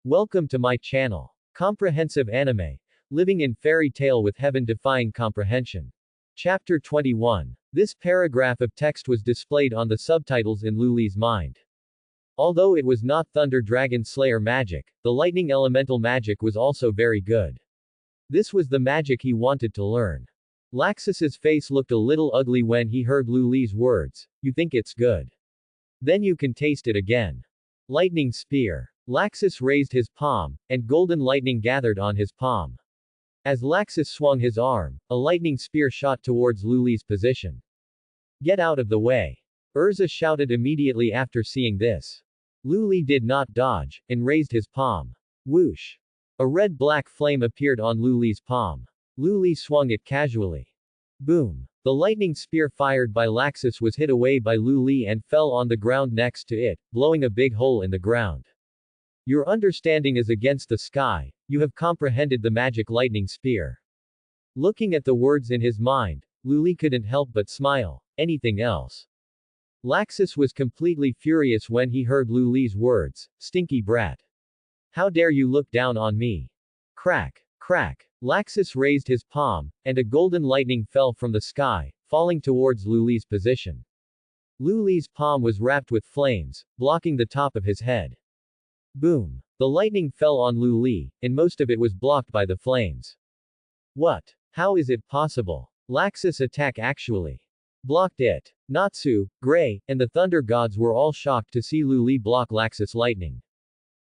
Welcome to my channel. Comprehensive Anime. Living in Fairy Tale with Heaven Defying Comprehension. Chapter 21. This paragraph of text was displayed on the subtitles in Luli's mind. Although it was not Thunder Dragon Slayer magic, the lightning elemental magic was also very good. This was the magic he wanted to learn. Laxus's face looked a little ugly when he heard Luli's words. You think it's good? Then you can taste it again. Lightning Spear. Laxus raised his palm, and golden lightning gathered on his palm. As Laxus swung his arm, a lightning spear shot towards Luli's position. Get out of the way! Urza shouted immediately after seeing this. Luli did not dodge, and raised his palm. Whoosh! A red-black flame appeared on Luli's palm. Luli swung it casually. Boom! The lightning spear fired by Laxus was hit away by Luli and fell on the ground next to it, blowing a big hole in the ground. Your understanding is against the sky, you have comprehended the magic lightning spear. Looking at the words in his mind, Luli couldn't help but smile. Anything else? Laxus was completely furious when he heard Luli's words, stinky brat. How dare you look down on me? Crack, crack. Laxus raised his palm, and a golden lightning fell from the sky, falling towards Luli's position. Luli's palm was wrapped with flames, blocking the top of his head. Boom! The lightning fell on Luli, and most of it was blocked by the flames. What? How is it possible? Laxus' attack actually blocked it. Natsu, Gray, and the Thunder Gods were all shocked to see Luli block Laxus' lightning.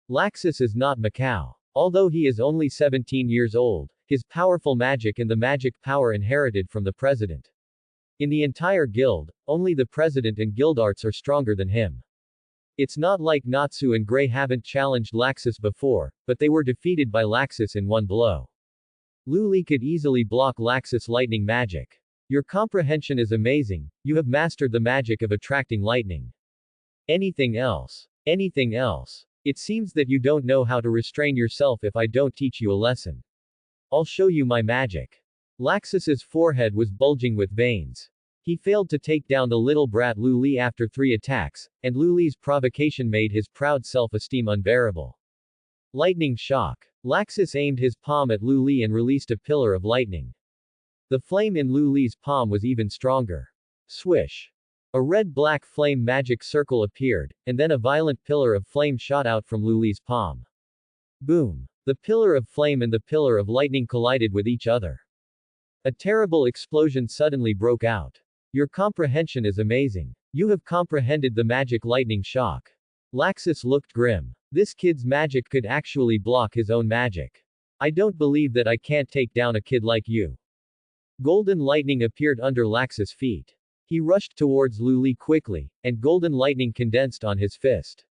Laxus is not Macau. Although he is only 17 years old, his powerful magic and the magic power inherited from the president. In the entire guild, only the president and guildarts are stronger than him. It's not like Natsu and Gray haven't challenged Laxus before, but they were defeated by Laxus in one blow. Luli could easily block Laxus' lightning magic. Your comprehension is amazing, you have mastered the magic of attracting lightning. Anything else? Anything else? It seems that you don't know how to restrain yourself if I don't teach you a lesson. I'll show you my magic. Laxus's forehead was bulging with veins. He failed to take down the little brat Luli after 3 attacks, and Luli's provocation made his proud self-esteem unbearable. Lightning shock. Laxus aimed his palm at Luli and released a pillar of lightning. The flame in Luli's palm was even stronger. Swish! A red-black flame magic circle appeared, and then a violent pillar of flame shot out from Luli's palm. Boom! The pillar of flame and the pillar of lightning collided with each other. A terrible explosion suddenly broke out. Your comprehension is amazing. You have comprehended the magic lightning shock. Laxus looked grim. This kid's magic could actually block his own magic. I don't believe that I can't take down a kid like you. Golden lightning appeared under Laxus' feet. He rushed towards Luli quickly, and golden lightning condensed on his fist.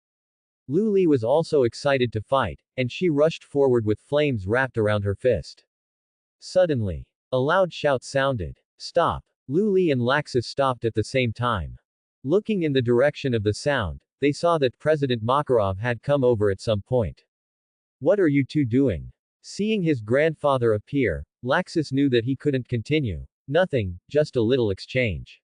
Luli was also excited to fight, and she rushed forward with flames wrapped around her fist. Suddenly, a loud shout sounded. Stop! Luli and Laxus stopped at the same time. Looking in the direction of the sound, they saw that President Makarov had come over at some point. What are you two doing? Seeing his grandfather appear, Laxus knew that he couldn't continue. Nothing, just a little exchange.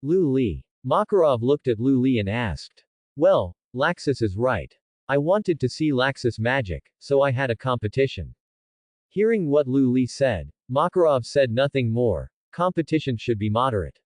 Luli. Makarov looked at Luli and asked. Well, Laxus is right. I wanted to see Laxus' magic, so I had a competition. Hearing what Luli said, Makarov said nothing more. Competition should be moderate.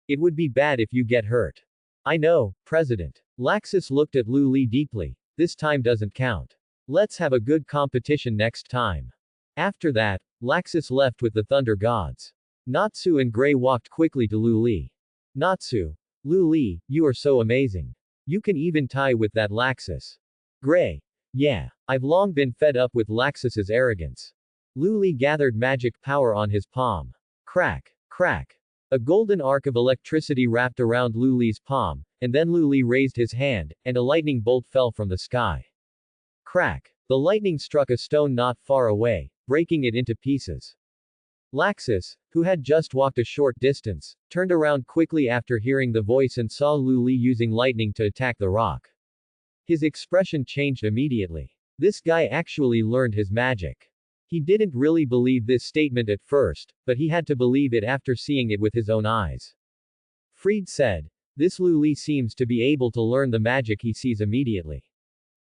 It would be bad if you get hurt. I know, President. Laxus looked at Luli deeply. This time doesn't count. Let's have a good competition next time. After that, Laxus left with the Thunder Gods. Natsu and Gray walked quickly to Luli. Natsu. Luli, you are so amazing. You can even tie with that Laxus. Gray. Yeah. I've long been fed up with Laxus's arrogance. Luli gathered magic power on his palm. Crack, crack. A golden arc of electricity wrapped around Luli's palm, and then Luli raised his hand, and a lightning bolt fell from the sky. Crack. The lightning struck a stone not far away, breaking it into pieces. Laxus, who had just walked a short distance, turned around quickly after hearing the voice and saw Luli using lightning to attack the rock. His expression changed immediately. This guy actually learned his magic. He didn't really believe this statement at first, but he had to believe it after seeing it with his own eyes. Fried said, this Luli seems to be able to learn the magic he sees immediately.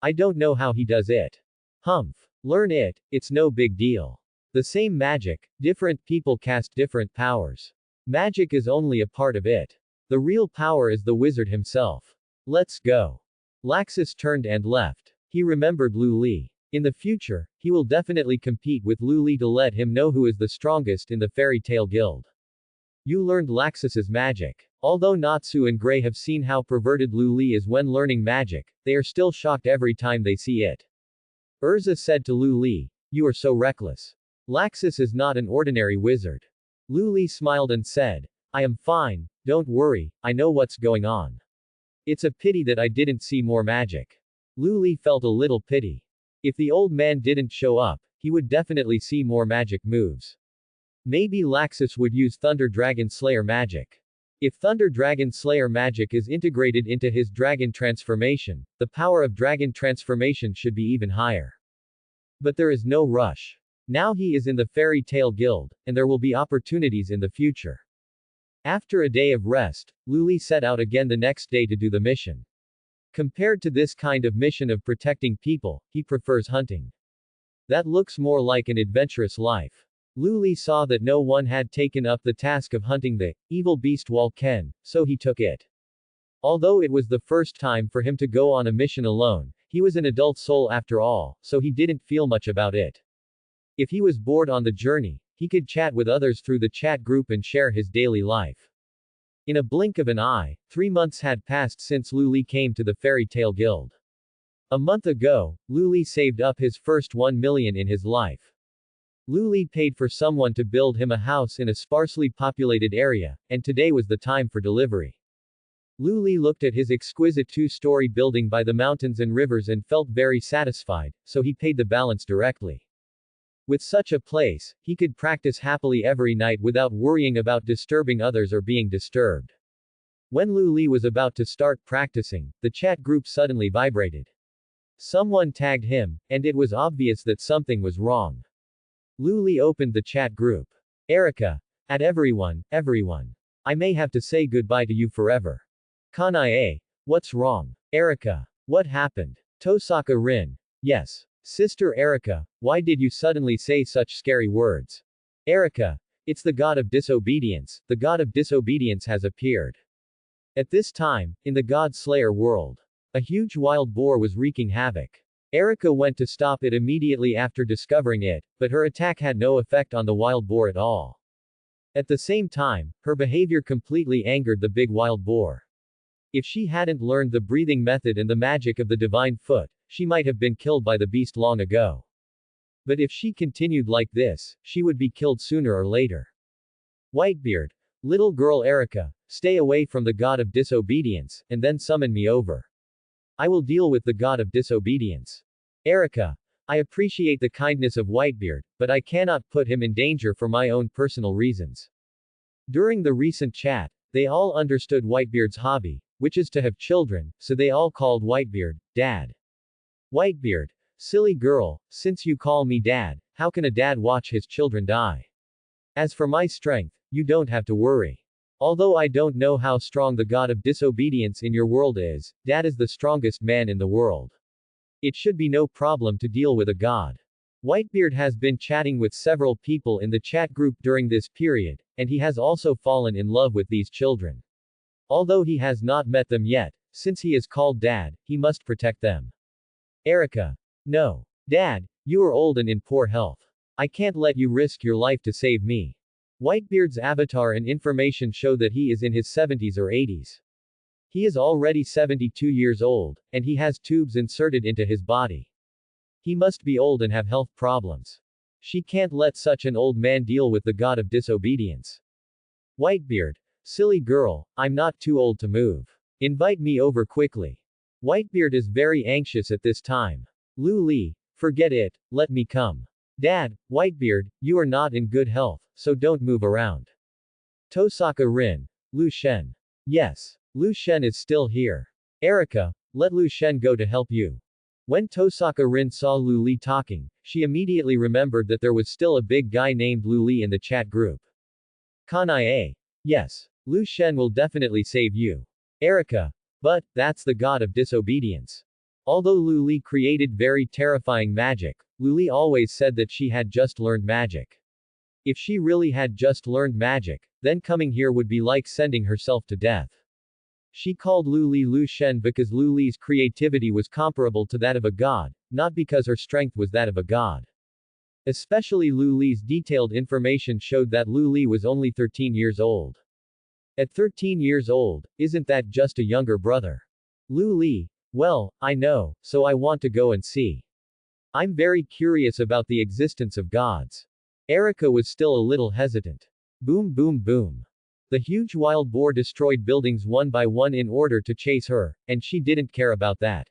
I don't know how he does it. Humph. Learn it, it's no big deal. The same magic, different people cast different powers. Magic is only a part of it. The real power is the wizard himself. Let's go. Laxus turned and left. He remembered Lu Li. In the future, he will definitely compete with Lu Li to let him know who is the strongest in the fairy tale guild. You learned Laxus's magic. Although Natsu and Gray have seen how perverted Lu Li is when learning magic, they are still shocked every time they see it. Urza said to Lu Li, "You are so reckless. Laxus is not an ordinary wizard." Lu Li smiled and said, "I am fine, don't worry, I know what's going on. It's a pity that I didn't see more magic." Lu Li felt a little pity. If the old man didn't show up, he would definitely see more magic moves. Maybe Laxus would use Thunder Dragon Slayer magic. If Thunder Dragon Slayer magic is integrated into his dragon transformation, the power of dragon transformation should be even higher. But there is no rush. Now he is in the Fairy Tale Guild, and there will be opportunities in the future. After a day of rest, Lu Li set out again the next day to do the mission. Compared to this kind of mission of protecting people, he prefers hunting. That looks more like an adventurous life. Lu Li saw that no one had taken up the task of hunting the evil beast Walken, so he took it. Although it was the first time for him to go on a mission alone, he was an adult soul after all, so he didn't feel much about it. If he was bored on the journey, he could chat with others through the chat group and share his daily life. In a blink of an eye, 3 months had passed since Lu Li came to the Fairy Tale Guild. A month ago, Lu Li saved up his first 1 million in his life. Lu Li paid for someone to build him a house in a sparsely populated area, and today was the time for delivery. Lu Li looked at his exquisite 2-story building by the mountains and rivers and felt very satisfied, so he paid the balance directly. With such a place, he could practice happily every night without worrying about disturbing others or being disturbed. When Lu Li was about to start practicing, the chat group suddenly vibrated. Someone tagged him, and it was obvious that something was wrong. Lu Li opened the chat group. "Erica. At everyone. I may have to say goodbye to you forever. Kanae. What's wrong? Erica. What happened? Tosaka Rin. Yes. Sister Erica, why did you suddenly say such scary words? Erica. It's the god of disobedience. The god of disobedience has appeared." At this time, in the God Slayer world, a huge wild boar was wreaking havoc. Erica went to stop it immediately after discovering it, but her attack had no effect on the wild boar at all. At the same time, her behavior completely angered the big wild boar. If she hadn't learned the breathing method and the magic of the divine foot, she might have been killed by the beast long ago. But if she continued like this, she would be killed sooner or later. Whitebeard. Little girl Erica, stay away from the god of disobedience, and then summon me over. I will deal with the god of disobedience. Erica. I appreciate the kindness of Whitebeard, but I cannot put him in danger for my own personal reasons. During the recent chat, they all understood Whitebeard's hobby, which is to have children, so they all called Whitebeard, Dad. Whitebeard. Silly girl, since you call me dad, how can a dad watch his children die? As for my strength, you don't have to worry. Although I don't know how strong the god of disobedience in your world is, Dad is the strongest man in the world. It should be no problem to deal with a god. Whitebeard has been chatting with several people in the chat group during this period, and he has also fallen in love with these children. Although he has not met them yet, since he is called Dad, he must protect them. Erica. No. Dad, you are old and in poor health. I can't let you risk your life to save me. Whitebeard's avatar and information show that he is in his 70s or 80s. He is already 72 years old, and he has tubes inserted into his body. He must be old and have health problems. She can't let such an old man deal with the god of disobedience. Whitebeard. Silly girl, I'm not too old to move. Invite me over quickly. Whitebeard is very anxious at this time. Lu Li. Forget it, let me come. Dad, Whitebeard, you are not in good health, so don't move around. Tosaka Rin. Lu Shen. Yes. Lu Shen is still here. Erica, let Lu Shen go to help you. When Tosaka Rin saw Lu Li talking, she immediately remembered that there was still a big guy named Lu Li in the chat group. Kanae. Yes. Lu Shen will definitely save you. Erica. But, that's the god of disobedience. Although Lu Li created very terrifying magic, Lu Li always said that she had just learned magic. If she really had just learned magic, then coming here would be like sending herself to death. She called Lu Li Lu Shen because Lu Li's creativity was comparable to that of a god, not because her strength was that of a god. Especially Lu Li's detailed information showed that Lu Li was only 13 years old. At 13 years old, isn't that just a younger brother? Lu Li, well, I know, so I want to go and see. I'm very curious about the existence of gods. Erica was still a little hesitant. Boom boom boom. The huge wild boar destroyed buildings one by one in order to chase her, and she didn't care about that.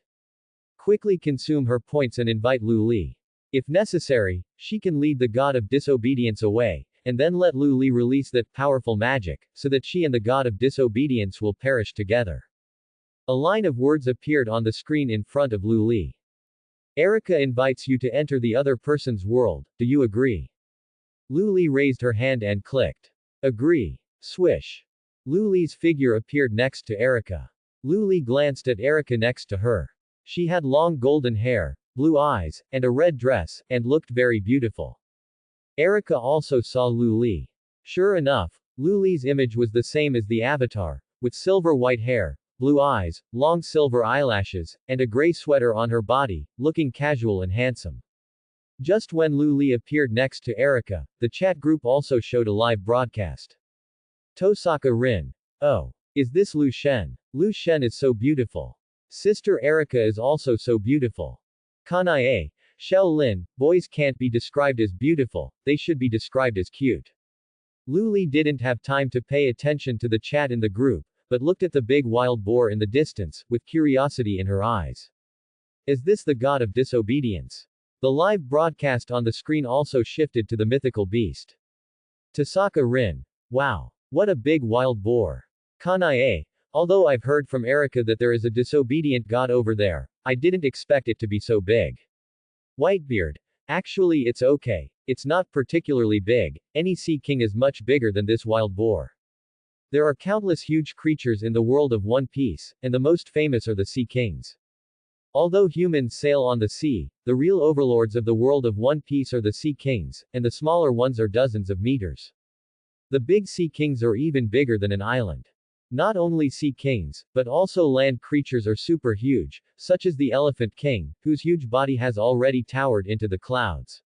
Quickly consume her points and invite Lu Li. If necessary, she can lead the god of disobedience away, and then let Lu Li release that powerful magic, so that she and the god of disobedience will perish together. A line of words appeared on the screen in front of Lu Li. Erica invites you to enter the other person's world, do you agree? Lu Li raised her hand and clicked. Agree. Swish. Lu Li's figure appeared next to Erica. Lu Li glanced at Erica next to her. She had long golden hair, blue eyes, and a red dress, and looked very beautiful. Erica also saw Lu Li. Sure enough, Lu Li's image was the same as the avatar, with silver white hair, blue eyes, long silver eyelashes, and a gray sweater on her body, looking casual and handsome. Just when Lu Li appeared next to Erica, the chat group also showed a live broadcast. Tosaka Rin. Oh. Is this Lu Shen? Lu Shen is so beautiful. Sister Erica is also so beautiful. Kanae. Xiao Lin, boys can't be described as beautiful, they should be described as cute. Lu Li didn't have time to pay attention to the chat in the group, but looked at the big wild boar in the distance, with curiosity in her eyes. Is this the god of disobedience? The live broadcast on the screen also shifted to the mythical beast. Tosaka Rin. Wow. What a big wild boar. Kanae. Although I've heard from Erica that there is a disobedient god over there, I didn't expect it to be so big. Whitebeard. Actually it's okay. It's not particularly big, any sea king is much bigger than this wild boar. There are countless huge creatures in the world of One Piece, and the most famous are the sea kings. Although humans sail on the sea, the real overlords of the world of One Piece are the sea kings, and the smaller ones are dozens of meters. The big sea kings are even bigger than an island. Not only sea kings, but also land creatures are super huge, such as the Elephant King, whose huge body has already towered into the clouds.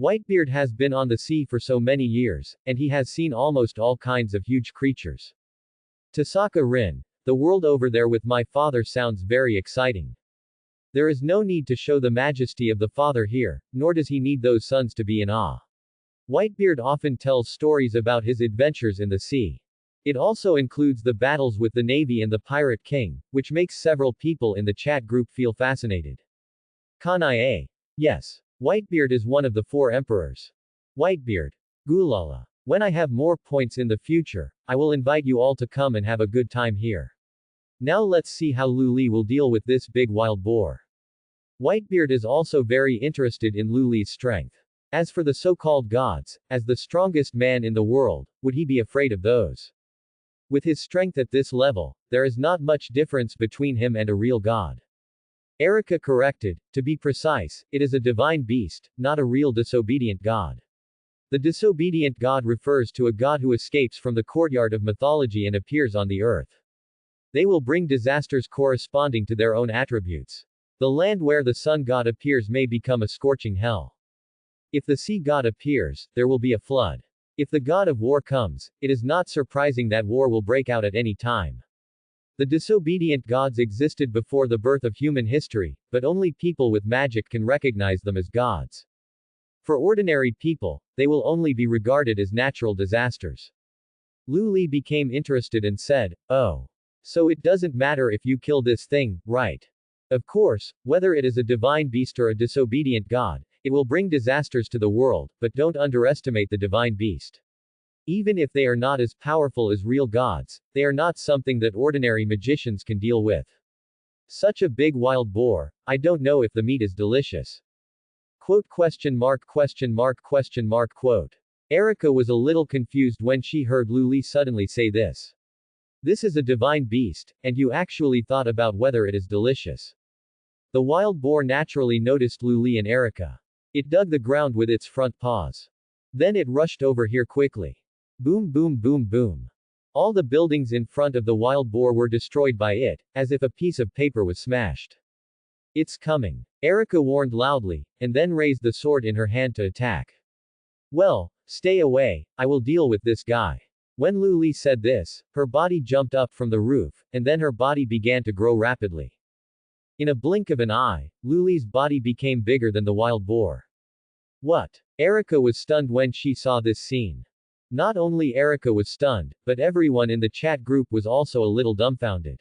Whitebeard has been on the sea for so many years, and he has seen almost all kinds of huge creatures. Tosaka Rin. The world over there with my father sounds very exciting. There is no need to show the majesty of the father here, nor does he need those sons to be in awe. Whitebeard often tells stories about his adventures in the sea. It also includes the battles with the Navy and the Pirate King, which makes several people in the chat group feel fascinated. Kanae. Yes. Whitebeard is one of the 4 emperors. Whitebeard. Gulala. When I have more points in the future, I will invite you all to come and have a good time here. Now let's see how Lu Li will deal with this big wild boar. Whitebeard is also very interested in Lu Li's strength. As for the so-called gods, as the strongest man in the world, would he be afraid of those? With his strength at this level, there is not much difference between him and a real god. Erica corrected, to be precise, it is a divine beast, not a real disobedient god. The disobedient god refers to a god who escapes from the courtyard of mythology and appears on the earth. They will bring disasters corresponding to their own attributes. The land where the sun god appears may become a scorching hell. If the sea god appears, there will be a flood. If the god of war comes, it is not surprising that war will break out at any time. The disobedient gods existed before the birth of human history, but only people with magic can recognize them as gods. For ordinary people, they will only be regarded as natural disasters. Lu Li became interested and said, oh. So it doesn't matter if you kill this thing, right? Of course, whether it is a divine beast or a disobedient god, it will bring disasters to the world, but don't underestimate the divine beast. Even if they are not as powerful as real gods, they are not something that ordinary magicians can deal with. Such a big wild boar, I don't know if the meat is delicious. Quote question mark. Erica was a little confused when she heard Lu Li suddenly say this. This is a divine beast, and you actually thought about whether it is delicious. The wild boar naturally noticed Luli and Erica. It dug the ground with its front paws. Then it rushed over here quickly. Boom boom boom boom. All the buildings in front of the wild boar were destroyed by it, as if a piece of paper was smashed. It's coming. Erica warned loudly, and then raised the sword in her hand to attack. Well, stay away, I will deal with this guy. When Luli said this, her body jumped up from the roof, and then her body began to grow rapidly. In a blink of an eye, Luli's body became bigger than the wild boar. What? Erica was stunned when she saw this scene. Not only Erica was stunned, but everyone in the chat group was also a little dumbfounded.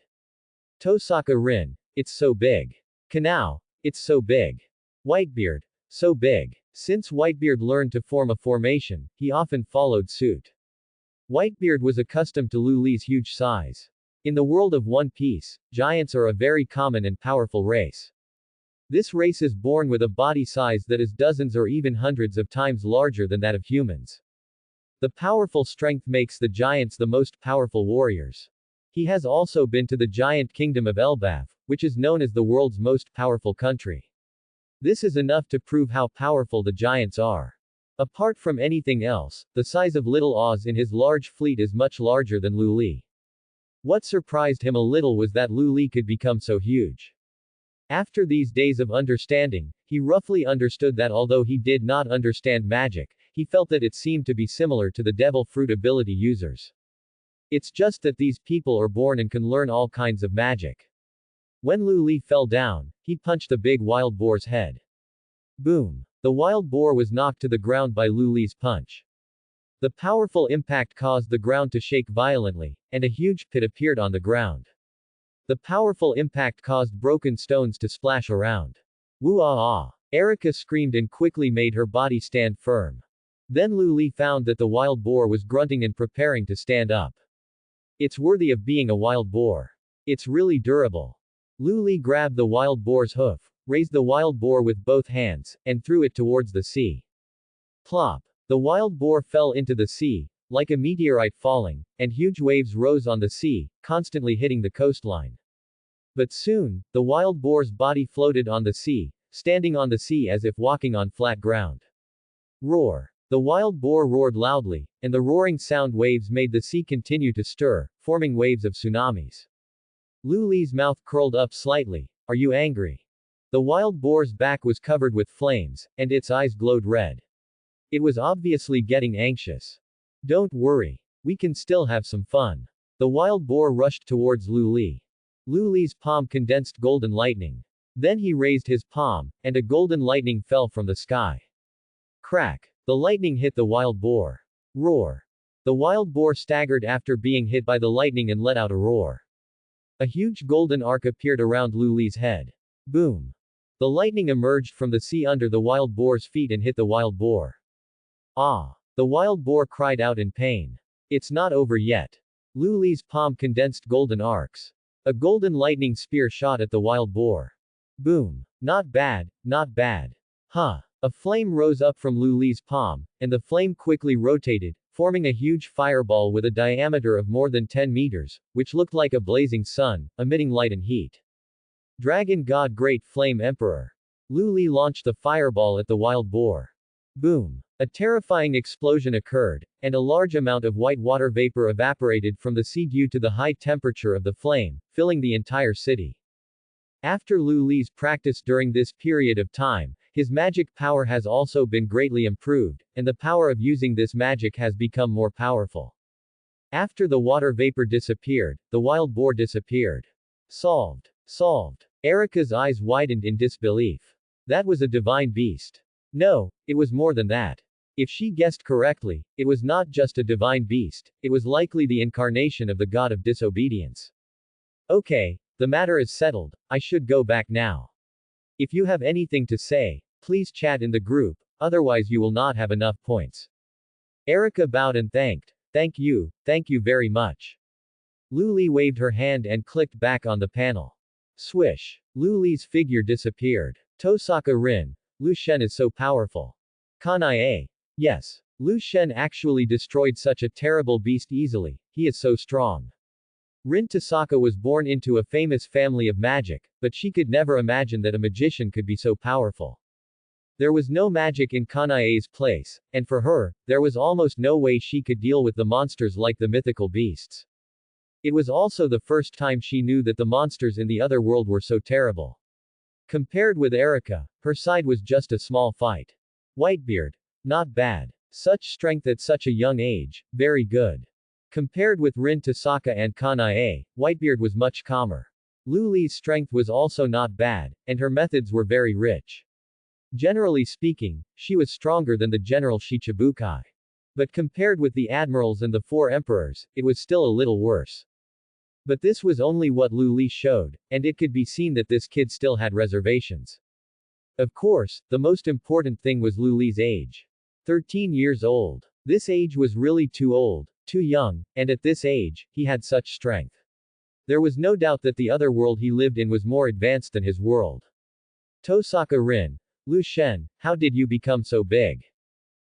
Tosaka Rin, it's so big. Kanao, it's so big. Whitebeard, so big. Since Whitebeard learned to form a formation, he often followed suit. Whitebeard was accustomed to Luli's huge size. In the world of One Piece, giants are a very common and powerful race. This race is born with a body size that is dozens or even hundreds of times larger than that of humans. The powerful strength makes the giants the most powerful warriors. He has also been to the giant kingdom of Elbaf, which is known as the world's most powerful country. This is enough to prove how powerful the giants are. Apart from anything else, the size of Little Oz in his large fleet is much larger than Luli. What surprised him a little was that Luli could become so huge. After these days of understanding, he roughly understood that although he did not understand magic, he felt that it seemed to be similar to the devil fruit ability users. It's just that these people are born and can learn all kinds of magic. When Luli fell down, he punched the big wild boar's head. Boom. The wild boar was knocked to the ground by Luli's punch. The powerful impact caused the ground to shake violently, and a huge pit appeared on the ground. The powerful impact caused broken stones to splash around. Woo-ah-ah! Erica screamed and quickly made her body stand firm. Then Luli found that the wild boar was grunting and preparing to stand up. It's worthy of being a wild boar. It's really durable. Luli grabbed the wild boar's hoof, raised the wild boar with both hands, and threw it towards the sea. Plop! The wild boar fell into the sea, like a meteorite falling, and huge waves rose on the sea, constantly hitting the coastline. But soon, the wild boar's body floated on the sea, standing on the sea as if walking on flat ground. Roar! The wild boar roared loudly, and the roaring sound waves made the sea continue to stir, forming waves of tsunamis. Luli's mouth curled up slightly. Are you angry? The wild boar's back was covered with flames, and its eyes glowed red. It was obviously getting anxious. Don't worry. We can still have some fun. The wild boar rushed towards Luli. Luli's palm condensed golden lightning. Then he raised his palm, and a golden lightning fell from the sky. Crack! The lightning hit the wild boar. Roar! The wild boar staggered after being hit by the lightning and let out a roar. A huge golden arc appeared around Luli's head. Boom! The lightning emerged from the sea under the wild boar's feet and hit the wild boar. Ah! The wild boar cried out in pain. It's not over yet. Luli's palm condensed golden arcs. A golden lightning spear shot at the wild boar. Boom! Not bad, not bad. Huh! A flame rose up from Luli's palm, and the flame quickly rotated, forming a huge fireball with a diameter of more than 10 meters, which looked like a blazing sun, emitting light and heat. Dragon God Great Flame Emperor. Luli launched the fireball at the wild boar. Boom! A terrifying explosion occurred, and a large amount of white water vapor evaporated from the sea due to the high temperature of the flame, filling the entire city. After Luli's practice during this period of time, his magic power has also been greatly improved, and the power of using this magic has become more powerful. After the water vapor disappeared, the wild boar disappeared. Solved. Solved. Erica's eyes widened in disbelief. That was a divine beast. No, it was more than that. If she guessed correctly, it was not just a divine beast, it was likely the incarnation of the god of disobedience. Okay, the matter is settled, I should go back now. If you have anything to say, please chat in the group, otherwise you will not have enough points. Erica bowed and thanked. Thank you very much. Luli waved her hand and clicked back on the panel. Swish. Luli's figure disappeared. Tosaka Rin. Lu Shen is so powerful. Kanai. Yes. Lu Shen actually destroyed such a terrible beast easily, he is so strong. Rin Tasaka was born into a famous family of magic, but she could never imagine that a magician could be so powerful. There was no magic in Kanae's place, and for her, there was almost no way she could deal with the monsters like the mythical beasts. It was also the first time she knew that the monsters in the other world were so terrible. Compared with Erika, her side was just a small fight. Whitebeard. Not bad. Such strength at such a young age, very good. Compared with Rin Tasaka and Kanae, Whitebeard was much calmer. Luli's strength was also not bad, and her methods were very rich. Generally speaking, she was stronger than the General Shichibukai. But compared with the admirals and the four emperors, it was still a little worse. But this was only what Luli showed, and it could be seen that this kid still had reservations. Of course, the most important thing was Luli's age. 13 years old. This age was really too old, too young, and at this age, he had such strength. There was no doubt that the other world he lived in was more advanced than his world. Tosaka Rin. Lu Shen, how did you become so big?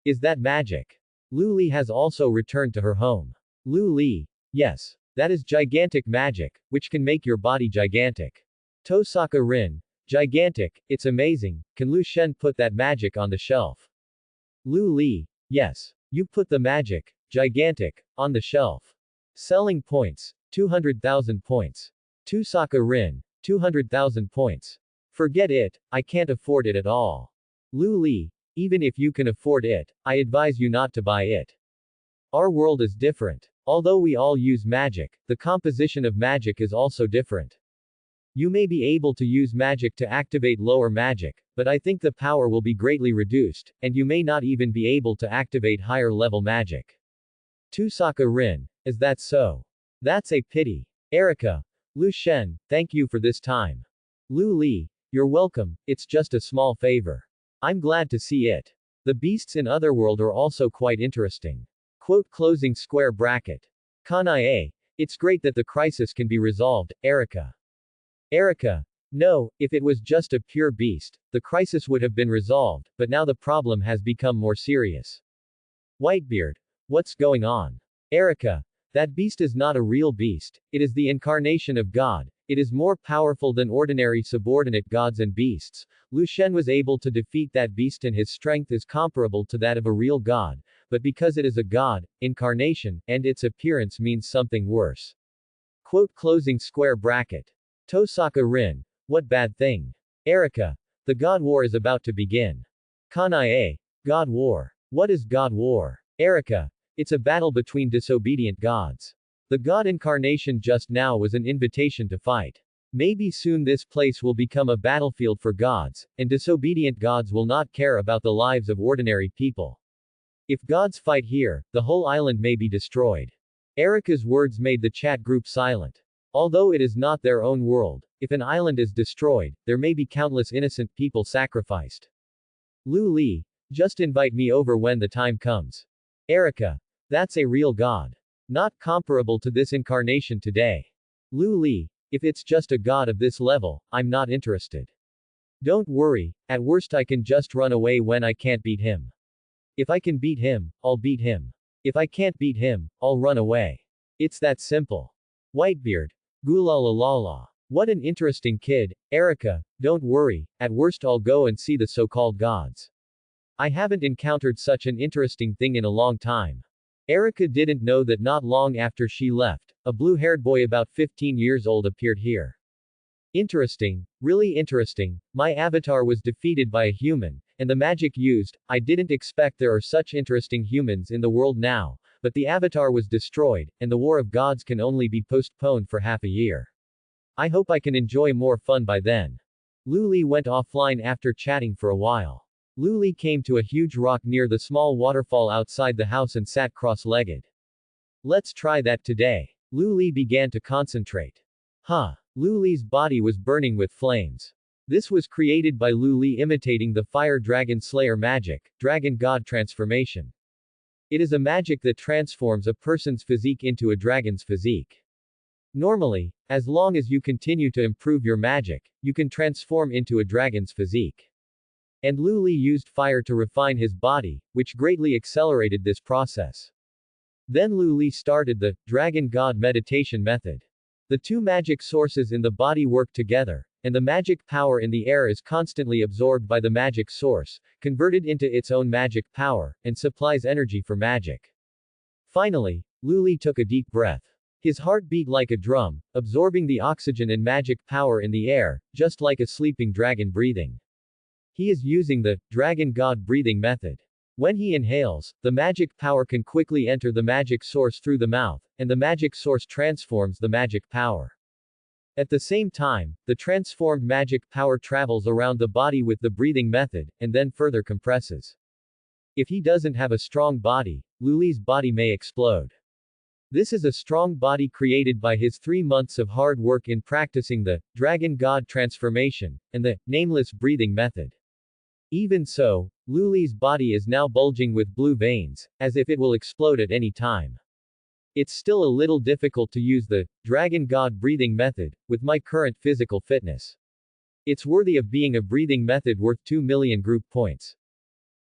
Is that magic? Lu Li has also returned to her home. Lu Li. Yes. That is gigantic magic, which can make your body gigantic. Tosaka Rin. Gigantic, it's amazing, can Lu Shen put that magic on the shelf? Lu Li. Yes. You put the magic, gigantic, on the shelf. Selling points. 200,000 points. Tosaka Rin. 200,000 points. Forget it, I can't afford it at all. Lu Li. Even if you can afford it, I advise you not to buy it. Our world is different. Although we all use magic, the composition of magic is also different. You may be able to use magic to activate lower magic, but I think the power will be greatly reduced, and you may not even be able to activate higher level magic. Tosaka Rin. Is that so? That's a pity. Erika. Lu Shen, thank you for this time. Lu Li. You're welcome, it's just a small favor. I'm glad to see it. The beasts in Otherworld are also quite interesting. Quote closing square bracket. Kanae. It's great that the crisis can be resolved, Erika. Erika. No, if it was just a pure beast, the crisis would have been resolved, but now the problem has become more serious. Whitebeard. What's going on? Erika. That beast is not a real beast, it is the incarnation of God. It is more powerful than ordinary subordinate gods and beasts. Lu Shen was able to defeat that beast and his strength is comparable to that of a real god, but because it is a god, incarnation, and its appearance means something worse. Quote closing square bracket. Tosaka Rin. What bad thing? Erika. The God War is about to begin. Kanae. God War. What is God War? Erika. It's a battle between disobedient gods. The god incarnation just now was an invitation to fight. Maybe soon this place will become a battlefield for gods, and disobedient gods will not care about the lives of ordinary people. If gods fight here, the whole island may be destroyed. Erika's words made the chat group silent. Although it is not their own world, if an island is destroyed, there may be countless innocent people sacrificed. Lu Li. Just invite me over when the time comes. Erika. That's a real god. Not comparable to this incarnation today. Lu Li. If it's just a god of this level, I'm not interested. Don't worry, at worst I can just run away when I can't beat him. If I can beat him, I'll beat him. If I can't beat him, I'll run away. It's that simple. Whitebeard. Gulalalala. What an interesting kid, Erika, don't worry, at worst I'll go and see the so-called gods. I haven't encountered such an interesting thing in a long time. Erika didn't know that not long after she left, a blue-haired boy about 15 years old appeared here. Interesting, really interesting, my avatar was defeated by a human, and the magic used, I didn't expect there are such interesting humans in the world now, but the avatar was destroyed, and the War of Gods can only be postponed for half a year. I hope I can enjoy more fun by then. Lu Li went offline after chatting for a while. Lu Li came to a huge rock near the small waterfall outside the house and sat cross-legged. Let's try that today. Lu Li began to concentrate. Lu Li's body was burning with flames. This was created by Lu Li imitating the fire dragon slayer magic, dragon god transformation. It is a magic that transforms a person's physique into a dragon's physique. Normally, as long as you continue to improve your magic, you can transform into a dragon's physique. And Lu Li used fire to refine his body, which greatly accelerated this process. Then Lu Li started the Dragon God meditation method. The two magic sources in the body work together, and the magic power in the air is constantly absorbed by the magic source, converted into its own magic power, and supplies energy for magic. Finally, Luli took a deep breath. His heart beat like a drum, absorbing the oxygen and magic power in the air, just like a sleeping dragon breathing. He is using the dragon god breathing method. When he inhales, the magic power can quickly enter the magic source through the mouth, and the magic source transforms the magic power. At the same time, the transformed magic power travels around the body with the breathing method, and then further compresses. If he doesn't have a strong body, Luli's body may explode. This is a strong body created by his 3 months of hard work in practicing the dragon god transformation, and the nameless breathing method. Even so, Luli's body is now bulging with blue veins, as if it will explode at any time. It's still a little difficult to use the dragon god breathing method with my current physical fitness. It's worthy of being a breathing method worth 2 million group points.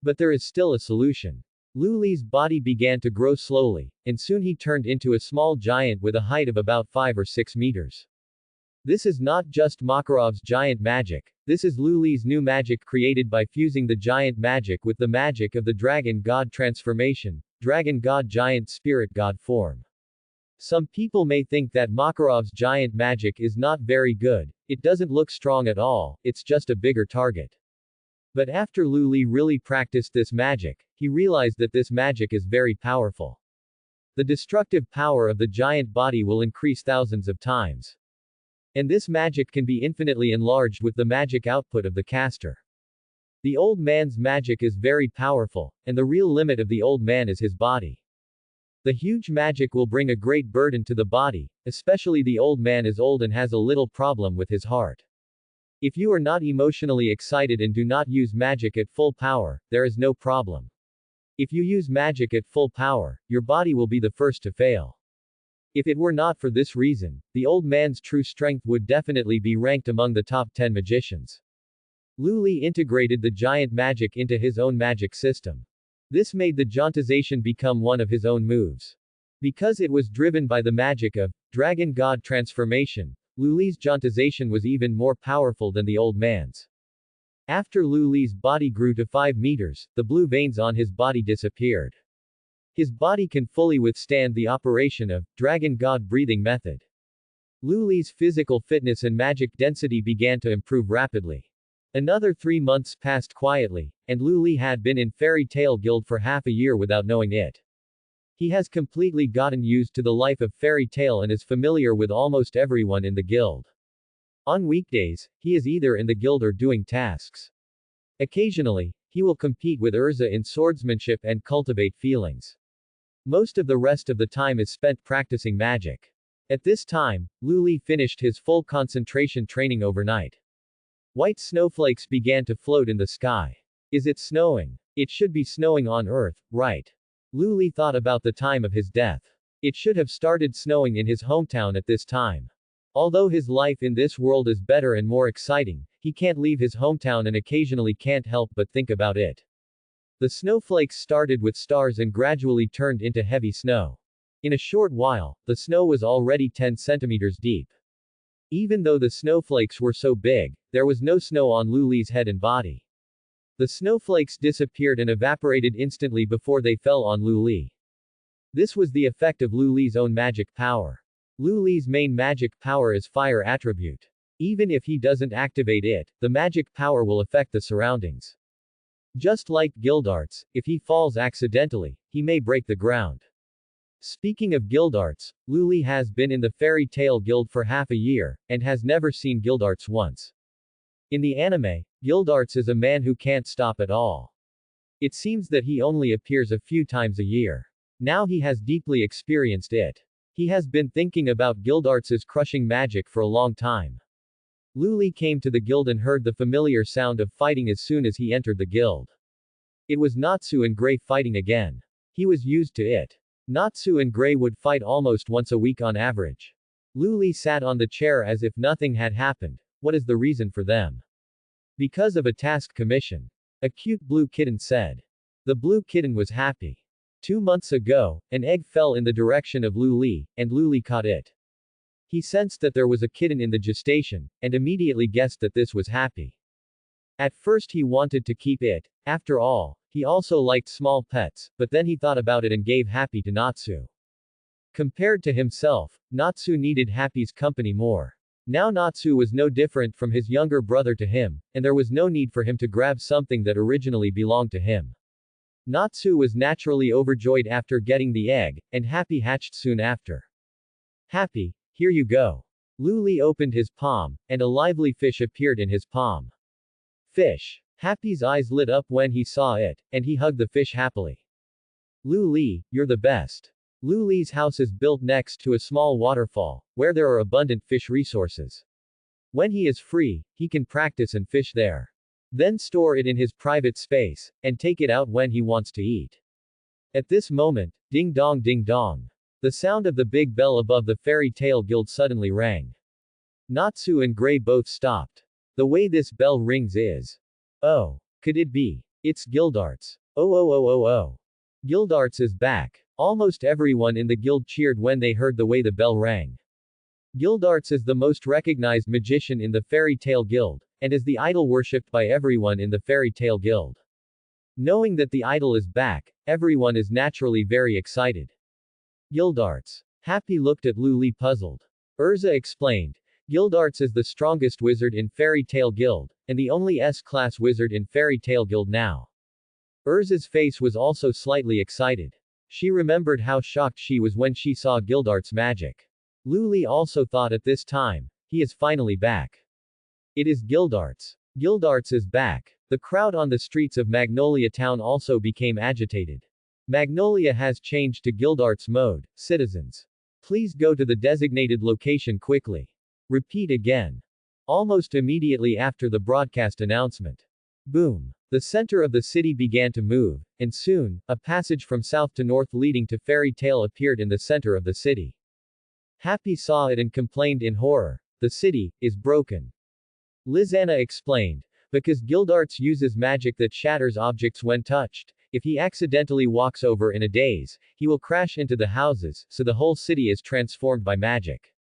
But there is still a solution. Luli's body began to grow slowly, and soon he turned into a small giant with a height of about 5 or 6 meters. This is not just Makarov's giant magic, this is Luli's new magic created by fusing the giant magic with the magic of the dragon god transformation, dragon god giant spirit god form. Some people may think that Makarov's giant magic is not very good, it doesn't look strong at all, it's just a bigger target. But after Luli really practiced this magic, he realized that this magic is very powerful. The destructive power of the giant body will increase thousands of times. And this magic can be infinitely enlarged with the magic output of the caster. The old man's magic is very powerful, and the real limit of the old man is his body. The huge magic will bring a great burden to the body, especially the old man is old and has a little problem with his heart. If you are not emotionally excited and do not use magic at full power, there is no problem. If you use magic at full power, your body will be the first to fail. If it were not for this reason, the old man's true strength would definitely be ranked among the top 10 magicians. Luli integrated the giant magic into his own magic system. This made the jauntization become one of his own moves. Because it was driven by the magic of dragon god transformation, Luli's jauntization was even more powerful than the old man's. After Luli's body grew to 5 meters, the blue veins on his body disappeared. His body can fully withstand the operation of dragon god breathing method. Luli's physical fitness and magic density began to improve rapidly. Another 3 months passed quietly, and Luli had been in Fairy Tale Guild for half a year without knowing it. He has completely gotten used to the life of Fairy Tale and is familiar with almost everyone in the guild. On weekdays, he is either in the guild or doing tasks. Occasionally, he will compete with Urza in swordsmanship and cultivate feelings. Most of the rest of the time is spent practicing magic. At this time, Luli finished his full concentration training overnight. White snowflakes began to float in the sky. Is it snowing? It should be snowing on Earth, right? Luli thought about the time of his death. It should have started snowing in his hometown at this time. Although his life in this world is better and more exciting, he can't leave his hometown and occasionally can't help but think about it. The snowflakes started with stars and gradually turned into heavy snow. In a short while, the snow was already 10 centimeters deep. Even though the snowflakes were so big, there was no snow on Luli's head and body. The snowflakes disappeared and evaporated instantly before they fell on Luli. This was the effect of Luli's own magic power. Luli's main magic power is fire attribute. Even if he doesn't activate it, the magic power will affect the surroundings. Just like Guildarts, if he falls accidentally, he may break the ground. Speaking of Guildarts, Luli has been in the Fairy Tale Guild for half a year, and has never seen Guildarts once. In the anime, Guildarts is a man who can't stop at all. It seems that he only appears a few times a year. Now he has deeply experienced it. He has been thinking about Guildarts' crushing magic for a long time. Luli came to the guild and heard the familiar sound of fighting as soon as he entered the guild. It was Natsu and Gray fighting again. He was used to it. Natsu and Gray would fight almost once a week on average. Luli sat on the chair as if nothing had happened. What is the reason for them? Because of a task commission. A cute blue kitten said. The blue kitten was happy. 2 months ago, an egg fell in the direction of Luli, and Luli caught it. He sensed that there was a kitten in the gestation, and immediately guessed that this was Happy. At first he wanted to keep it, after all, he also liked small pets, but then he thought about it and gave Happy to Natsu. Compared to himself, Natsu needed Happy's company more. Now Natsu was no different from his younger brother to him, and there was no need for him to grab something that originally belonged to him. Natsu was naturally overjoyed after getting the egg, and Happy hatched soon after. Happy, here you go. Luli opened his palm, and a lively fish appeared in his palm. Fish. Happy's eyes lit up when he saw it, and he hugged the fish happily. Luli, you're the best. Luli's house is built next to a small waterfall, where there are abundant fish resources. When he is free, he can practice and fish there. Then store it in his private space, and take it out when he wants to eat. At this moment, ding dong ding dong. The sound of the big bell above the fairy tale guild suddenly rang. Natsu and Gray both stopped. The way this bell rings is. Oh. Could it be? It's Gildarts. Oh. Gildarts is back. Almost everyone in the guild cheered when they heard the way the bell rang. Gildarts is the most recognized magician in the fairy tale guild, and is the idol worshipped by everyone in the fairy tale guild. Knowing that the idol is back, everyone is naturally very excited. Gildarts. Happy looked at Luli puzzled. Urza explained. Gildarts is the strongest wizard in Fairy Tale Guild, and the only S-class wizard in Fairy Tale Guild now. Urza's face was also slightly excited. She remembered how shocked she was when she saw Gildarts' magic. Luli also thought at this time, he is finally back. It is Gildarts. Gildarts is back. The crowd on the streets of Magnolia Town also became agitated. Magnolia has changed to Gildarts mode. Citizens, please go to the designated location quickly. Repeat again. Almost immediately after the broadcast announcement. Boom. The center of the city began to move, and soon, a passage from south to north leading to Fairy Tale appeared in the center of the city. Happy saw it and complained in horror. The city is broken. Lizanna explained. Because Gildarts uses magic that shatters objects when touched. If he accidentally walks over in a daze, he will crash into the houses, so the whole city is transformed by magic.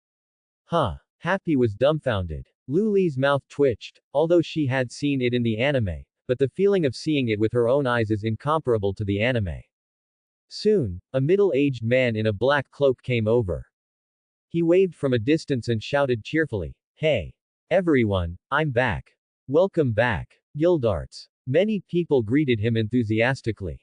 Huh. Happy was dumbfounded. Luli's mouth twitched, although she had seen it in the anime, but the feeling of seeing it with her own eyes is incomparable to the anime. Soon, a middle-aged man in a black cloak came over. He waved from a distance and shouted cheerfully, "Hey! Everyone, I'm back. Welcome back. Gildarts." Many people greeted him enthusiastically.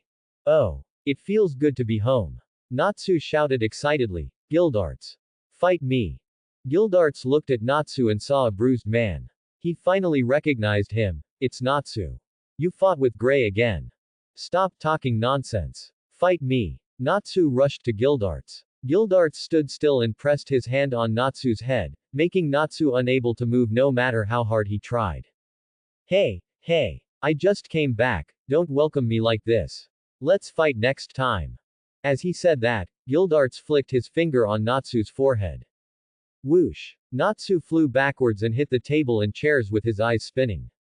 Oh. It feels good to be home. Natsu shouted excitedly, "Gildarts. Fight me." Gildarts looked at Natsu and saw a bruised man. He finally recognized him. It's Natsu. You fought with Gray again. Stop talking nonsense. Fight me. Natsu rushed to Gildarts. Gildarts stood still and pressed his hand on Natsu's head, making Natsu unable to move no matter how hard he tried. Hey. I just came back, don't welcome me like this. Let's fight next time. As he said that, Gildarts flicked his finger on Natsu's forehead. Whoosh! Natsu flew backwards and hit the table and chairs with his eyes spinning.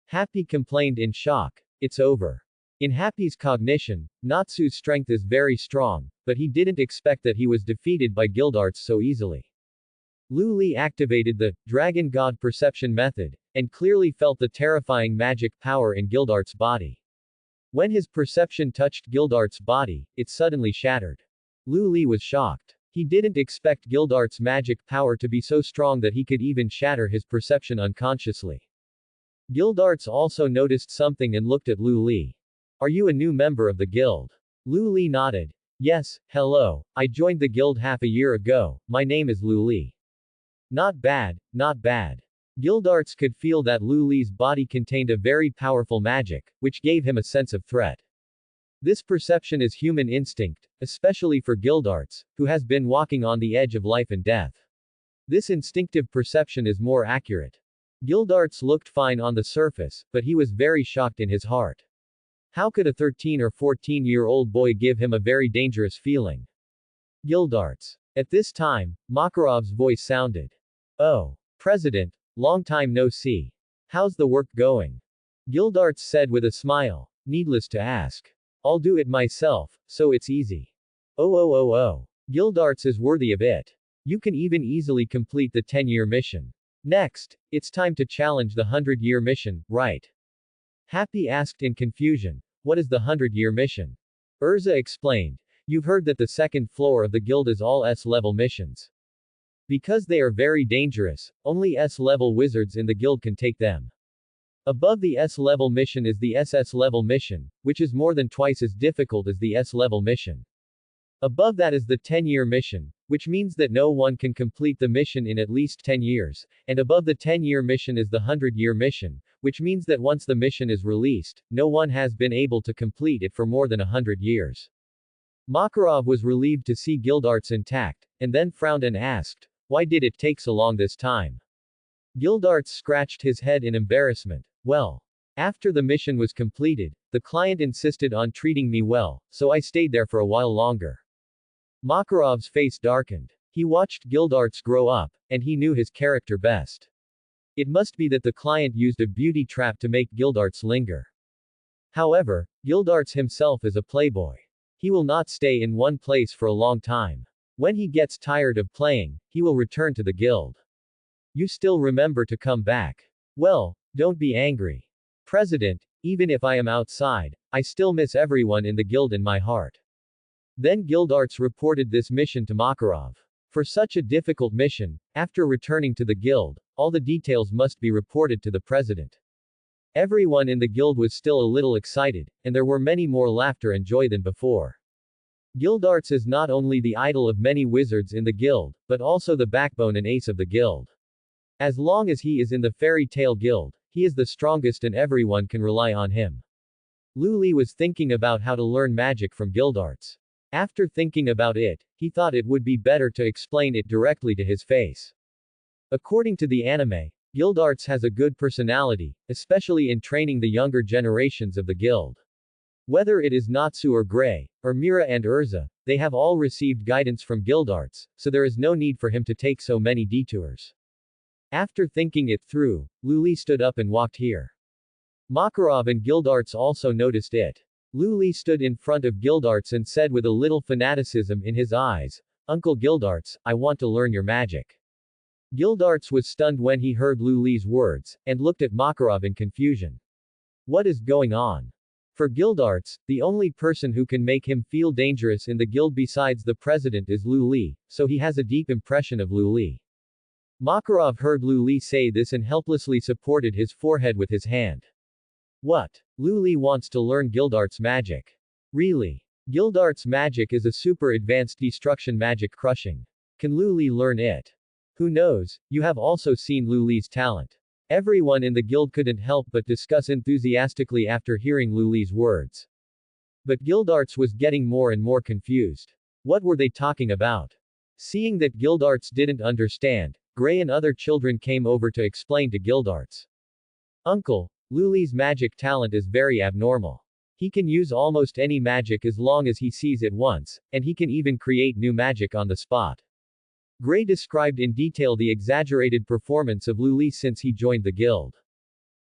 Happy complained in shock, "It's over." In Happy's cognition, Natsu's strength is very strong, but he didn't expect that he was defeated by Gildarts so easily. Luli activated the Dragon God Perception method, and clearly felt the terrifying magic power in Gildarts' body. When his perception touched Gildarts' body, it suddenly shattered. Luli was shocked. He didn't expect Gildarts' magic power to be so strong that he could even shatter his perception unconsciously. Gildarts also noticed something and looked at Luli. Are you a new member of the guild? Luli nodded. Yes, hello, I joined the guild half a year ago, my name is Luli. Not bad, not bad. Gildarts could feel that Luli's body contained a very powerful magic, which gave him a sense of threat. This perception is human instinct, especially for Gildarts, who has been walking on the edge of life and death. This instinctive perception is more accurate. Gildarts looked fine on the surface, but he was very shocked in his heart. How could a 13 or 14-year-old boy give him a very dangerous feeling? Gildarts. At this time, Makarov's voice sounded. Oh, President, long time no see. How's the work going? Gildarts said with a smile. Needless to ask. I'll do it myself, so it's easy. Oh. Gildarts is worthy of it. You can even easily complete the 10-year mission. Next, it's time to challenge the 100-year mission, right? Happy asked in confusion, what is the 100-year mission? Urza explained, you've heard that the second floor of the guild is all S-level missions. Because they are very dangerous, only S-level wizards in the guild can take them. Above the S-level mission is the SS-level mission, which is more than twice as difficult as the S-level mission. Above that is the 10-year mission, which means that no one can complete the mission in at least 10 years, and above the 10-year mission is the 100-year mission, which means that once the mission is released, no one has been able to complete it for more than 100 years. Makarov was relieved to see Gildarts intact, and then frowned and asked, why did it take so long this time? Gildarts scratched his head in embarrassment. Well, after the mission was completed, the client insisted on treating me well, so I stayed there for a while longer. Makarov's face darkened. He watched Gildarts grow up, and he knew his character best. It must be that the client used a beauty trap to make Gildarts linger. However, Gildarts himself is a playboy. He will not stay in one place for a long time. When he gets tired of playing, he will return to the guild. You still remember to come back. Well, don't be angry. President, even if I am outside, I still miss everyone in the guild in my heart. Then Gildarts reported this mission to Makarov. For such a difficult mission, after returning to the guild, all the details must be reported to the president. Everyone in the guild was still a little excited, and there were many more laughter and joy than before. Gildarts is not only the idol of many wizards in the guild, but also the backbone and ace of the guild. As long as he is in the fairy tale guild, he is the strongest and everyone can rely on him. Luli was thinking about how to learn magic from Gildarts. After thinking about it, he thought it would be better to explain it directly to his face. According to the anime, Gildarts has a good personality, especially in training the younger generations of the guild. Whether it is Natsu or Gray, or Mira and Urza, they have all received guidance from Gildarts, so there is no need for him to take so many detours. After thinking it through, Luli stood up and walked here. Makarov and Gildarts also noticed it. Luli stood in front of Gildarts and said with a little fanaticism in his eyes, Uncle Gildarts, I want to learn your magic. Gildarts was stunned when he heard Luli's words, and looked at Makarov in confusion. What is going on? For Gildarts, the only person who can make him feel dangerous in the guild besides the president is Luli, so he has a deep impression of Luli. Makarov heard Luli say this and helplessly supported his forehead with his hand. What? Luli wants to learn Gildarts' magic. Really? Gildarts' magic is a super advanced destruction magic crushing. Can Luli learn it? Who knows, you have also seen Luli's talent. Everyone in the guild couldn't help but discuss enthusiastically after hearing Luli's words. But Gildarts was getting more and more confused. What were they talking about? Seeing that Gildarts didn't understand, Gray and other children came over to explain to Gildarts. Uncle, Luli's magic talent is very abnormal. He can use almost any magic as long as he sees it once, and he can even create new magic on the spot. Gray described in detail the exaggerated performance of Luli since he joined the guild.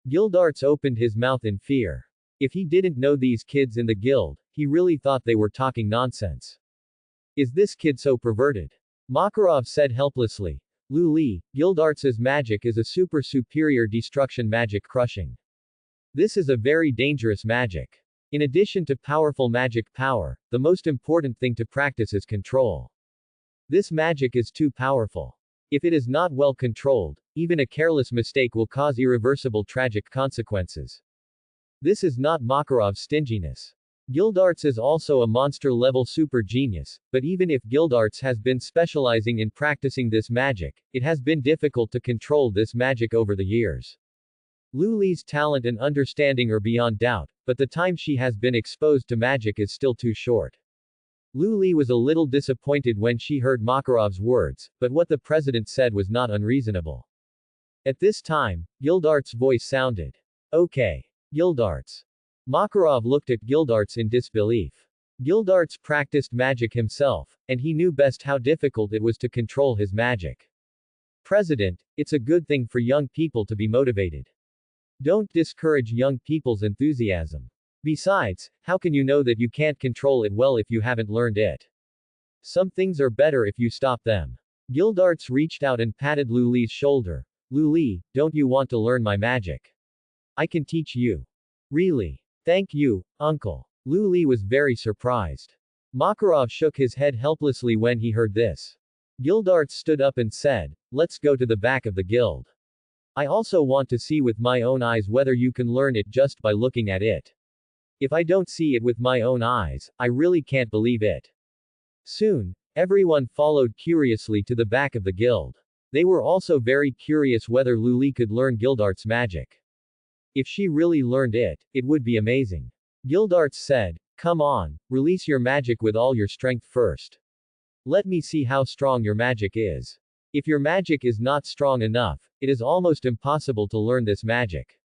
Gildarts opened his mouth in fear. If he didn't know these kids in the guild, he really thought they were talking nonsense. Is this kid so perverted? Makarov said helplessly. Luli, Gildarts' magic is a super superior destruction magic crushing. This is a very dangerous magic. In addition to powerful magic power, the most important thing to practice is control. This magic is too powerful. If it is not well controlled, even a careless mistake will cause irreversible tragic consequences. This is not Makarov's stinginess. Gildarts is also a monster-level super genius, but even if Gildarts has been specializing in practicing this magic, it has been difficult to control this magic over the years. Luli's talent and understanding are beyond doubt, but the time she has been exposed to magic is still too short. Luli was a little disappointed when she heard Makarov's words, but what the president said was not unreasonable. At this time, Gildarts' voice sounded. Okay. Gildarts. Makarov looked at Gildarts in disbelief. Gildarts practiced magic himself, and he knew best how difficult it was to control his magic. President, it's a good thing for young people to be motivated. Don't discourage young people's enthusiasm. Besides, how can you know that you can't control it well if you haven't learned it? Some things are better if you stop them. Gildarts reached out and patted Lu Li's shoulder. Lu Li, don't you want to learn my magic? I can teach you. Really? Thank you, uncle. Lu Li was very surprised. Makarov shook his head helplessly when he heard this. Gildarts stood up and said, let's go to the back of the guild. I also want to see with my own eyes whether you can learn it just by looking at it. If I don't see it with my own eyes, I really can't believe it. Soon, everyone followed curiously to the back of the guild. They were also very curious whether Lu Li could learn Gildarts' magic. If she really learned it, it would be amazing. Gildarts said, come on, release your magic with all your strength first. Let me see how strong your magic is. If your magic is not strong enough, it is almost impossible to learn this magic.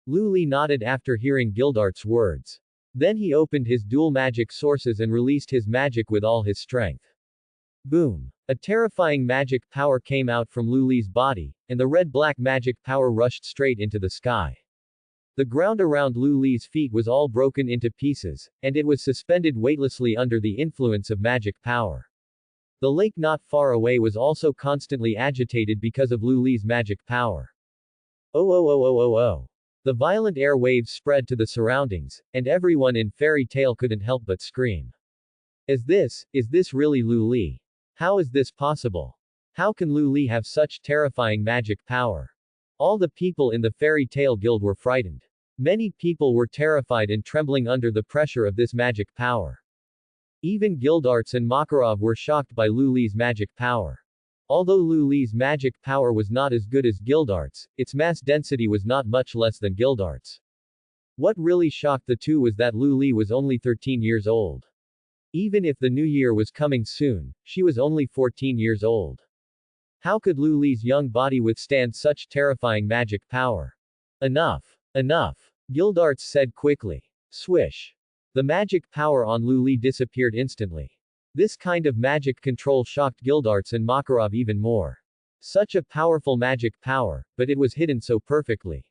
Lu Li nodded after hearing Gildarts' words. Then he opened his dual magic sources and released his magic with all his strength. Boom! A terrifying magic power came out from Lu Li's body, and the red-black magic power rushed straight into the sky. The ground around Lu Li's feet was all broken into pieces, and it was suspended weightlessly under the influence of magic power. The lake not far away was also constantly agitated because of Lu Li's magic power. Oh oh oh oh oh oh. The violent air waves spread to the surroundings, and everyone in Fairy Tail couldn't help but scream. Is this really Lu Li? How is this possible? How can Lu Li have such terrifying magic power? All the people in the Fairy Tail Guild were frightened. Many people were terrified and trembling under the pressure of this magic power. Even Gildarts and Makarov were shocked by Lu Li's magic power. Although Lu Li's magic power was not as good as Gildarts, its mass density was not much less than Gildarts. What really shocked the two was that Lu Li was only 13 years old. Even if the new year was coming soon, she was only 14 years old. How could Lu Li's young body withstand such terrifying magic power? Enough. Enough. Gildarts said quickly. Swish. The magic power on Lu Li disappeared instantly. This kind of magic control shocked Gildarts and Makarov even more. Such a powerful magic power, but it was hidden so perfectly.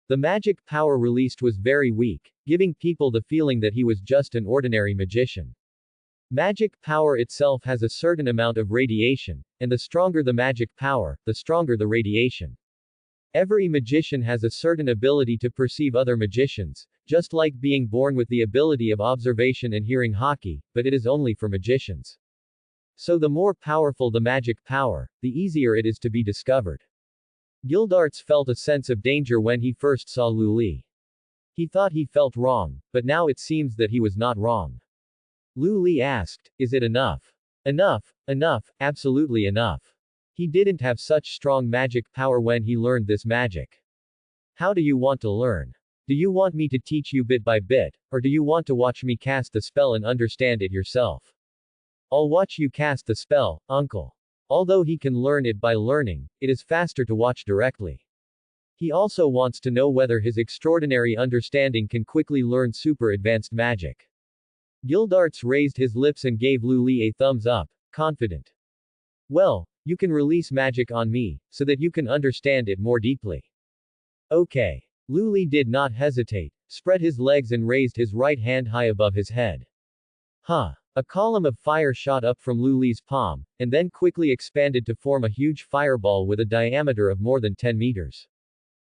The magic power released was very weak, giving people the feeling that he was just an ordinary magician. Magic power itself has a certain amount of radiation, and the stronger the magic power, the stronger the radiation. Every magician has a certain ability to perceive other magicians, just like being born with the ability of observation and hearing hockey, but it is only for magicians. So the more powerful the magic power, the easier it is to be discovered. Gildarts felt a sense of danger when he first saw Lu Li. He thought he felt wrong, but now it seems that he was not wrong. Lu Li asked, is it enough? Enough, enough, absolutely enough. He didn't have such strong magic power when he learned this magic. How do you want to learn? Do you want me to teach you bit by bit, or do you want to watch me cast the spell and understand it yourself? I'll watch you cast the spell, uncle. Although he can learn it by learning, it is faster to watch directly. He also wants to know whether his extraordinary understanding can quickly learn super advanced magic. Gildarts raised his lips and gave Lu Li a thumbs up, confident. Well, you can release magic on me, so that you can understand it more deeply. Okay. Lu Li did not hesitate, spread his legs and raised his right hand high above his head. Huh. A column of fire shot up from Lu Li's palm, and then quickly expanded to form a huge fireball with a diameter of more than 10 meters.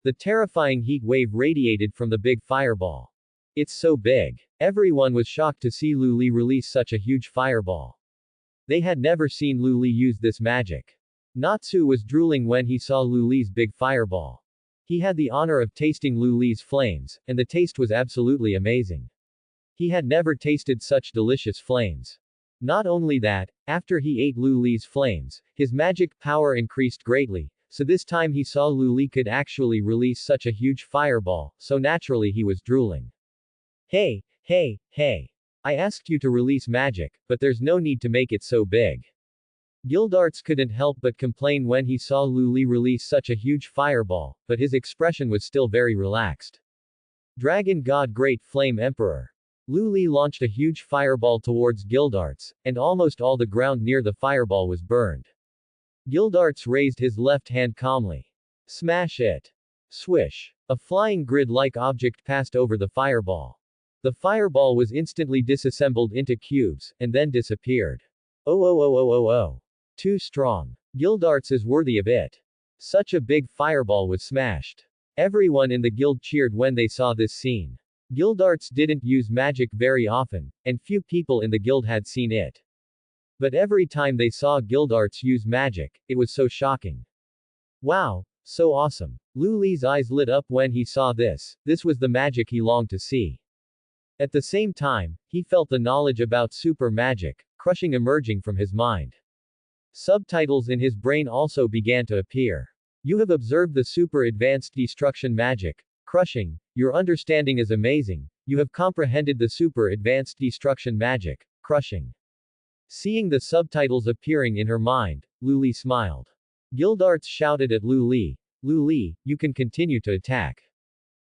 The terrifying heat wave radiated from the big fireball. It's so big. Everyone was shocked to see Lu Li release such a huge fireball. They had never seen Lu Li use this magic. Natsu was drooling when he saw Lu Li's big fireball. He had the honor of tasting Lu Li's flames, and the taste was absolutely amazing. He had never tasted such delicious flames. Not only that, after he ate Lu Li's flames, his magic power increased greatly, so this time he saw Lu Li could actually release such a huge fireball, so naturally he was drooling. Hey, hey, hey. I asked you to release magic, but there's no need to make it so big. Gildarts couldn't help but complain when he saw Lu Li release such a huge fireball, but his expression was still very relaxed. Dragon God Great Flame Emperor. Lu Li launched a huge fireball towards Gildarts, and almost all the ground near the fireball was burned. Gildarts raised his left hand calmly. Smash it. Swish. A flying grid-like object passed over the fireball. The fireball was instantly disassembled into cubes, and then disappeared. Oh oh oh oh oh oh. Too strong. Gildarts is worthy of it. Such a big fireball was smashed. Everyone in the guild cheered when they saw this scene. Gildarts didn't use magic very often, and few people in the guild had seen it. But every time they saw Gildarts use magic, it was so shocking. Wow, so awesome. Lu Li's eyes lit up when he saw this. This was the magic he longed to see. At the same time, he felt the knowledge about super magic, crushing emerging from his mind. Subtitles in his brain also began to appear. You have observed the super advanced destruction magic, crushing. Your understanding is amazing. You have comprehended the super advanced destruction magic, crushing. Seeing the subtitles appearing in her mind, Lu Li smiled. Gildarts shouted at Lu Li, "Lu Li, you can continue to attack."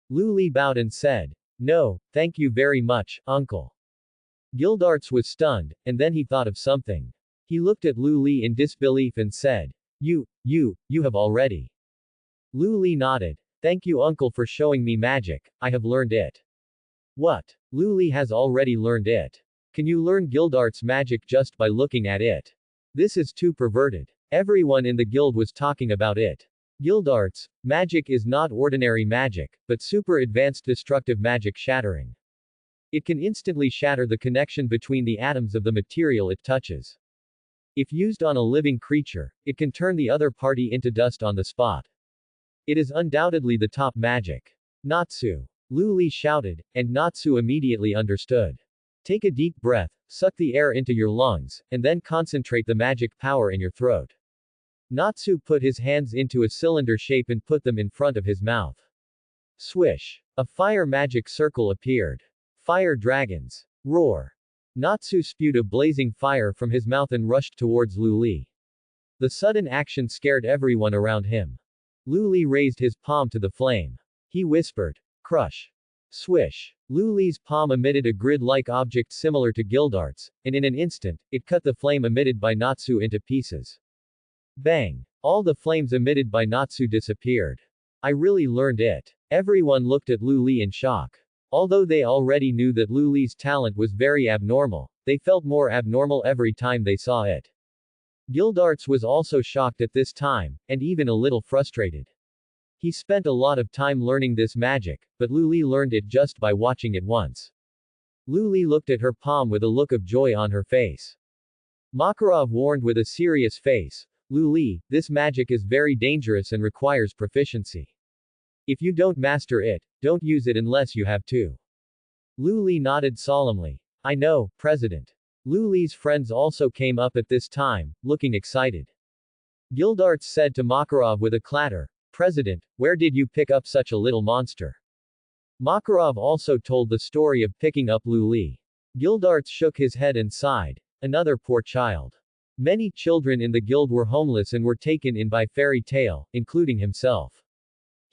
Lu Li bowed and said, "No, thank you very much, uncle." Gildarts was stunned, and then he thought of something. He looked at Lu Li in disbelief and said, You have already. Lu Li nodded. "Thank you uncle for showing me magic, I have learned it." What? Lu Li has already learned it. Can you learn Gildarts magic just by looking at it? This is too perverted. Everyone in the guild was talking about it. Gildarts magic is not ordinary magic, but super advanced destructive magic shattering. It can instantly shatter the connection between the atoms of the material it touches. If used on a living creature, it can turn the other party into dust on the spot. It is undoubtedly the top magic. Natsu. Lu Li shouted, and Natsu immediately understood. Take a deep breath, suck the air into your lungs, and then concentrate the magic power in your throat. Natsu put his hands into a cylinder shape and put them in front of his mouth. Swish. A fire magic circle appeared. Fire dragons. Roar. Natsu spewed a blazing fire from his mouth and rushed towards Lu Li. The sudden action scared everyone around him. Lu Li raised his palm to the flame. He whispered, "Crush." Swish. Lu Li's palm emitted a grid-like object similar to Gildarts, and in an instant, it cut the flame emitted by Natsu into pieces. Bang! All the flames emitted by Natsu disappeared. I really learned it. Everyone looked at Lu Li in shock. Although they already knew that Lu Li's talent was very abnormal, they felt more abnormal every time they saw it. Gildarts was also shocked at this time, and even a little frustrated. He spent a lot of time learning this magic, but Lu Li learned it just by watching it once. Lu Li looked at her palm with a look of joy on her face. Makarov warned with a serious face, "Lu Li, this magic is very dangerous and requires proficiency. If you don't master it, don't use it unless you have to." Lu Li nodded solemnly. "I know, President." Lu Li's friends also came up at this time, looking excited. Gildarts said to Makarov with a clatter, "President, where did you pick up such a little monster?" Makarov also told the story of picking up Lu Li. Gildarts shook his head and sighed. Another poor child. Many children in the guild were homeless and were taken in by Fairy Tail, including himself.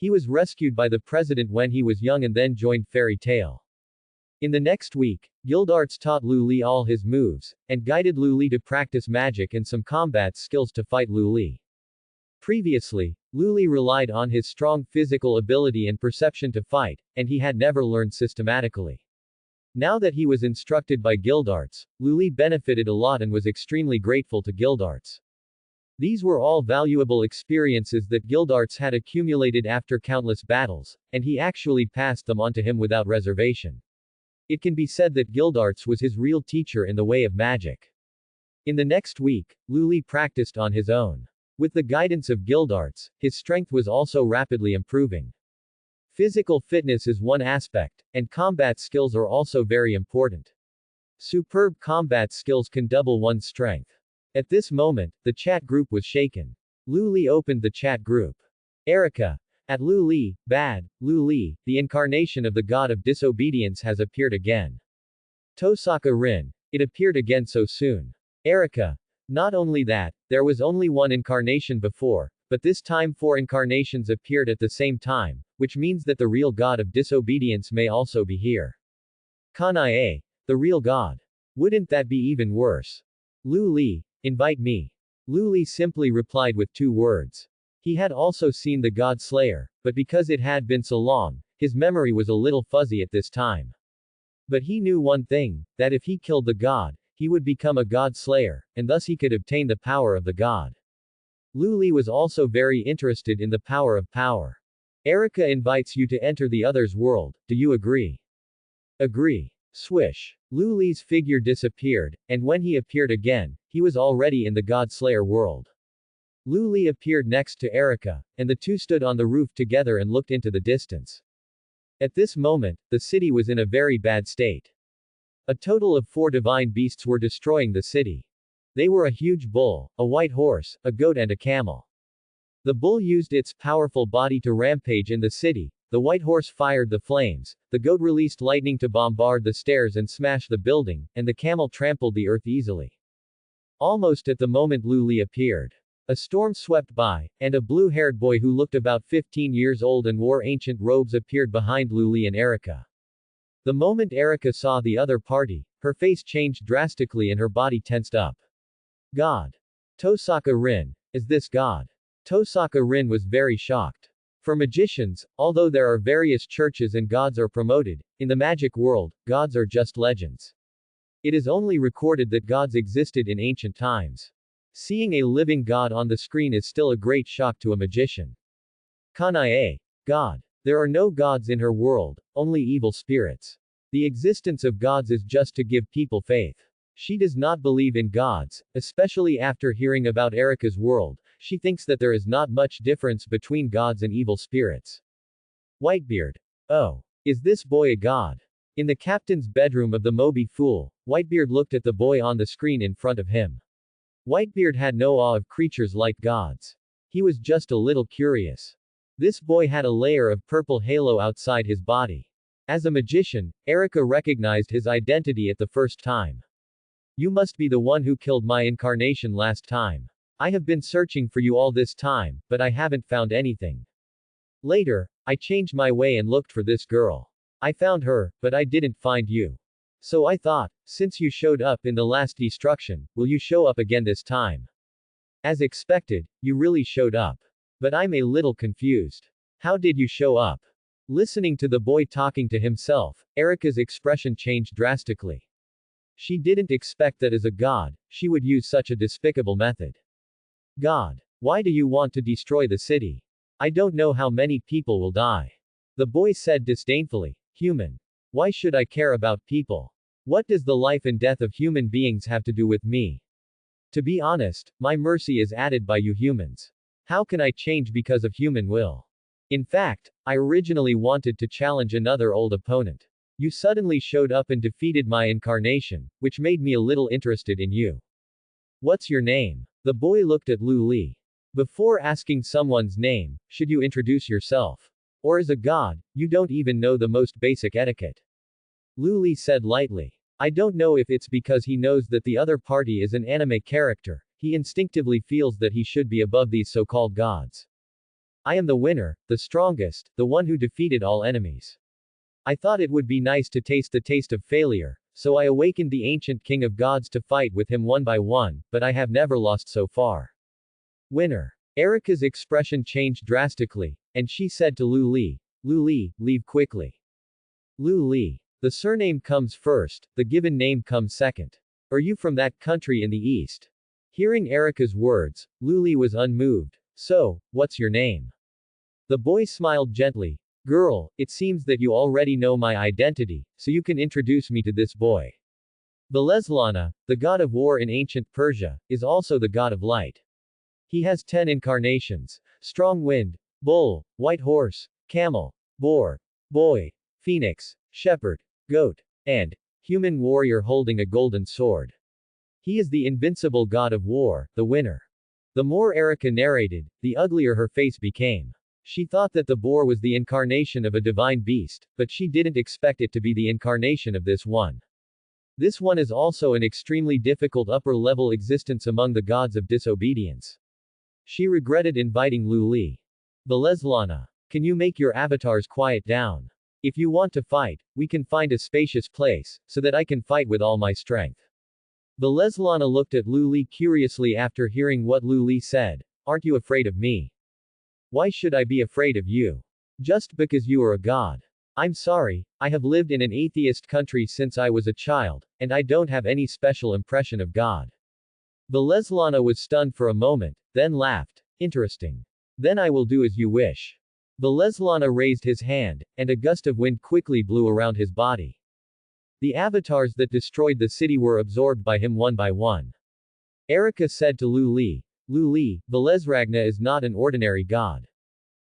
He was rescued by the president when he was young and then joined Fairy Tail. In the next week, Gildarts taught Lu Li all his moves, and guided Lu Li to practice magic and some combat skills to fight Lu Li. Previously, Lu Li relied on his strong physical ability and perception to fight, and he had never learned systematically. Now that he was instructed by Gildarts, Lu Li benefited a lot and was extremely grateful to Gildarts. These were all valuable experiences that Gildarts had accumulated after countless battles, and he actually passed them on to him without reservation. It can be said that Gildarts was his real teacher in the way of magic. In the next week, Lu Li practiced on his own. With the guidance of Gildarts, his strength was also rapidly improving. Physical fitness is one aspect, and combat skills are also very important. Superb combat skills can double one's strength. At this moment, the chat group was shaken. Lu Li opened the chat group. Erica. At Lu Li, bad, Lu Li, the incarnation of the god of disobedience has appeared again. Tosaka Rin. It appeared again so soon. Erica. Not only that, there was only one incarnation before, but this time 4 incarnations appeared at the same time, which means that the real god of disobedience may also be here. Kanae. The real god. Wouldn't that be even worse? Lu Li. Invite me. Lu Li simply replied with 2 words. He had also seen the God Slayer, but because it had been so long, his memory was a little fuzzy at this time. But he knew one thing, that if he killed the god, he would become a god slayer, and thus he could obtain the power of the god. Luli was also very interested in the power of power. Erica invites you to enter the other's world, do you agree? Agree. Swish. Luli's figure disappeared, and when he appeared again, he was already in the God Slayer world. Luli appeared next to Erica, and the two stood on the roof together and looked into the distance. At this moment, the city was in a very bad state. A total of 4 divine beasts were destroying the city. They were a huge bull, a white horse, a goat and a camel. The bull used its powerful body to rampage in the city, the white horse fired the flames, the goat released lightning to bombard the stairs and smash the building, and the camel trampled the earth easily. Almost at the moment Luli appeared. A storm swept by, and a blue-haired boy who looked about 15 years old and wore ancient robes appeared behind Luli and Erica. The moment Erica saw the other party, her face changed drastically and her body tensed up. God. Tosaka Rin. Is this God? Tosaka Rin was very shocked. For magicians, although there are various churches and gods are promoted, in the magic world, gods are just legends. It is only recorded that gods existed in ancient times. Seeing a living god on the screen is still a great shock to a magician. Kanae. God. There are no gods in her world, only evil spirits. The existence of gods is just to give people faith. She does not believe in gods, especially after hearing about Erica's world. She thinks that there is not much difference between gods and evil spirits. Whitebeard. Oh. Is this boy a god? In the captain's bedroom of the Moby Fool, Whitebeard looked at the boy on the screen in front of him. Whitebeard had no awe of creatures like gods. He was just a little curious. This boy had a layer of purple halo outside his body. As a magician, Erica recognized his identity at the first time. You must be the one who killed my incarnation last time. I have been searching for you all this time, but I haven't found anything. Later, I changed my way and looked for this girl. I found her, but I didn't find you. So I thought, since you showed up in the last destruction, will you show up again this time? As expected, you really showed up. But I'm a little confused. How did you show up? Listening to the boy talking to himself, Erica's expression changed drastically. She didn't expect that as a god, she would use such a despicable method. God. Why do you want to destroy the city? I don't know how many people will die. The boy said disdainfully. Human. Why should I care about people? What does the life and death of human beings have to do with me? To be honest, my mercy is added by you humans. How can I change because of human will? In fact, I originally wanted to challenge another old opponent. You suddenly showed up and defeated my incarnation, which made me a little interested in you. What's your name? The boy looked at Luli. Before asking someone's name, should you introduce yourself? Or as a god, you don't even know the most basic etiquette. Luli said lightly. I don't know if it's because he knows that the other party is an anime character, he instinctively feels that he should be above these so-called gods. I am the winner, the strongest, the one who defeated all enemies. I thought it would be nice to taste the taste of failure, so I awakened the ancient king of gods to fight with him one by one, but I have never lost so far. Winner. Erica's expression changed drastically, and she said to Luli, Luli, leave quickly. Luli. The surname comes first, the given name comes second. Are you from that country in the east? Hearing Erica's words, Luli was unmoved. So, what's your name? The boy smiled gently. Girl, it seems that you already know my identity, so you can introduce me to this boy. Veleslana, the god of war in ancient Persia, is also the god of light. He has 10 incarnations: strong wind, bull, white horse, camel, boar, boy, phoenix, shepherd, goat, and human warrior holding a golden sword. He is the invincible god of war, the winner. The more Erica narrated, the uglier her face became. She thought that the boar was the incarnation of a divine beast, but she didn't expect it to be the incarnation of this one. This one is also an extremely difficult upper-level existence among the gods of disobedience. She regretted inviting Luli. Veleslana. Can you make your avatars quiet down? If you want to fight, we can find a spacious place, so that I can fight with all my strength. Veleslana looked at Luli curiously after hearing what Luli said. Aren't you afraid of me? Why should I be afraid of you? Just because you are a god. I'm sorry, I have lived in an atheist country since I was a child, and I don't have any special impression of God. Veleslana was stunned for a moment, then laughed. Interesting. Then I will do as you wish. Veleslana raised his hand, and a gust of wind quickly blew around his body. The avatars that destroyed the city were absorbed by him one by one. Erika said to Lu Li, Velesragna is not an ordinary god.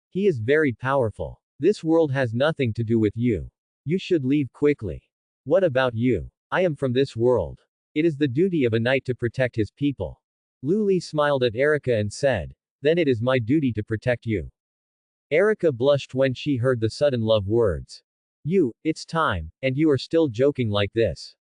He is very powerful. This world has nothing to do with you. You should leave quickly. What about you? I am from this world. It is the duty of a knight to protect his people. Lu Li smiled at Erika and said, then it is my duty to protect you. Erika blushed when she heard the sudden love words. It's time, and you are still joking like this.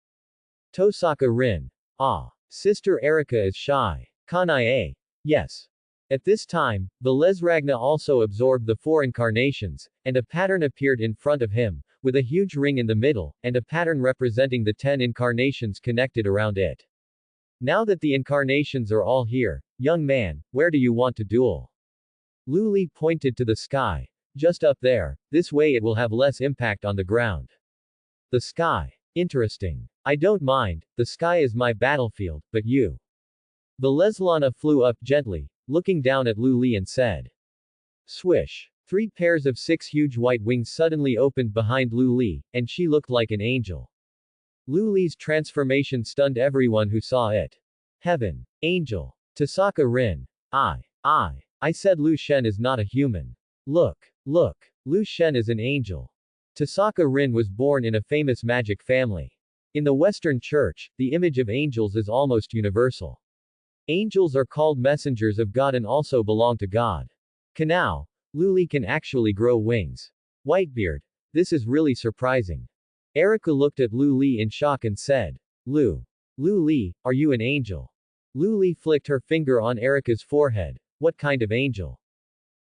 Tosaka Rin. Ah. Sister Erika is shy. Kanae. Yes. At this time, Velesragna also absorbed the 4 incarnations, and a pattern appeared in front of him, with a huge ring in the middle, and a pattern representing the 10 incarnations connected around it. Now that the incarnations are all here, young man, where do you want to duel? Lu Li pointed to the sky. Just up there, this way it will have less impact on the ground. The sky. Interesting. I don't mind, the sky is my battlefield, but you. Veleslana flew up gently, looking down at Lu Li and said. Swish. 3 pairs of 6 huge white wings suddenly opened behind Lu Li, and she looked like an angel. Lu Li's transformation stunned everyone who saw it. Heaven. Angel. Tosaka Rin. I said Lu Shen is not a human. Look. Lu Shen is an angel. Tosaka Rin was born in a famous magic family. In the Western Church, the image of angels is almost universal. Angels are called messengers of God and also belong to God. Now, Lu Li can actually grow wings. Whitebeard. This is really surprising. Erika looked at Lu Li in shock and said, Lu Li, are you an angel? Lu Li flicked her finger on Erika's forehead. What kind of angel?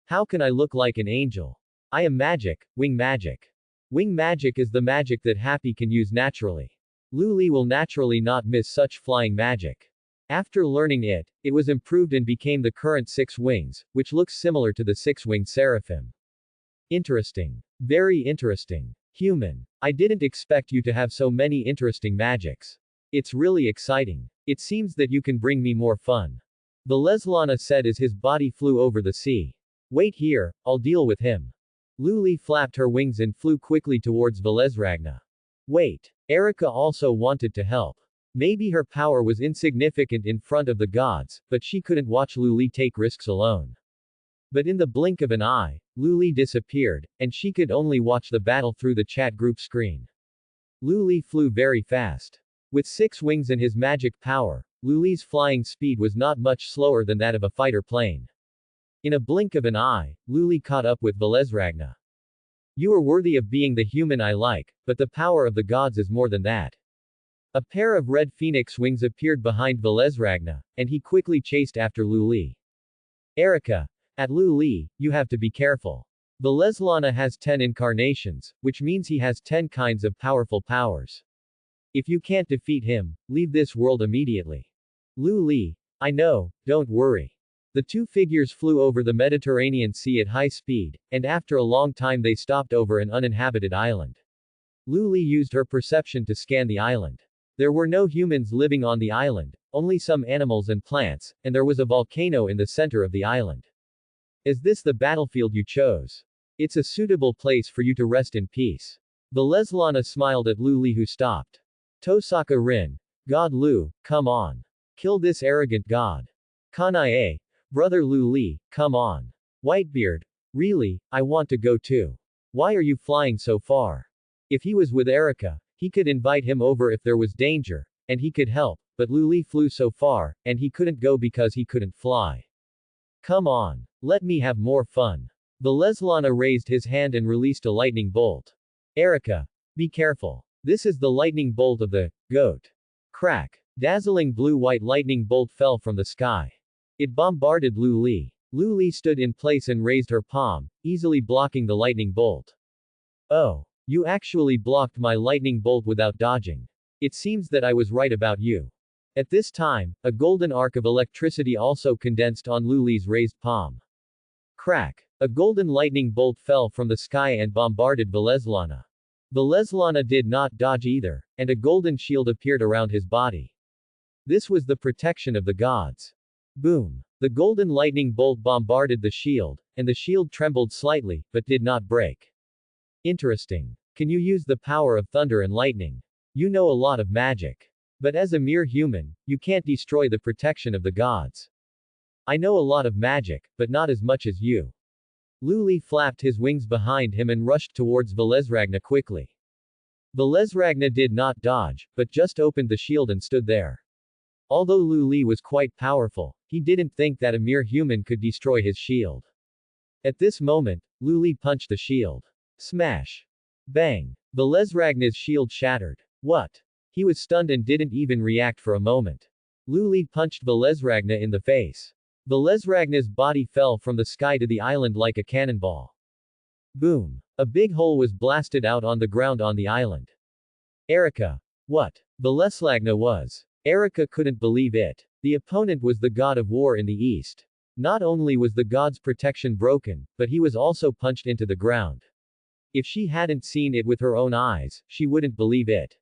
How can I look like an angel? I am magic, wing magic. Wing magic is the magic that Happy can use naturally. Lu Li will naturally not miss such flying magic. After learning it, it was improved and became the current 6 wings, which looks similar to the 6-winged seraphim. Interesting. Very interesting. Human. I didn't expect you to have so many interesting magics. It's really exciting. It seems that you can bring me more fun. Veleslana said as his body flew over the sea. Wait here, I'll deal with him. Lu Li flapped her wings and flew quickly towards Velesragna. Wait. Erika also wanted to help. Maybe her power was insignificant in front of the gods, but she couldn't watch Lu Li take risks alone. But in the blink of an eye, Lu Li disappeared, and she could only watch the battle through the chat group screen. Lu Li flew very fast. With 6 wings and his magic power, Lu Li's flying speed was not much slower than that of a fighter plane. In a blink of an eye, Lu Li caught up with Velesragna. You are worthy of being the human I like, but the power of the gods is more than that. A pair of red phoenix wings appeared behind Velesragna, and he quickly chased after Lu Li. Erika. At Lu Li, you have to be careful. Veleslana has 10 incarnations, which means he has 10 kinds of powerful powers. If you can't defeat him, leave this world immediately. Lu Li. I know, don't worry. The 2 figures flew over the Mediterranean Sea at high speed, and after a long time they stopped over an uninhabited island. Lu Li used her perception to scan the island. There were no humans living on the island, only some animals and plants, and there was a volcano in the center of the island. Is this the battlefield you chose? It's a suitable place for you to rest in peace. Veleslana smiled at Lu Li who stopped. Tosaka Rin. God Lu, come on. Kill this arrogant god. Kanae. Brother Lu Li, come on. Whitebeard. Really, I want to go too. Why are you flying so far? If he was with Erika, he could invite him over if there was danger, and he could help, but Lu Li flew so far, and he couldn't go because he couldn't fly. Come on. Let me have more fun. Veleslana raised his hand and released a lightning bolt. Erika. Be careful. This is the lightning bolt of the goat. Crack. Dazzling blue-white lightning bolt fell from the sky. It bombarded Lu Li. Lu Li stood in place and raised her palm, easily blocking the lightning bolt. Oh. You actually blocked my lightning bolt without dodging. It seems that I was right about you. At this time, a golden arc of electricity also condensed on Lu Li's raised palm. Crack. A golden lightning bolt fell from the sky and bombarded Veleslana. Veleslana did not dodge either, and a golden shield appeared around his body. This was the protection of the gods. Boom! The golden lightning bolt bombarded the shield, and the shield trembled slightly, but did not break. Interesting. Can you use the power of thunder and lightning? You know a lot of magic. But as a mere human, you can't destroy the protection of the gods. I know a lot of magic, but not as much as you. Luli flapped his wings behind him and rushed towards Velesragna quickly. Velesragna did not dodge, but just opened the shield and stood there. Although Luli was quite powerful, he didn't think that a mere human could destroy his shield. At this moment, Luli punched the shield. Smash! Bang! Velesragna's shield shattered. What? He was stunned and didn't even react for a moment. Luli punched Velesragna in the face. Velesragna's body fell from the sky to the island like a cannonball. Boom! A big hole was blasted out on the ground on the island. Erica! What? Velesragna was. Erica couldn't believe it. The opponent was the god of war in the east. Not only was the god's protection broken, but he was also punched into the ground. If she hadn't seen it with her own eyes, she wouldn't believe it.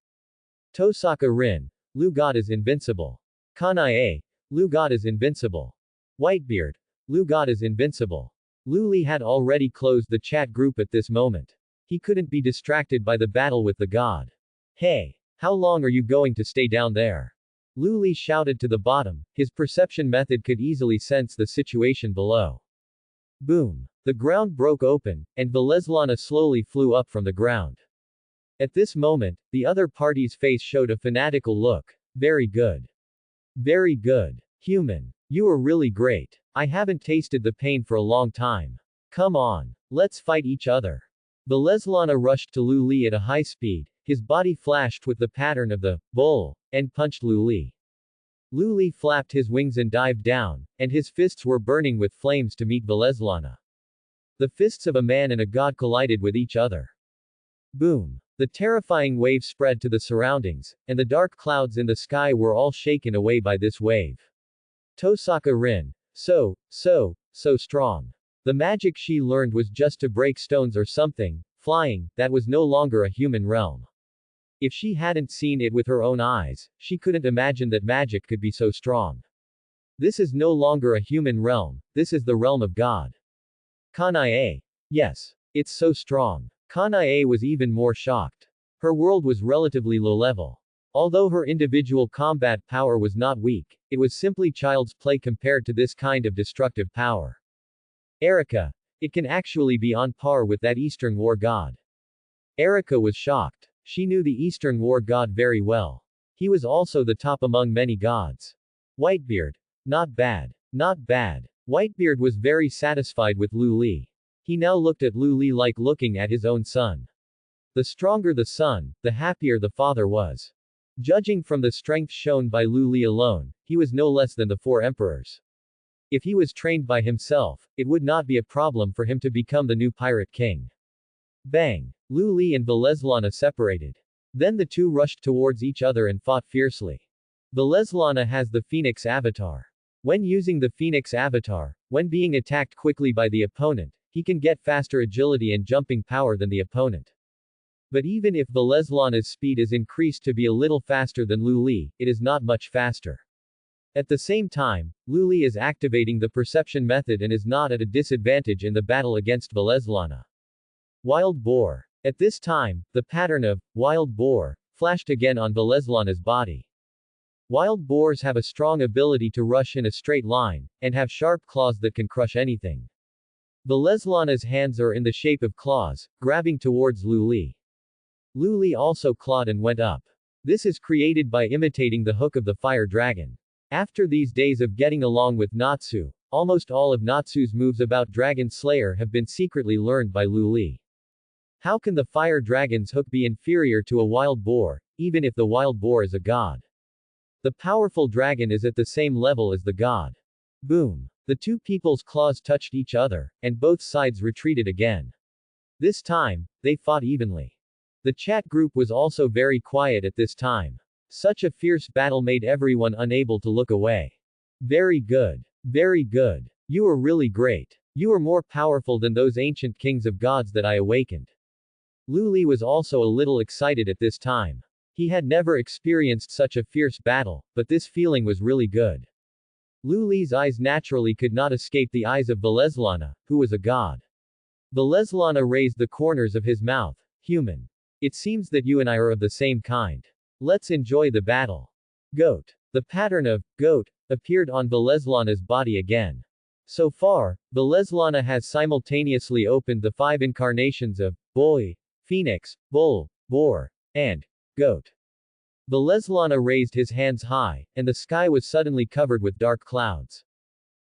Tosaka Rin. Lu God is invincible. Kanae. Lu God is invincible. Whitebeard. Lu God is invincible. Luli had already closed the chat group at this moment. He couldn't be distracted by the battle with the god. Hey! How long are you going to stay down there? Luli shouted to the bottom. His perception method could easily sense the situation below. Boom! The ground broke open, and Veleslana slowly flew up from the ground. At this moment, the other party's face showed a fanatical look. Very good. Very good. Human. You are really great. I haven't tasted the pain for a long time. Come on. Let's fight each other. Veleslana rushed to Luli at a high speed. His body flashed with the pattern of the bull, and punched Luli. Luli flapped his wings and dived down, and his fists were burning with flames to meet Veleslana. The fists of a man and a god collided with each other. Boom! The terrifying wave spread to the surroundings, and the dark clouds in the sky were all shaken away by this wave. Tosaka Rin. So strong. The magic she learned was just to break stones or something. Flying, that was no longer a human realm. If she hadn't seen it with her own eyes, she couldn't imagine that magic could be so strong. This is no longer a human realm, this is the realm of God. Kanae. Yes. It's so strong. Kanae was even more shocked. Her world was relatively low level. Although her individual combat power was not weak, it was simply child's play compared to this kind of destructive power. Erica. It can actually be on par with that Eastern war god. Erica was shocked. She knew the Eastern war god very well. He was also the top among many gods. Whitebeard. Not bad. Not bad. Whitebeard was very satisfied with Luli. He now looked at Luli like looking at his own son. The stronger the son, the happier the father was. Judging from the strength shown by Luli alone, he was no less than the four emperors. If he was trained by himself, it would not be a problem for him to become the new pirate king. Bang! Luli and Veleslana separated. Then the two rushed towards each other and fought fiercely. Veleslana has the Phoenix Avatar. When using the Phoenix Avatar, when being attacked quickly by the opponent, he can get faster agility and jumping power than the opponent. But even if Veleslana's speed is increased to be a little faster than Luli, it is not much faster. At the same time, Luli is activating the perception method and is not at a disadvantage in the battle against Veleslana. Wild Boar. At this time, the pattern of Wild Boar flashed again on Veleslana's body. Wild boars have a strong ability to rush in a straight line, and have sharp claws that can crush anything. Veleslana's hands are in the shape of claws, grabbing towards Luli. Luli also clawed and went up. This is created by imitating the hook of the fire dragon. After these days of getting along with Natsu, almost all of Natsu's moves about Dragon Slayer have been secretly learned by Luli. How can the fire dragon's hook be inferior to a wild boar, even if the wild boar is a god? The powerful dragon is at the same level as the god. Boom! The two people's claws touched each other, and both sides retreated again. This time, they fought evenly. The chat group was also very quiet at this time. Such a fierce battle made everyone unable to look away. Very good. Very good. You are really great. You are more powerful than those ancient kings of gods that I awakened. Luli was also a little excited at this time. He had never experienced such a fierce battle, but this feeling was really good. Luli's eyes naturally could not escape the eyes of Veleslana, who was a god. Veleslana raised the corners of his mouth. Human. It seems that you and I are of the same kind. Let's enjoy the battle. Goat. The pattern of goat appeared on Veleslana's body again. So far, Veleslana has simultaneously opened the 5 incarnations of boy, phoenix, bull, boar, and goat. Veleslana raised his hands high, and the sky was suddenly covered with dark clouds.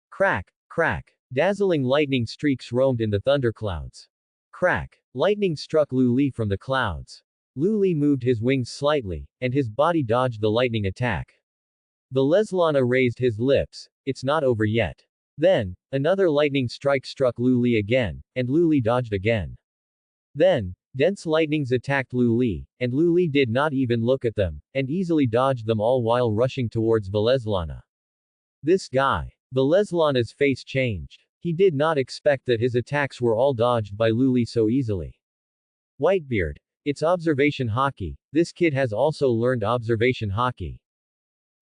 Crack, crack. Dazzling lightning streaks roamed in the thunderclouds. Crack. Lightning struck Luli from the clouds. Luli moved his wings slightly, and his body dodged the lightning attack. Veleslana raised his lips. It's not over yet. Then, another lightning strike struck Luli again, and Luli dodged again. Then, dense lightnings attacked Luli, and Luli did not even look at them, and easily dodged them all while rushing towards Veleslana. This guy. Veleslana's face changed. He did not expect that his attacks were all dodged by Luli so easily. Whitebeard. It's observation hockey. This kid has also learned observation hockey.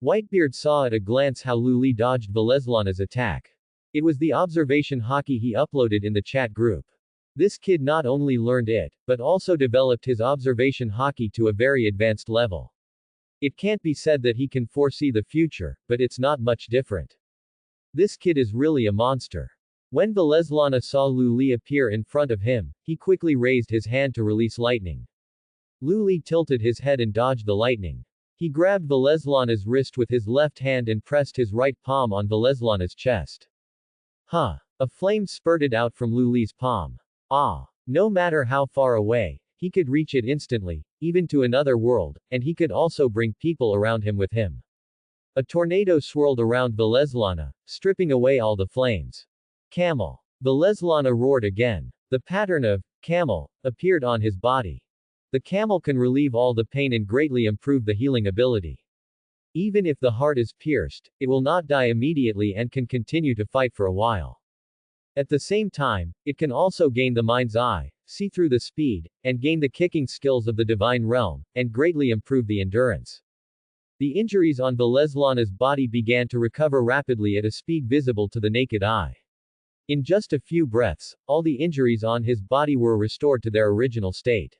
Whitebeard saw at a glance how Luli dodged Veleslana's attack. It was the observation hockey he uploaded in the chat group. This kid not only learned it, but also developed his observation hockey to a very advanced level. It can't be said that he can foresee the future, but it's not much different. This kid is really a monster. When Veleslana saw Luli appear in front of him, he quickly raised his hand to release lightning. Luli tilted his head and dodged the lightning. He grabbed Veleslana's wrist with his left hand and pressed his right palm on Veleslana's chest. Huh. A flame spurted out from Luli's palm. Ah. No matter how far away, he could reach it instantly, even to another world, and he could also bring people around him with him. A tornado swirled around Veleslana, stripping away all the flames. Camel. Veleslana roared again. The pattern of camel appeared on his body. The camel can relieve all the pain and greatly improve the healing ability. Even if the heart is pierced, it will not die immediately and can continue to fight for a while. At the same time, it can also gain the mind's eye, see through the speed, and gain the kicking skills of the divine realm, and greatly improve the endurance. The injuries on Veleslana's body began to recover rapidly at a speed visible to the naked eye. In just a few breaths, all the injuries on his body were restored to their original state.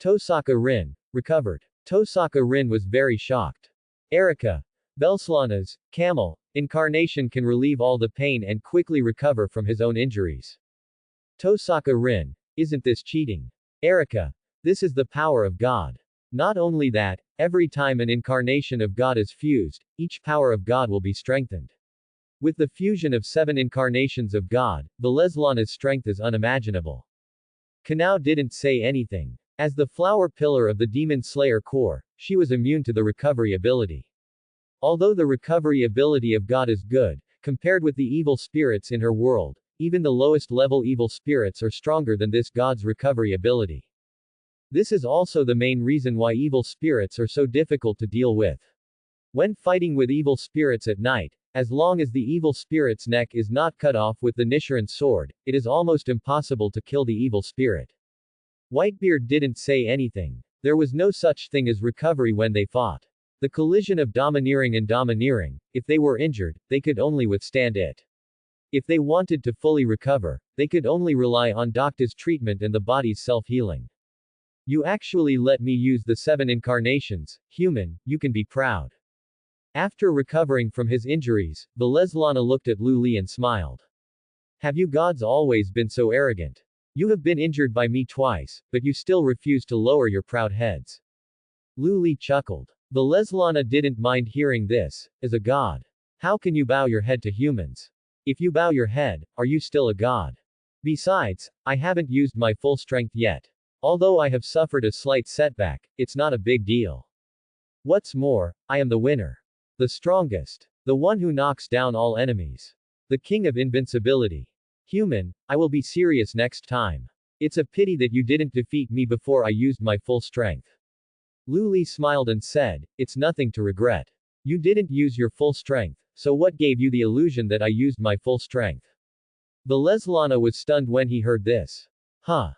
Tosaka Rin recovered. Tosaka Rin was very shocked. Erika. Veleslana's camel incarnation can relieve all the pain and quickly recover from his own injuries. Tosaka Rin. Isn't this cheating? Erika. This is the power of God. Not only that, every time an incarnation of God is fused, each power of God will be strengthened. With the fusion of 7 incarnations of God, Veleslana's strength is unimaginable. Kanao didn't say anything. As the flower pillar of the Demon Slayer core, she was immune to the recovery ability. Although the recovery ability of God is good, compared with the evil spirits in her world, even the lowest level evil spirits are stronger than this God's recovery ability. This is also the main reason why evil spirits are so difficult to deal with. When fighting with evil spirits at night, as long as the evil spirit's neck is not cut off with the Nichiren sword, it is almost impossible to kill the evil spirit. Whitebeard didn't say anything. There was no such thing as recovery when they fought. The collision of domineering and domineering, if they were injured, they could only withstand it. If they wanted to fully recover, they could only rely on doctor's treatment and the body's self-healing. You actually let me use the 7 incarnations, human, you can be proud. After recovering from his injuries, Veleslana looked at Luli and smiled. Have you gods always been so arrogant? You have been injured by me twice, but you still refuse to lower your proud heads. Luli chuckled. Veleslana didn't mind hearing this. As a god, how can you bow your head to humans? If you bow your head, are you still a god? Besides, I haven't used my full strength yet. Although I have suffered a slight setback, it's not a big deal. What's more, I am the winner. The strongest. The one who knocks down all enemies. The king of invincibility. Human, I will be serious next time. It's a pity that you didn't defeat me before I used my full strength. Luli smiled and said, it's nothing to regret. You didn't use your full strength, so what gave you the illusion that I used my full strength? Veleslana was stunned when he heard this. Huh.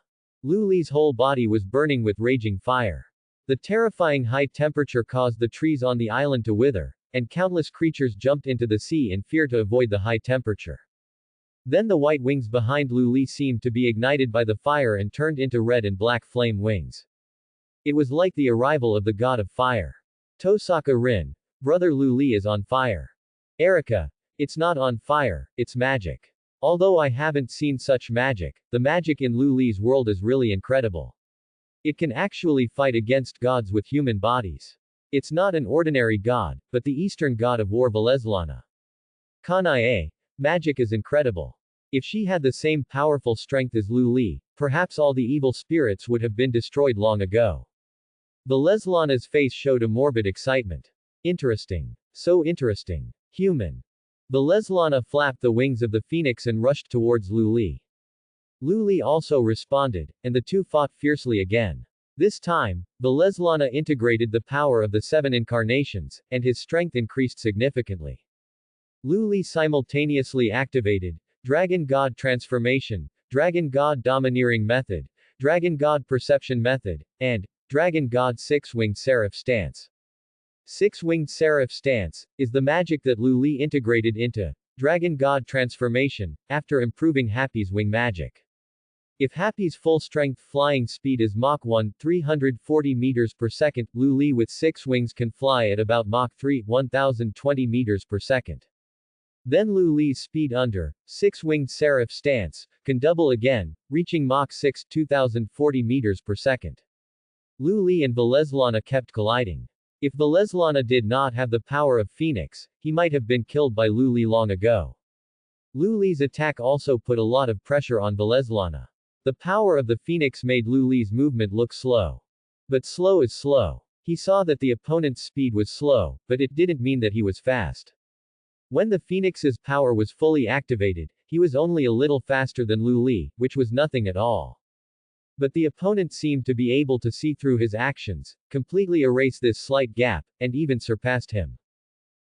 Lu Li's whole body was burning with raging fire. The terrifying high temperature caused the trees on the island to wither, and countless creatures jumped into the sea in fear to avoid the high temperature. Then the white wings behind Lu Li seemed to be ignited by the fire and turned into red and black flame wings. It was like the arrival of the god of fire. Tosaka Rin. Brother Lu Li is on fire. Erika. It's not on fire, it's magic. Although I haven't seen such magic, the magic in Lu Li's world is really incredible. It can actually fight against gods with human bodies. It's not an ordinary god, but the eastern god of war Veleslana. Kanae. Magic is incredible. If she had the same powerful strength as Lu Li, perhaps all the evil spirits would have been destroyed long ago. Veleslana's face showed a morbid excitement. Interesting. So interesting. Human. Veleslana flapped the wings of the phoenix and rushed towards Lu Li. Lu Li also responded, and the two fought fiercely again. This time, Veleslana integrated the power of the 7 incarnations, and his strength increased significantly. Lu Li simultaneously activated Dragon God Transformation, Dragon God Domineering Method, Dragon God Perception Method, and Dragon God Six-Winged Seraph Stance. Six-Winged Seraph Stance is the magic that Lu Li integrated into Dragon God Transformation after improving Happy's wing magic. If Happy's full-strength flying speed is Mach 1, 340 meters per second, Lu Li with 6 wings can fly at about Mach 3, 1020 meters per second. Then Lu Li's speed under 6-winged Seraph Stance can double again, reaching Mach 6, 2040 meters per second. Lu Li and Veleslana kept colliding. If Veleslana did not have the power of Phoenix, he might have been killed by Lu Li long ago. Lu Li's attack also put a lot of pressure on Veleslana. The power of the Phoenix made Lu Li's movement look slow. But slow is slow. He saw that the opponent's speed was slow, but it didn't mean that he was fast. When the Phoenix's power was fully activated, he was only a little faster than Lu Li, which was nothing at all. But the opponent seemed to be able to see through his actions, completely erase this slight gap, and even surpassed him.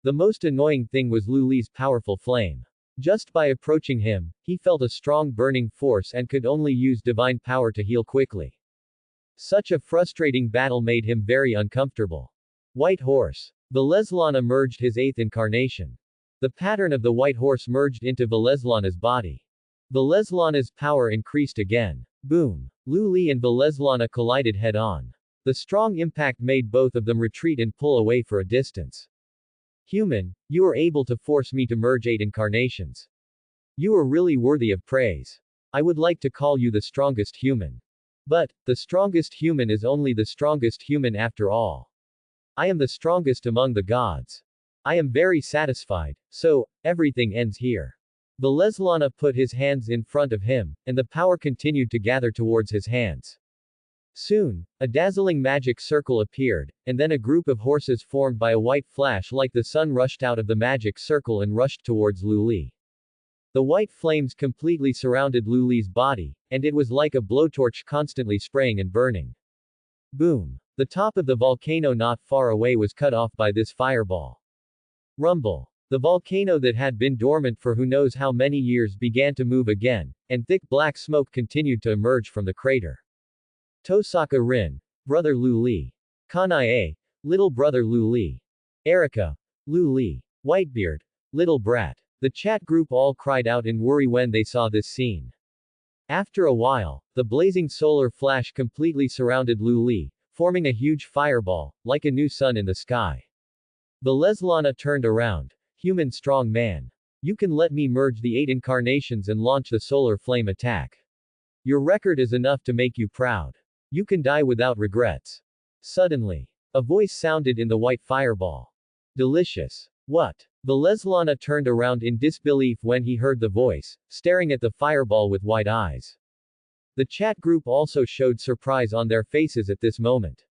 The most annoying thing was Lu Li's powerful flame. Just by approaching him, he felt a strong burning force and could only use divine power to heal quickly. Such a frustrating battle made him very uncomfortable. White Horse. Veleslana merged his 8th incarnation. The pattern of the white horse merged into Veleslana's body. Veleslana's power increased again. Boom. Lu Li and Veleslana collided head-on. The strong impact made both of them retreat and pull away for a distance. Human, you are able to force me to merge 8 incarnations. You are really worthy of praise. I would like to call you the strongest human. But, the strongest human is only the strongest human after all. I am the strongest among the gods. I am very satisfied, so, everything ends here. Veleslana put his hands in front of him, and the power continued to gather towards his hands. Soon, a dazzling magic circle appeared, and then a group of horses formed by a white flash like the sun rushed out of the magic circle and rushed towards Lu Li. The white flames completely surrounded Lu Li's body, and it was like a blowtorch constantly spraying and burning. Boom! The top of the volcano not far away was cut off by this fireball. Rumble. The volcano that had been dormant for who knows how many years began to move again, and thick black smoke continued to emerge from the crater. Tosaka Rin. Brother Lu Li. Kanae. Little brother Lu Li. Erika. Lu Li. Whitebeard. Little brat. The chat group all cried out in worry when they saw this scene. After a while, the blazing solar flash completely surrounded Lu Li, forming a huge fireball, like a new sun in the sky. Veleslana turned around. Human strong man. You can let me merge the 8 incarnations and launch the solar flame attack. Your record is enough to make you proud. You can die without regrets. Suddenly, a voice sounded in the white fireball. Delicious. What? Veleslana turned around in disbelief when he heard the voice, staring at the fireball with wide eyes. The chat group also showed surprise on their faces at this moment.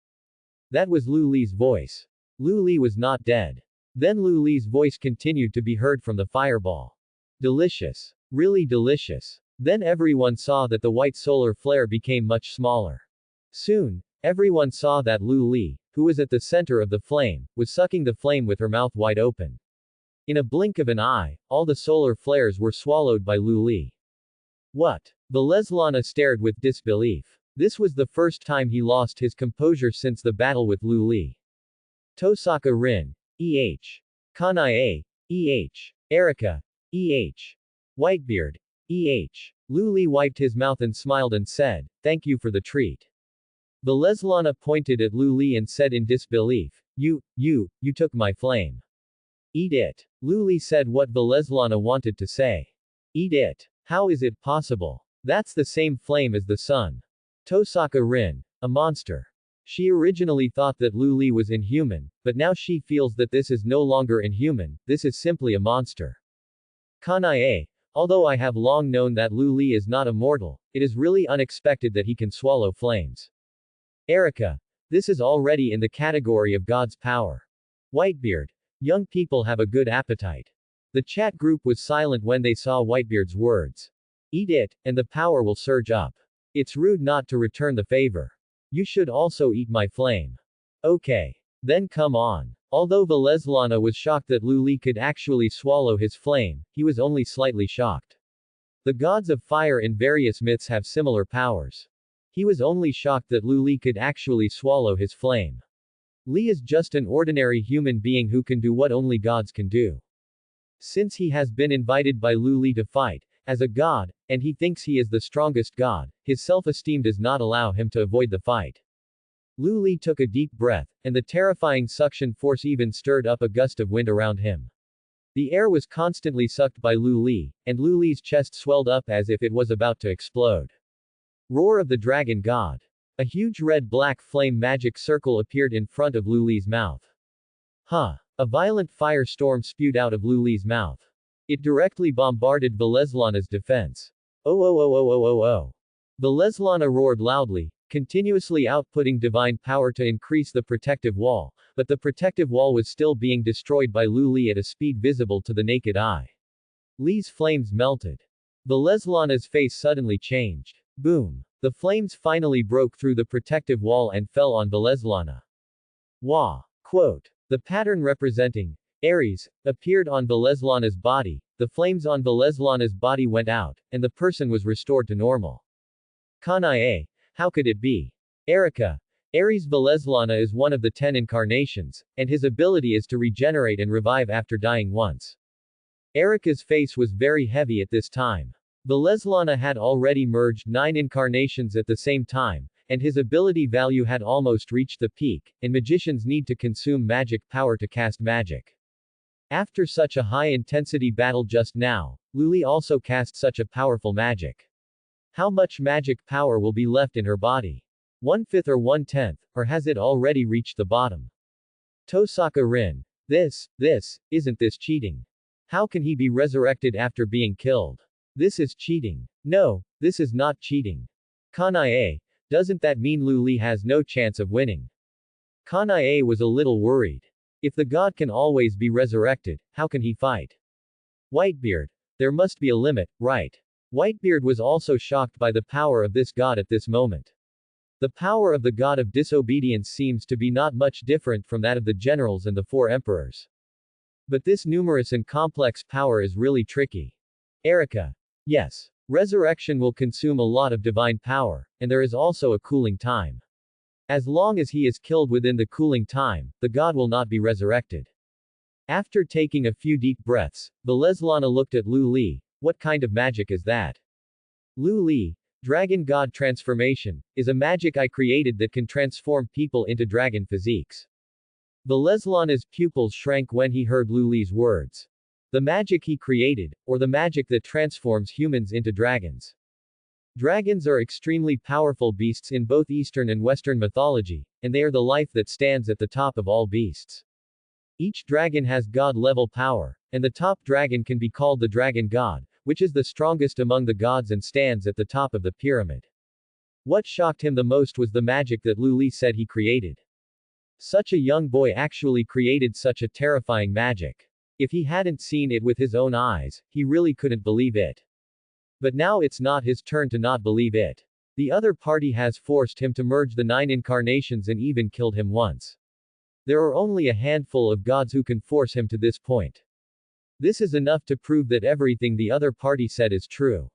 That was Lu Li's voice. Lu Li was not dead. Then Lu Li's voice continued to be heard from the fireball. Delicious. Really delicious. Then everyone saw that the white solar flare became much smaller. Soon, everyone saw that Lu Li, who was at the center of the flame, was sucking the flame with her mouth wide open. In a blink of an eye, all the solar flares were swallowed by Lu Li. What? Veleslana stared with disbelief. This was the first time he lost his composure since the battle with Lu Li. Tosaka Rin. E.H. Kanai. E.H. Erica. E.H. Whitebeard. E.H. Lu Li wiped his mouth and smiled and said, "Thank you for the treat." Veleslana pointed at Lu Li and said in disbelief, You took my flame. Eat it. Lu Li said what Veleslana wanted to say. Eat it. How is it possible? That's the same flame as the sun. Tosaka Rin. A monster. She originally thought that Lu Li was inhuman, but now she feels that this is no longer inhuman, this is simply a monster. Kanai. Although I have long known that Lu Li is not immortal, it is really unexpected that he can swallow flames. Erica. This is already in the category of God's power. Whitebeard. Young people have a good appetite. The chat group was silent when they saw Whitebeard's words. Eat it, and the power will surge up. It's rude not to return the favor. You should also eat my flame. Okay. Then come on. Although Veleslana was shocked that Lu Li could actually swallow his flame, he was only slightly shocked. The gods of fire in various myths have similar powers. He was only shocked that Lu Li could actually swallow his flame. Li is just an ordinary human being who can do what only gods can do. Since he has been invited by Lu Li to fight, as a god, and he thinks he is the strongest god, his self-esteem does not allow him to avoid the fight. Lu Li took a deep breath, and the terrifying suction force even stirred up a gust of wind around him. The air was constantly sucked by Lu Li, and Lu Li's chest swelled up as if it was about to explode. Roar of the Dragon God. A huge red-black flame magic circle appeared in front of Lu Li's mouth. Huh. A violent firestorm spewed out of Lu Li's mouth. It directly bombarded Veleslana's defense. Oh. Veleslana roared loudly, continuously outputting divine power to increase the protective wall, but the protective wall was still being destroyed by Lu Li at a speed visible to the naked eye. Li's flames melted. Veleslana's face suddenly changed. Boom. The flames finally broke through the protective wall and fell on Veleslana. Wah. Quote. The pattern representing Aries appeared on Veleslana's body, the flames on Veleslana's body went out, and the person was restored to normal. Kanai. How could it be? Erica. Aries Veleslana is one of the 10 incarnations, and his ability is to regenerate and revive after dying once. Erica's face was very heavy at this time. Veleslana had already merged 9 incarnations at the same time, and his ability value had almost reached the peak, and magicians need to consume magic power to cast magic. After such a high-intensity battle just now, Lu Li also cast such a powerful magic. How much magic power will be left in her body? 1/5 or 1/10, or has it already reached the bottom? Tosaka Rin. Isn't this cheating? How can he be resurrected after being killed? This is cheating. No, this is not cheating. Kanai. Doesn't that mean Lu Li has no chance of winning? Kanai was a little worried. If the god can always be resurrected, how can he fight? Whitebeard. There must be a limit, right? Whitebeard was also shocked by the power of this god at this moment. The power of the god of disobedience seems to be not much different from that of the generals and the 4 emperors. But this numerous and complex power is really tricky. Erica. Yes. Resurrection will consume a lot of divine power, and there is also a cooling time. As long as he is killed within the cooling time, the god will not be resurrected. After taking a few deep breaths, Veleslana looked at Lu Li. What kind of magic is that? Lu Li, Dragon God Transformation, is a magic I created that can transform people into dragon physiques. Veleslana's pupils shrank when he heard Lu Li's words. The magic he created, or the magic that transforms humans into dragons. Dragons are extremely powerful beasts in both Eastern and Western mythology, and they are the life that stands at the top of all beasts. Each dragon has god-level power, and the top dragon can be called the dragon god, which is the strongest among the gods and stands at the top of the pyramid. What shocked him the most was the magic that Lu Li said he created. Such a young boy actually created such a terrifying magic. If he hadn't seen it with his own eyes, he really couldn't believe it. But now it's not his turn to not believe it. The other party has forced him to merge the 9 incarnations and even killed him once. There are only a handful of gods who can force him to this point. This is enough to prove that everything the other party said is true.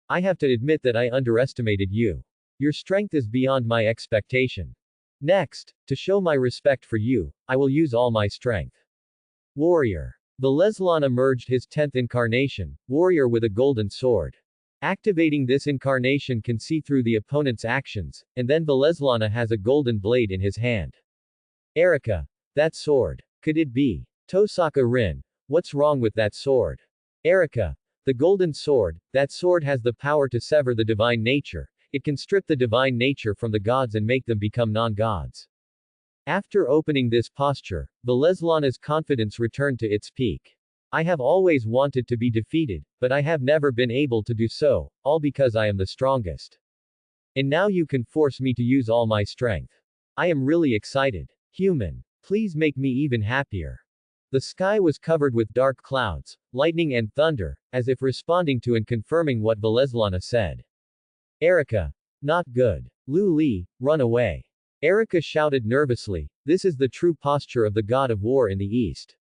I have to admit that I underestimated you. Your strength is beyond my expectation. Next, to show my respect for you, I will use all my strength. Warrior. Veleslana merged his 10th incarnation, warrior with a golden sword. Activating this incarnation can see through the opponent's actions, and then Veleslana has a golden blade in his hand. Erika. That sword. Could it be? Tosaka Rin. What's wrong with that sword? Erika. The golden sword, that sword has the power to sever the divine nature. It can strip the divine nature from the gods and make them become non-gods. After opening this posture, Veleslana's confidence returned to its peak. I have always wanted to be defeated, but I have never been able to do so, all because I am the strongest. And now you can force me to use all my strength. I am really excited. Human. Please make me even happier. The sky was covered with dark clouds, lightning and thunder, as if responding to and confirming what Veleslana said. Erika. Not good. Lu Li, run away. Erika shouted nervously. This is the true posture of the god of war in the east.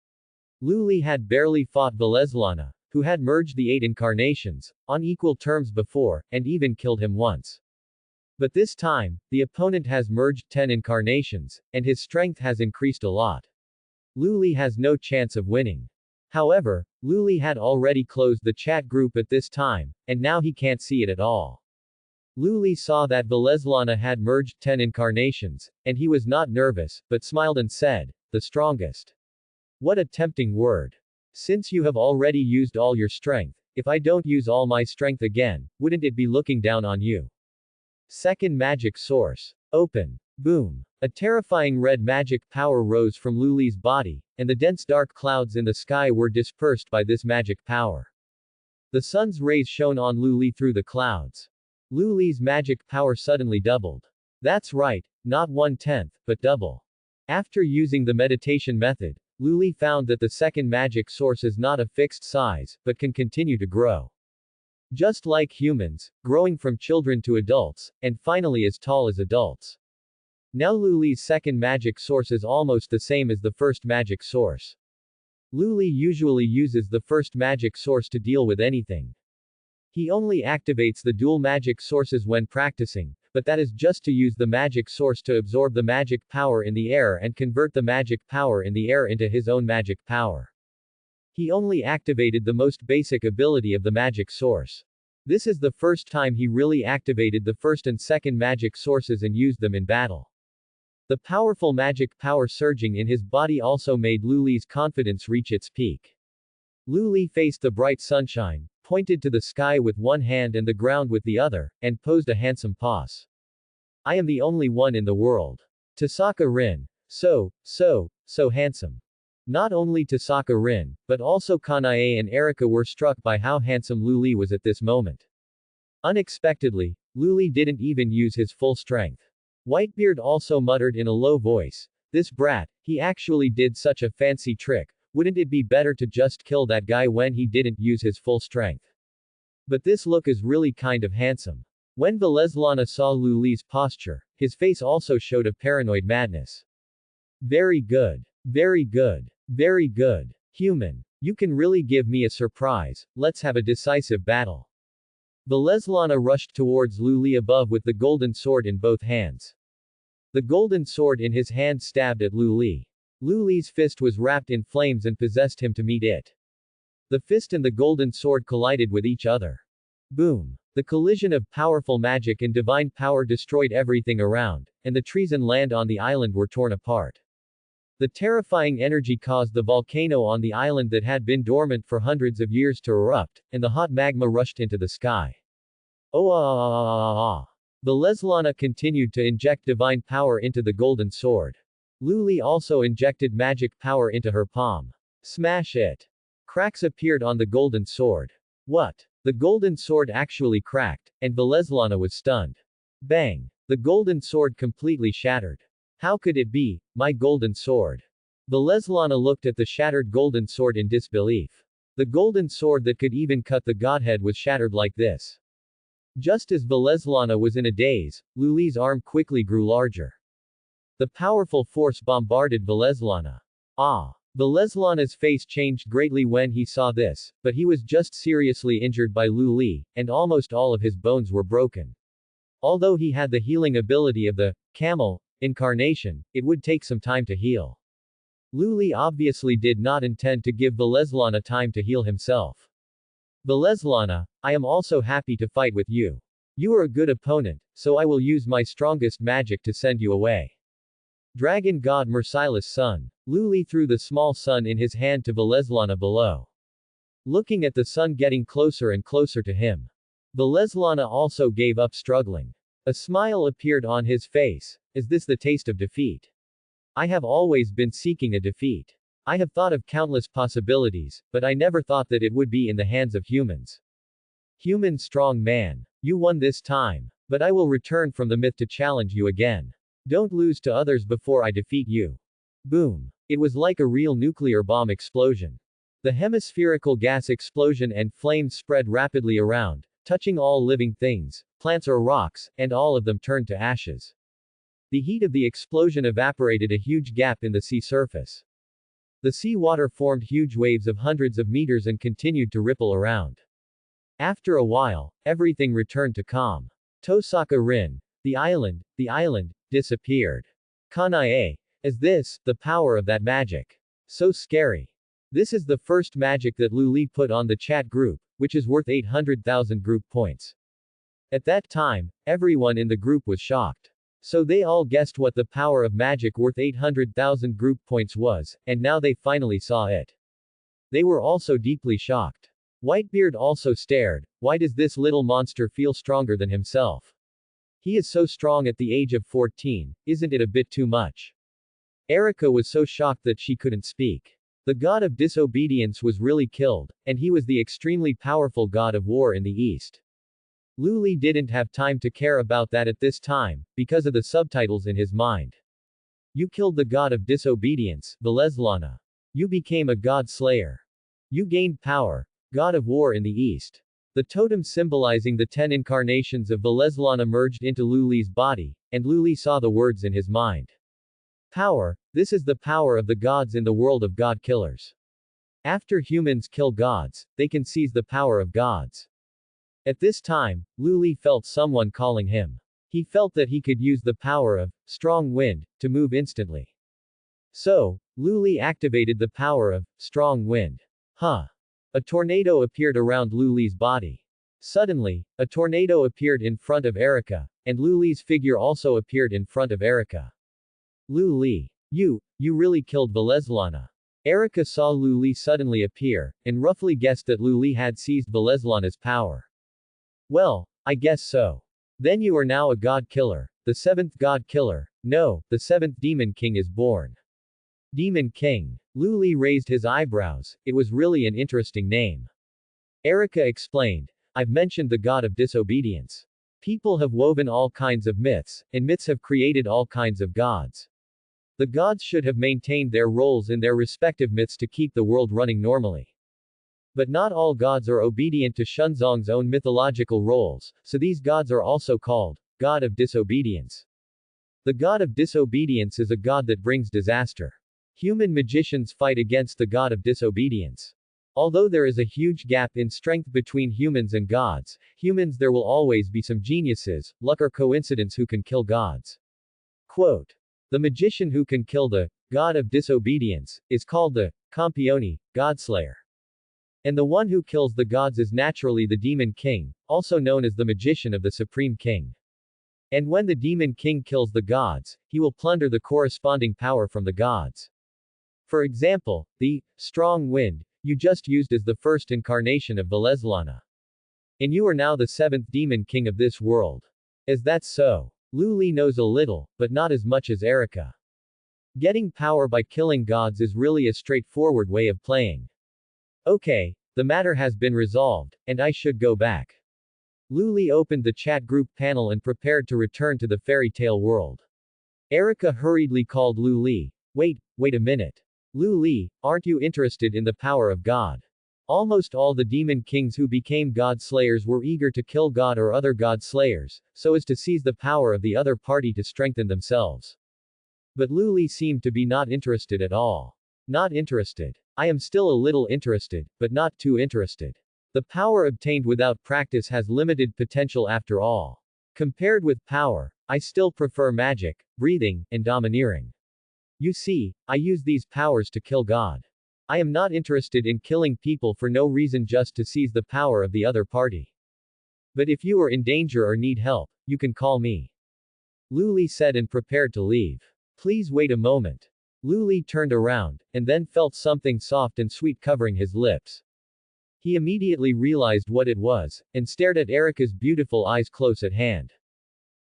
Lu Li had barely fought Veleslana, who had merged the 8 incarnations, on equal terms before, and even killed him once. But this time, the opponent has merged 10 incarnations, and his strength has increased a lot. Lu Li has no chance of winning. However, Lu Li had already closed the chat group at this time, and now he can't see it at all. Lu Li saw that Veleslana had merged 10 incarnations, and he was not nervous, but smiled and said, the strongest. What a tempting word. Since you have already used all your strength, if I don't use all my strength again, wouldn't it be looking down on you? Second magic source. Open. Boom. A terrifying red magic power rose from Lu Li's body, and the dense dark clouds in the sky were dispersed by this magic power. The sun's rays shone on Lu Li through the clouds. Lu Li's magic power suddenly doubled. That's right, not 1/10, but double. After using the meditation method, Lu Li found that the second magic source is not a fixed size, but can continue to grow. Just like humans, growing from children to adults, and finally as tall as adults. Now Lu Li's second magic source is almost the same as the first magic source. Lu Li usually uses the first magic source to deal with anything. He only activates the dual magic sources when practicing, but that is just to use the magic source to absorb the magic power in the air and convert the magic power in the air into his own magic power. He only activated the most basic ability of the magic source. This is the first time he really activated the first and second magic sources and used them in battle. The powerful magic power surging in his body also made Lu Li's confidence reach its peak. Lu Li faced the bright sunshine, pointed to the sky with one hand and the ground with the other, and posed a handsome pose. I am the only one in the world. Tosaka Rin. So handsome. Not only Tosaka Rin, but also Kanae and Erika were struck by how handsome Lu Li was at this moment. Unexpectedly, Lu Li didn't even use his full strength. Whitebeard also muttered in a low voice, this brat, he actually did such a fancy trick, wouldn't it be better to just kill that guy when he didn't use his full strength? But this look is really kind of handsome. When Veleslana saw Lu Li's posture, his face also showed a paranoid madness. Very good. Very good. Very good. Human. You can really give me a surprise, let's have a decisive battle. Veleslana rushed towards Lu Li above with the golden sword in both hands. The golden sword in his hand stabbed at Lu Li. Lu Li's fist was wrapped in flames and possessed him to meet it. The fist and the golden sword collided with each other. Boom. The collision of powerful magic and divine power destroyed everything around, and the trees and land on the island were torn apart. The terrifying energy caused the volcano on the island that had been dormant for hundreds of years to erupt, and the hot magma rushed into the sky. Veleslana continued to inject divine power into the golden sword. Lu Li also injected magic power into her palm. Smash it. Cracks appeared on the golden sword. What? The golden sword actually cracked, and Veleslana was stunned. Bang! The golden sword completely shattered. How could it be, my golden sword? Veleslana looked at the shattered golden sword in disbelief. The golden sword that could even cut the godhead was shattered like this. Just as Veleslana was in a daze, Lu Li's arm quickly grew larger. The powerful force bombarded Veleslana. Veleslana's face changed greatly when he saw this, but he was just seriously injured by Lu Li, and almost all of his bones were broken. Although he had the healing ability of the camel incarnation, it would take some time to heal. Luli obviously did not intend to give Veleslana time to heal himself. Veleslana, I am also happy to fight with you. You are a good opponent, so I will use my strongest magic to send you away. Dragon god Merciless Sun. Luli threw the small sun in his hand to Veleslana below. Looking at the sun getting closer and closer to him. Veleslana also gave up struggling. A smile appeared on his face. Is this the taste of defeat? I have always been seeking a defeat. I have thought of countless possibilities, but I never thought that it would be in the hands of humans. Human strong man. You won this time. But I will return from the myth to challenge you again. Don't lose to others before I defeat you. Boom. It was like a real nuclear bomb explosion. The hemispherical gas explosion and flames spread rapidly around, touching all living things, plants or rocks, and all of them turned to ashes. The heat of the explosion evaporated a huge gap in the sea surface. The sea water formed huge waves of hundreds of meters and continued to ripple around. After a while, everything returned to calm. Tosaka Rin, the island, disappeared. Kanae. Is this, the power of that magic? So scary. This is the first magic that Luli put on the chat group, which is worth 800,000 group points. At that time, everyone in the group was shocked. So they all guessed what the power of magic worth 800,000 group points was, and now they finally saw it. They were also deeply shocked. Whitebeard also stared. Why does this little monster feel stronger than himself? He is so strong at the age of 14, isn't it a bit too much? Erika was so shocked that she couldn't speak. The god of disobedience was really killed, and he was the extremely powerful god of war in the east. Luli didn't have time to care about that at this time, because of the subtitles in his mind. You killed the god of disobedience, Veleslana. You became a god slayer. You gained power, god of war in the east. The totem symbolizing the 10 incarnations of Veleslana merged into Luli's body, and Luli saw the words in his mind. Power, this is the power of the gods in the world of god killers. After humans kill gods, they can seize the power of gods. At this time, Luli felt someone calling him. He felt that he could use the power of strong wind to move instantly. So, Luli activated the power of strong wind. Huh. A tornado appeared around Luli's body. Suddenly, a tornado appeared in front of Erika, and Luli's figure also appeared in front of Erika. Luli. You really killed Veleslana. Erika saw Luli suddenly appear, and roughly guessed that Luli had seized Veleslana's power. Well, I guess so. Then you are now a god killer, the 7th god killer. No, the 7th demon king is born. Demon King. Luli raised his eyebrows. It was really an interesting name. Erika explained. I've mentioned the god of disobedience. People have woven all kinds of myths, and myths have created all kinds of gods. The gods should have maintained their roles in their respective myths to keep the world running normally. But not all gods are obedient to Shunzong's own mythological roles, so these gods are also called god of disobedience. The god of disobedience is a god that brings disaster. Human magicians fight against the god of disobedience. Although there is a huge gap in strength between humans and gods, humans there will always be some geniuses, luck or coincidence who can kill gods. Quote. The magician who can kill the god of disobedience is called the Campione, godslayer. And the one who kills the gods is naturally the demon king, also known as the magician of the supreme king. And when the demon king kills the gods, he will plunder the corresponding power from the gods. For example, the strong wind you just used is the first incarnation of Veleslana. And you are now the 7th demon king of this world. Is that so? Luli knows a little, but not as much as Erika. Getting power by killing gods is really a straightforward way of playing. Okay, the matter has been resolved, and I should go back. Luli opened the chat group panel and prepared to return to the fairy tale world. Erika hurriedly called Luli. Wait a minute. Luli, aren't you interested in the power of God? Almost all the demon kings who became god slayers were eager to kill God or other god slayers, so as to seize the power of the other party to strengthen themselves. But Luli seemed to be not interested at all. Not interested. I am still a little interested, but not too interested. The power obtained without practice has limited potential after all. Compared with power, I still prefer magic, breathing, and domineering. You see, I use these powers to kill God. I am not interested in killing people for no reason just to seize the power of the other party. But if you are in danger or need help, you can call me. Lu Li said and prepared to leave. Please wait a moment. Lu Li turned around, and then felt something soft and sweet covering his lips. He immediately realized what it was, and stared at Erica's beautiful eyes close at hand.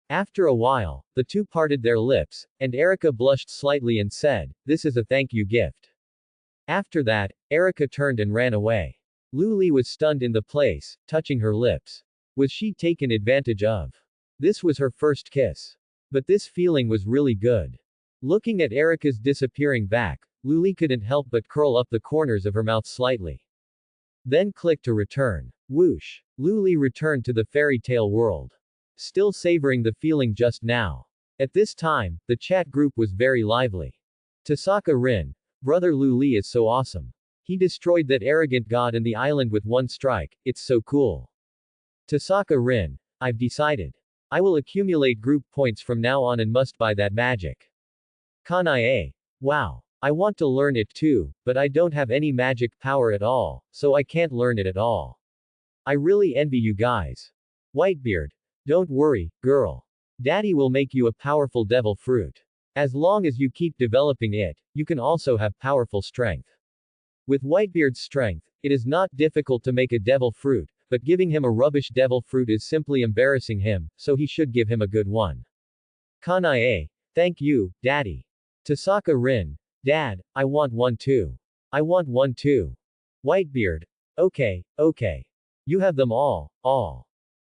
After a while, the two parted their lips, and Erica blushed slightly and said, "This is a thank you gift." After that, Erica turned and ran away. Lu Li was stunned in the place, touching her lips. Was she taken advantage of? This was her first kiss. But this feeling was really good. Looking at Erica's disappearing back, Lu Li couldn't help but curl up the corners of her mouth slightly. Then click to return. Whoosh! Lu Li returned to the fairy tale world. Still savoring the feeling just now. At this time, the chat group was very lively. Tasaka Rin, brother Lu Li is so awesome. He destroyed that arrogant god in the island with one strike, it's so cool. Tasaka Rin, I've decided. I will accumulate group points from now on and must buy that magic. Kanae. Wow. I want to learn it too, but I don't have any magic power at all, so I can't learn it at all. I really envy you guys. Whitebeard. Don't worry, girl. Daddy will make you a powerful devil fruit. As long as you keep developing it, you can also have powerful strength. With Whitebeard's strength, it is not difficult to make a devil fruit, but giving him a rubbish devil fruit is simply embarrassing him, so he should give him a good one. Kanae. Thank you, Daddy. Tasaka Rin. Dad, I want one too. I want one too. Whitebeard. Okay, okay. You have them all.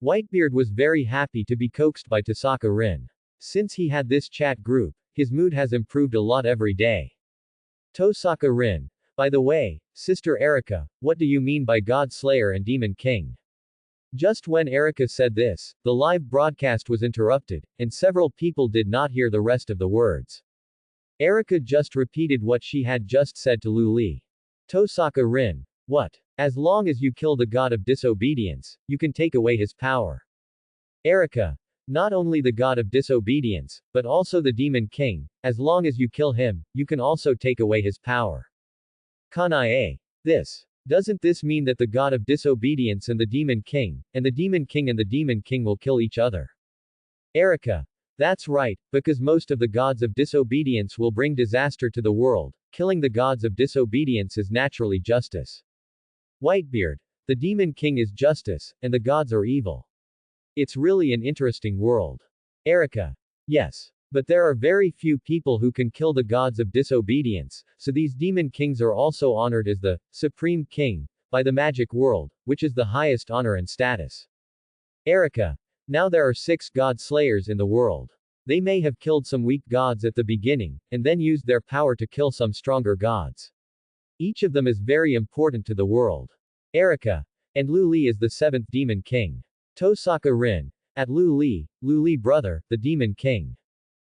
Whitebeard was very happy to be coaxed by Tasaka Rin. Since he had this chat group, his mood has improved a lot every day. Tosaka Rin. By the way, Sister Erica, what do you mean by God Slayer and Demon King? Just when Erica said this, the live broadcast was interrupted, and several people did not hear the rest of the words. Erica just repeated what she had just said to Lu Li. Tosaka Rin. What? As long as you kill the god of disobedience, you can take away his power. Erica. Not only the god of disobedience, but also the demon king, as long as you kill him, you can also take away his power. Kanae. Doesn't this mean that the god of disobedience and the demon king will kill each other? Erica. That's right, because most of the gods of disobedience will bring disaster to the world. Killing the gods of disobedience is naturally justice. Whitebeard. The demon king is justice, and the gods are evil. It's really an interesting world. Erica. Yes. But there are very few people who can kill the gods of disobedience, so these demon kings are also honored as the supreme king by the magic world, which is the highest honor and status. Erica. Now there are 6 god slayers in the world. They may have killed some weak gods at the beginning, and then used their power to kill some stronger gods. Each of them is very important to the world. Erica. And Lu Li is the 7th demon king. Tosaka Rin. At Lu Li brother, the demon king.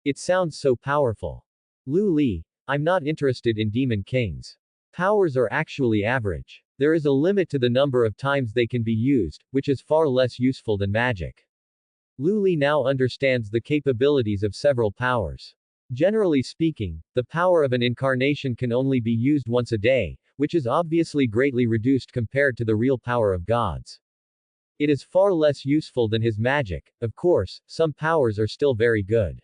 It sounds so powerful. Lu Li. I'm not interested in demon kings. Powers are actually average. There is a limit to the number of times they can be used, which is far less useful than magic. Lu Li now understands the capabilities of several powers. Generally speaking, the power of an incarnation can only be used once a day, which is obviously greatly reduced compared to the real power of gods. It is far less useful than his magic. Of course, some powers are still very good.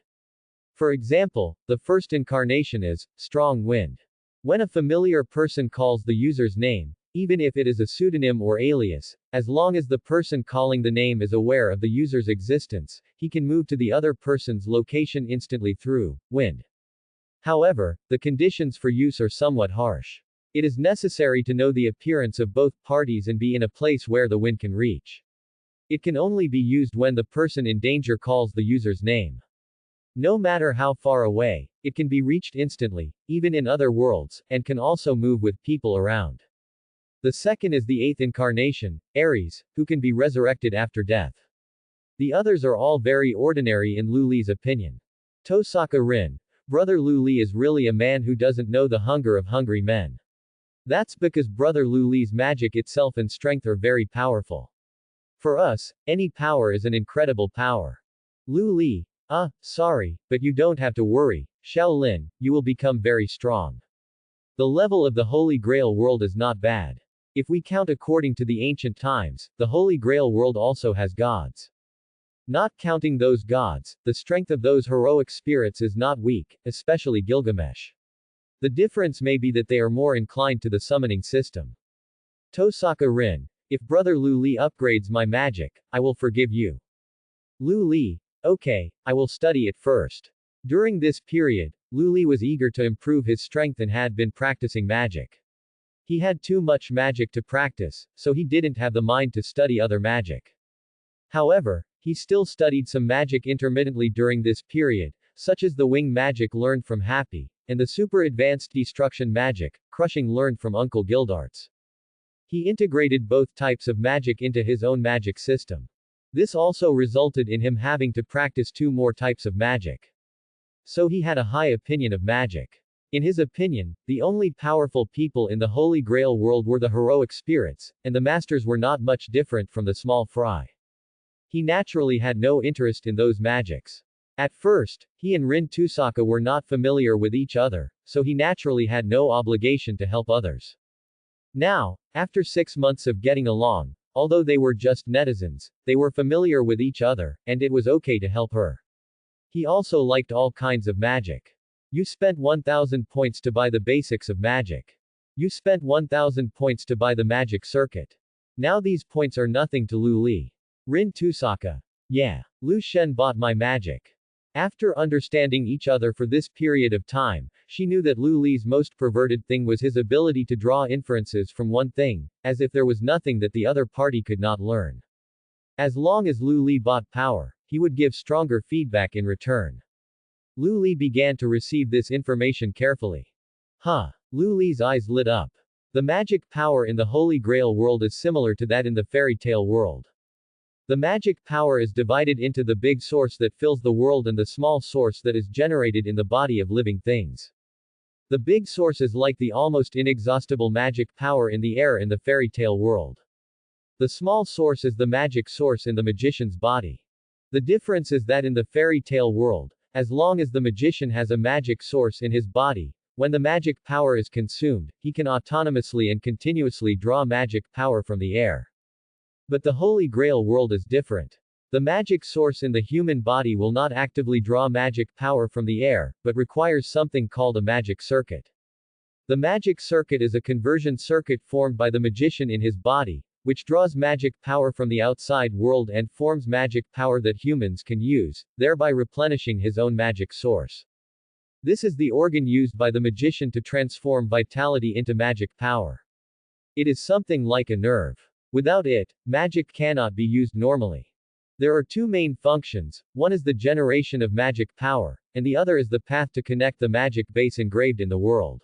For example, the first incarnation is strong wind. When a familiar person calls the user's name, even if it is a pseudonym or alias, as long as the person calling the name is aware of the user's existence, he can move to the other person's location instantly through wind. However, the conditions for use are somewhat harsh. It is necessary to know the appearance of both parties and be in a place where the wind can reach. It can only be used when the person in danger calls the user's name. No matter how far away, it can be reached instantly, even in other worlds, and can also move with people around. The second is the 8th incarnation, Ares, who can be resurrected after death. The others are all very ordinary in Lu Li's opinion. Tosaka Rin. Brother Lu Li is really a man who doesn't know the hunger of hungry men. That's because Brother Lu Li's magic itself and strength are very powerful. For us, any power is an incredible power. Lu Li, sorry, but you don't have to worry, Shaolin, you will become very strong. The level of the Holy Grail world is not bad. If we count according to the ancient times, the Holy Grail world also has gods. Not counting those gods, the strength of those heroic spirits is not weak, especially Gilgamesh. The difference may be that they are more inclined to the summoning system. Tosaka Rin, if brother Lu Li upgrades my magic, I will forgive you. Lu Li, okay, I will study it first. During this period, Lu Li was eager to improve his strength and had been practicing magic. He had too much magic to practice, so he didn't have the mind to study other magic. However, he still studied some magic intermittently during this period, such as the wing magic learned from Happy, and the super advanced destruction magic, crushing learned from Uncle Gildarts. He integrated both types of magic into his own magic system. This also resulted in him having to practice 2 more types of magic. So he had a high opinion of magic. In his opinion, the only powerful people in the Holy Grail world were the heroic spirits, and the masters were not much different from the small fry. He naturally had no interest in those magics. At first, he and Rin Tosaka were not familiar with each other, so he naturally had no obligation to help others. Now, after 6 months of getting along, although they were just netizens, they were familiar with each other, and it was okay to help her. He also liked all kinds of magic. You spent 1,000 points to buy the basics of magic. You spent 1,000 points to buy the magic circuit. Now these points are nothing to Lu Li. Rin Tosaka. Yeah. Lu Shen bought my magic. After understanding each other for this period of time, she knew that Lu Li's most perverted thing was his ability to draw inferences from one thing, as if there was nothing that the other party could not learn. As long as Lu Li bought power, he would give stronger feedback in return. Lu Li began to receive this information carefully. Lu Li's eyes lit up. The magic power in the Holy Grail world is similar to that in the fairy tale world. The magic power is divided into the big source that fills the world and the small source that is generated in the body of living things. The big source is like the almost inexhaustible magic power in the air in the fairy tale world. The small source is the magic source in the magician's body. The difference is that in the fairy tale world, as long as the magician has a magic source in his body, when the magic power is consumed, he can autonomously and continuously draw magic power from the air. But the Holy Grail world is different. The magic source in the human body will not actively draw magic power from the air, but requires something called a magic circuit. The magic circuit is a conversion circuit formed by the magician in his body, which draws magic power from the outside world and forms magic power that humans can use, thereby replenishing his own magic source. This is the organ used by the magician to transform vitality into magic power. It is something like a nerve. Without it, magic cannot be used normally. There are 2 main functions, one is the generation of magic power, and the other is the path to connect the magic base engraved in the world.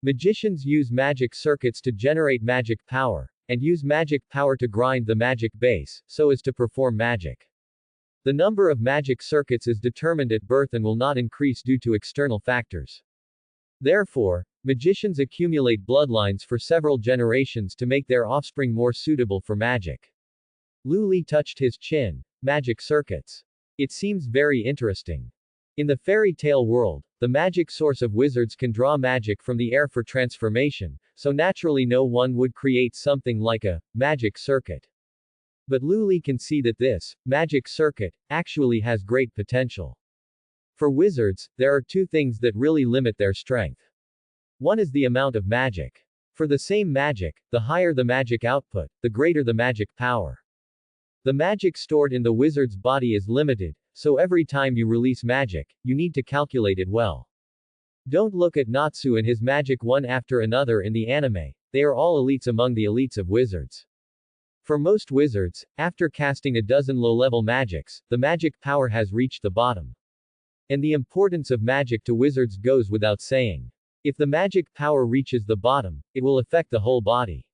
Magicians use magic circuits to generate magic power, and use magic power to grind the magic base, so as to perform magic. The number of magic circuits is determined at birth and will not increase due to external factors. Therefore, magicians accumulate bloodlines for several generations to make their offspring more suitable for magic. Lu Li touched his chin. Magic circuits. It seems very interesting. In the fairy tale world, the magic source of wizards can draw magic from the air for transformation, so naturally no one would create something like a magic circuit. But Lu Li can see that this magic circuit actually has great potential. For wizards, there are 2 things that really limit their strength. One is the amount of magic. For the same magic, the higher the magic output, the greater the magic power. The magic stored in the wizard's body is limited, so every time you release magic, you need to calculate it well. Don't look at Natsu and his magic one after another in the anime, they are all elites among the elites of wizards. For most wizards, after casting a dozen low-level magics, the magic power has reached the bottom. And the importance of magic to wizards goes without saying. If the magic power reaches the bottom, it will affect the whole body.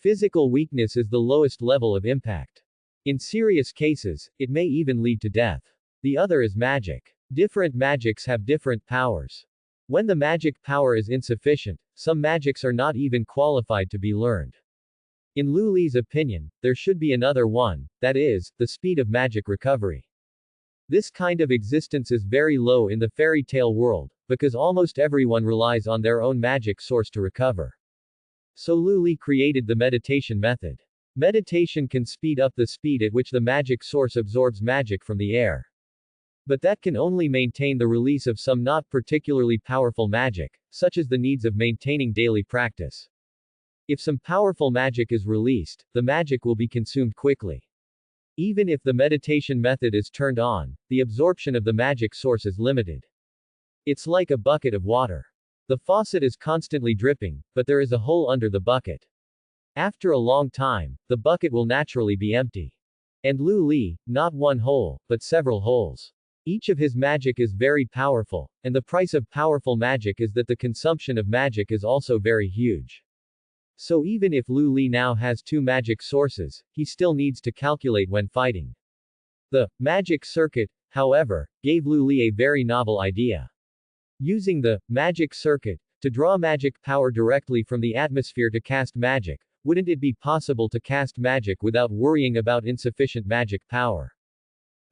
Physical weakness is the lowest level of impact. In serious cases, it may even lead to death. The other is magic. Different magics have different powers. When the magic power is insufficient, some magics are not even qualified to be learned. In Lu Li's opinion, there should be another one, that is, the speed of magic recovery. This kind of existence is very low in the fairy tale world, because almost everyone relies on their own magic source to recover. So Lu Li created the meditation method. Meditation can speed up the speed at which the magic source absorbs magic from the air. But that can only maintain the release of some not particularly powerful magic, such as the needs of maintaining daily practice. If some powerful magic is released, the magic will be consumed quickly. Even if the meditation method is turned on, the absorption of the magic source is limited. It's like a bucket of water. The faucet is constantly dripping, but there is a hole under the bucket. After a long time, the bucket will naturally be empty. And Lu Li, not one hole, but several holes. Each of his magic is very powerful, and the price of powerful magic is that the consumption of magic is also very huge. So even if Lu Li now has 2 magic sources, he still needs to calculate when fighting. The magic circuit, however, gave Lu Li a very novel idea. Using the magic circuit to draw magic power directly from the atmosphere to cast magic, wouldn't it be possible to cast magic without worrying about insufficient magic power?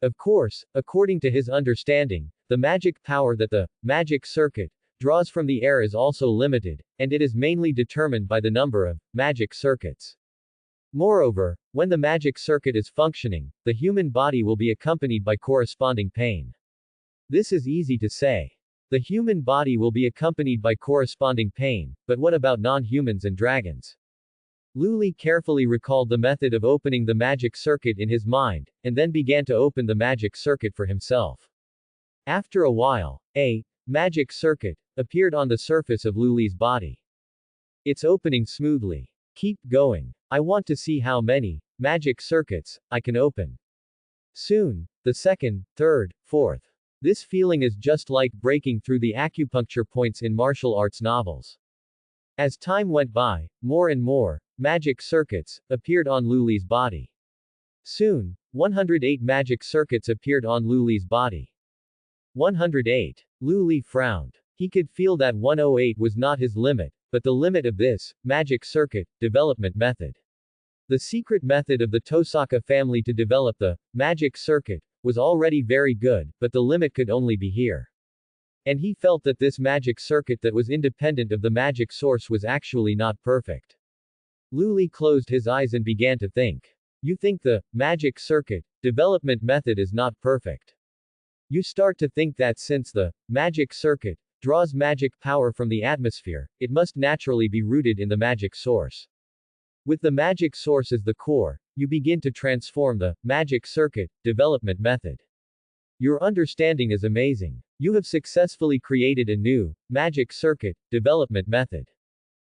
Of course, according to his understanding, the magic power that the magic circuit draws from the air is also limited, and it is mainly determined by the number of magic circuits. Moreover, when the magic circuit is functioning, the human body will be accompanied by corresponding pain. This is easy to say. The human body will be accompanied by corresponding pain, but what about non-humans and dragons? Lu Li carefully recalled the method of opening the magic circuit in his mind, and then began to open the magic circuit for himself. After a while, a magic circuit appeared on the surface of Lu Li's body. It's opening smoothly. Keep going. I want to see how many magic circuits I can open. Soon, the second, third, fourth. This feeling is just like breaking through the acupuncture points in martial arts novels. As time went by, more and more magic circuits appeared on Lu Li's body. Soon, 108 magic circuits appeared on Lu Li's body. 108. Lu Li frowned. He could feel that 108 was not his limit, but the limit of this magic circuit development method. The secret method of the Tosaka family to develop the magic circuit was already very good, but the limit could only be here. And he felt that this magic circuit that was independent of the magic source was actually not perfect. Lu Li closed his eyes and began to think. You think the magic circuit development method is not perfect. You start to think that since the magic circuit draws magic power from the atmosphere, it must naturally be rooted in the magic source. With the magic source as the core, you begin to transform the magic circuit development method. Your understanding is amazing. You have successfully created a new magic circuit development method.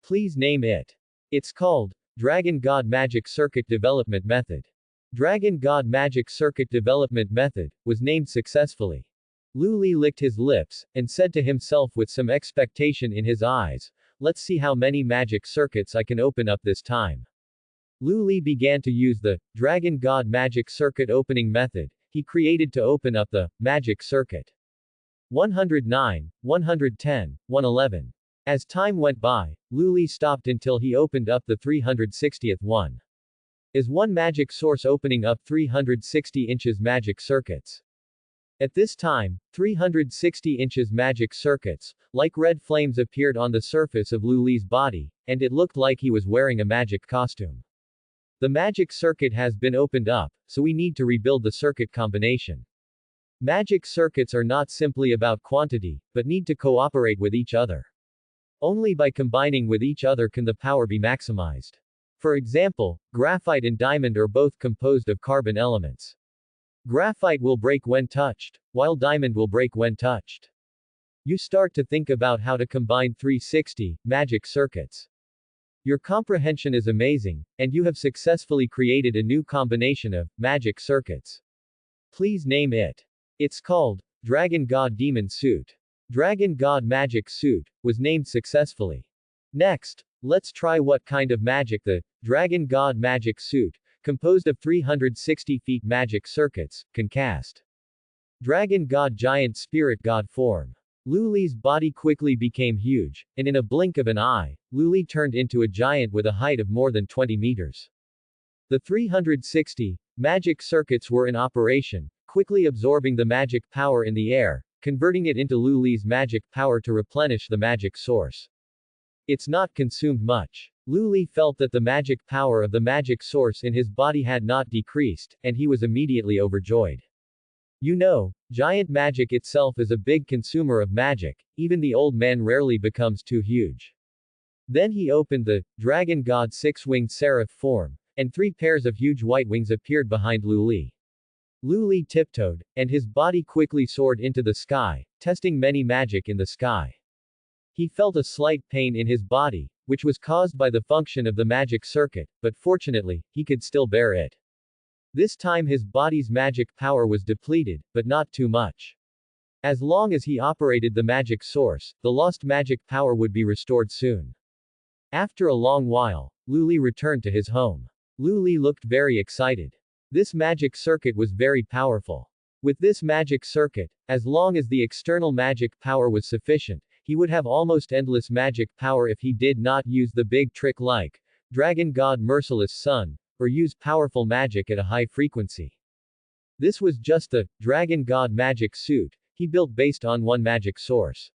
Please name it. It's called Dragon God Magic Circuit Development Method. Dragon God Magic Circuit Development Method was named successfully. Lu Li licked his lips and said to himself with some expectation in his eyes, let's see how many magic circuits I can open up this time. Lu Li began to use the Dragon God Magic Circuit Opening Method he created to open up the magic circuit. 109, 110, 111. As time went by, Lu Li stopped until he opened up the 360th one. Is one magic source opening up 360 inches magic circuits. At this time, 360 inches magic circuits, like red flames appeared on the surface of Lu Li's body, and it looked like he was wearing a magic costume. The magic circuit has been opened up, so we need to rebuild the circuit combination. Magic circuits are not simply about quantity, but need to cooperate with each other. Only by combining with each other can the power be maximized. For example, graphite and diamond are both composed of carbon elements. Graphite will break when touched, while diamond will break when touched. You start to think about how to combine 360 magic circuits. Your comprehension is amazing, and you have successfully created a new combination of magic circuits. Please name it. It's called Dragon God Demon Suit. Dragon God Magic Suit was named successfully. Next, let's try what kind of magic the Dragon God Magic Suit, composed of 360 feet magic circuits, can cast. Dragon God Giant Spirit God Form. Lu Li's body quickly became huge, and in a blink of an eye, Lu Li turned into a giant with a height of more than 20 meters. The 360 magic circuits were in operation, quickly absorbing the magic power in the air, converting it into Lu Li's magic power to replenish the magic source. It's not consumed much. Lu Li felt that the magic power of the magic source in his body had not decreased, and he was immediately overjoyed. You know, giant magic itself is a big consumer of magic, even the old man rarely becomes too huge. Then he opened the dragon god six-winged seraph form, and 3 pairs of huge white wings appeared behind Lu Li. Lu Li tiptoed, and his body quickly soared into the sky, testing many magic in the sky. He felt a slight pain in his body, which was caused by the function of the magic circuit, but fortunately, he could still bear it. This time his body's magic power was depleted, but not too much. As long as he operated the magic source, the lost magic power would be restored soon. After a long while, Lu Li returned to his home. Lu Li looked very excited. This magic circuit was very powerful. With this magic circuit, as long as the external magic power was sufficient, he would have almost endless magic power if he did not use the big trick like Dragon God Merciless Sun, or use powerful magic at a high frequency. This was just the Dragon God magic suit he built based on one magic source.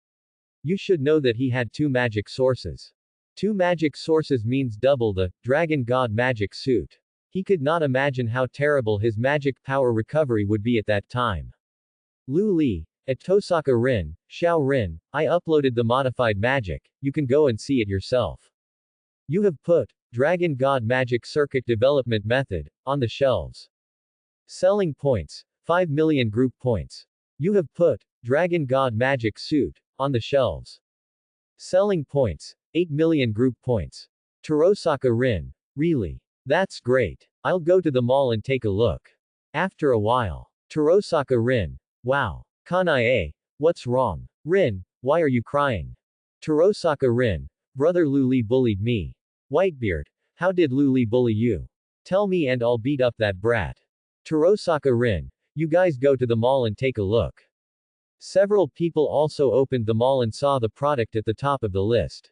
You should know that he had 2 magic sources. 2 magic sources means double the Dragon God magic suit. He could not imagine how terrible his magic power recovery would be at that time. Lu Li, at Tosaka Rin, Xiao Rin, I uploaded the modified magic, you can go and see it yourself. You have put Dragon God Magic Circuit Development Method on the shelves. Selling points 5 million group points. You have put Dragon God Magic Suit on the shelves. Selling points 8 million group points. Torosaka Rin. Really? That's great. I'll go to the mall and take a look. After a while. Torosaka Rin. Wow. Kanae, what's wrong? Rin, why are you crying? Torosaka Rin. Brother Lu Li bullied me. Whitebeard, how did Lu Li bully you? Tell me and I'll beat up that brat. Torosaka Rin. You guys go to the mall and take a look. Several people also opened the mall and saw the product at the top of the list.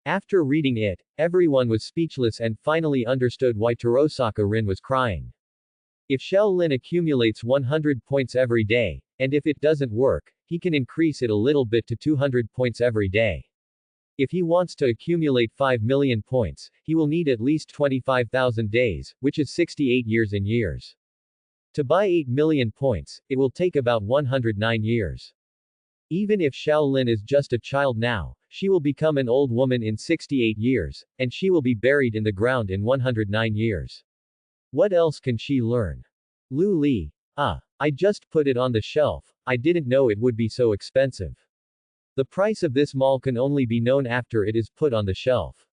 After reading it, everyone was speechless and finally understood why Torosaka Rin was crying. If Xiao Lin accumulates 100 points every day, and if it doesn't work, he can increase it a little bit to 200 points every day. If he wants to accumulate 5 million points, he will need at least 25,000 days, which is 68 years in years. To buy 8 million points, it will take about 109 years. Even if Xiao Lin is just a child now, she will become an old woman in 68 years, and she will be buried in the ground in 109 years. What else can she learn? Lu Li. I just put it on the shelf, I didn't know it would be so expensive. The price of this mall can only be known after it is put on the shelf.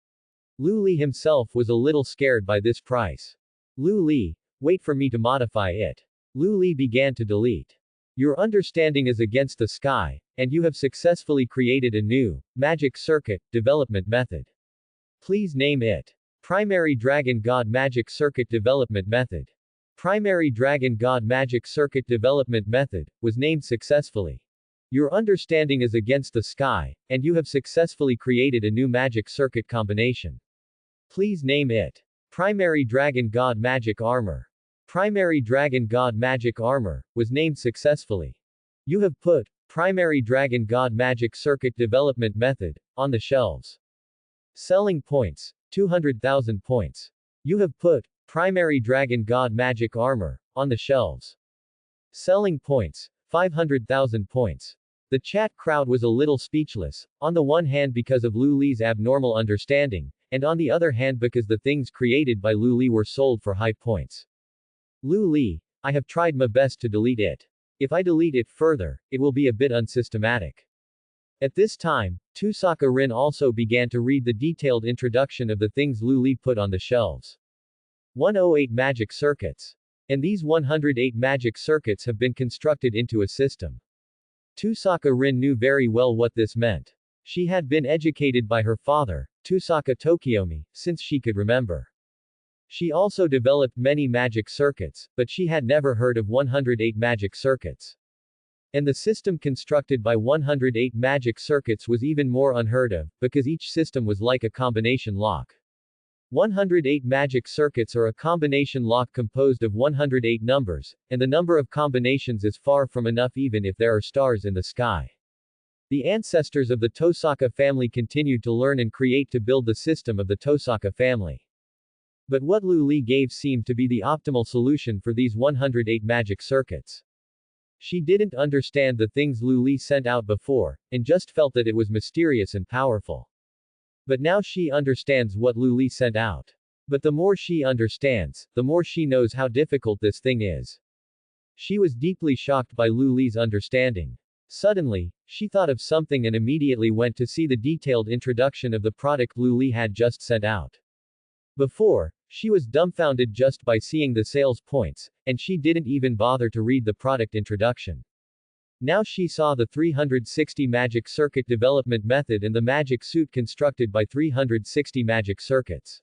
Lu Li himself was a little scared by this price. Lu Li, wait for me to modify it. Lu Li began to delete. Your understanding is against the sky, and you have successfully created a new magic circuit development method. Please name it. Primary Dragon God Magic Circuit Development Method. Primary Dragon God Magic Circuit Development Method was named successfully. Your understanding is against the sky, and you have successfully created a new magic circuit combination. Please name it. Primary Dragon God Magic Armor. Primary Dragon God Magic Armor was named successfully. You have put Primary Dragon God Magic Circuit Development Method on the shelves. Selling points 200,000 points. You have put Primary Dragon God Magic Armor on the shelves. Selling points 500,000 points. The chat crowd was a little speechless, on the one hand because of Lu Li's abnormal understanding, and on the other hand because the things created by Lu Li were sold for high points. Lu Li, I have tried my best to delete it. If I delete it further, it will be a bit unsystematic. At this time, Tosaka Rin also began to read the detailed introduction of the things Lu Li put on the shelves. 108 magic circuits. And these 108 magic circuits have been constructed into a system. Tosaka Rin knew very well what this meant. She had been educated by her father, Tosaka Tokiomi, since she could remember. She also developed many magic circuits, but she had never heard of 108 magic circuits. And the system constructed by 108 magic circuits was even more unheard of, because each system was like a combination lock. 108 magic circuits are a combination lock composed of 108 numbers, and the number of combinations is far from enough even if there are stars in the sky. The ancestors of the Tosaka family continued to learn and create to build the system of the Tosaka family. But what Lu Li gave seemed to be the optimal solution for these 108 magic circuits. She didn't understand the things Lu Li sent out before, and just felt that it was mysterious and powerful. But now she understands what Lu Li sent out. But the more she understands, the more she knows how difficult this thing is. She was deeply shocked by Lu Li's understanding. Suddenly, she thought of something and immediately went to see the detailed introduction of the product Lu Li had just sent out. Before, she was dumbfounded just by seeing the sales points, and she didn't even bother to read the product introduction. Now she saw the 360 magic circuit development method and the magic suit constructed by 360 magic circuits.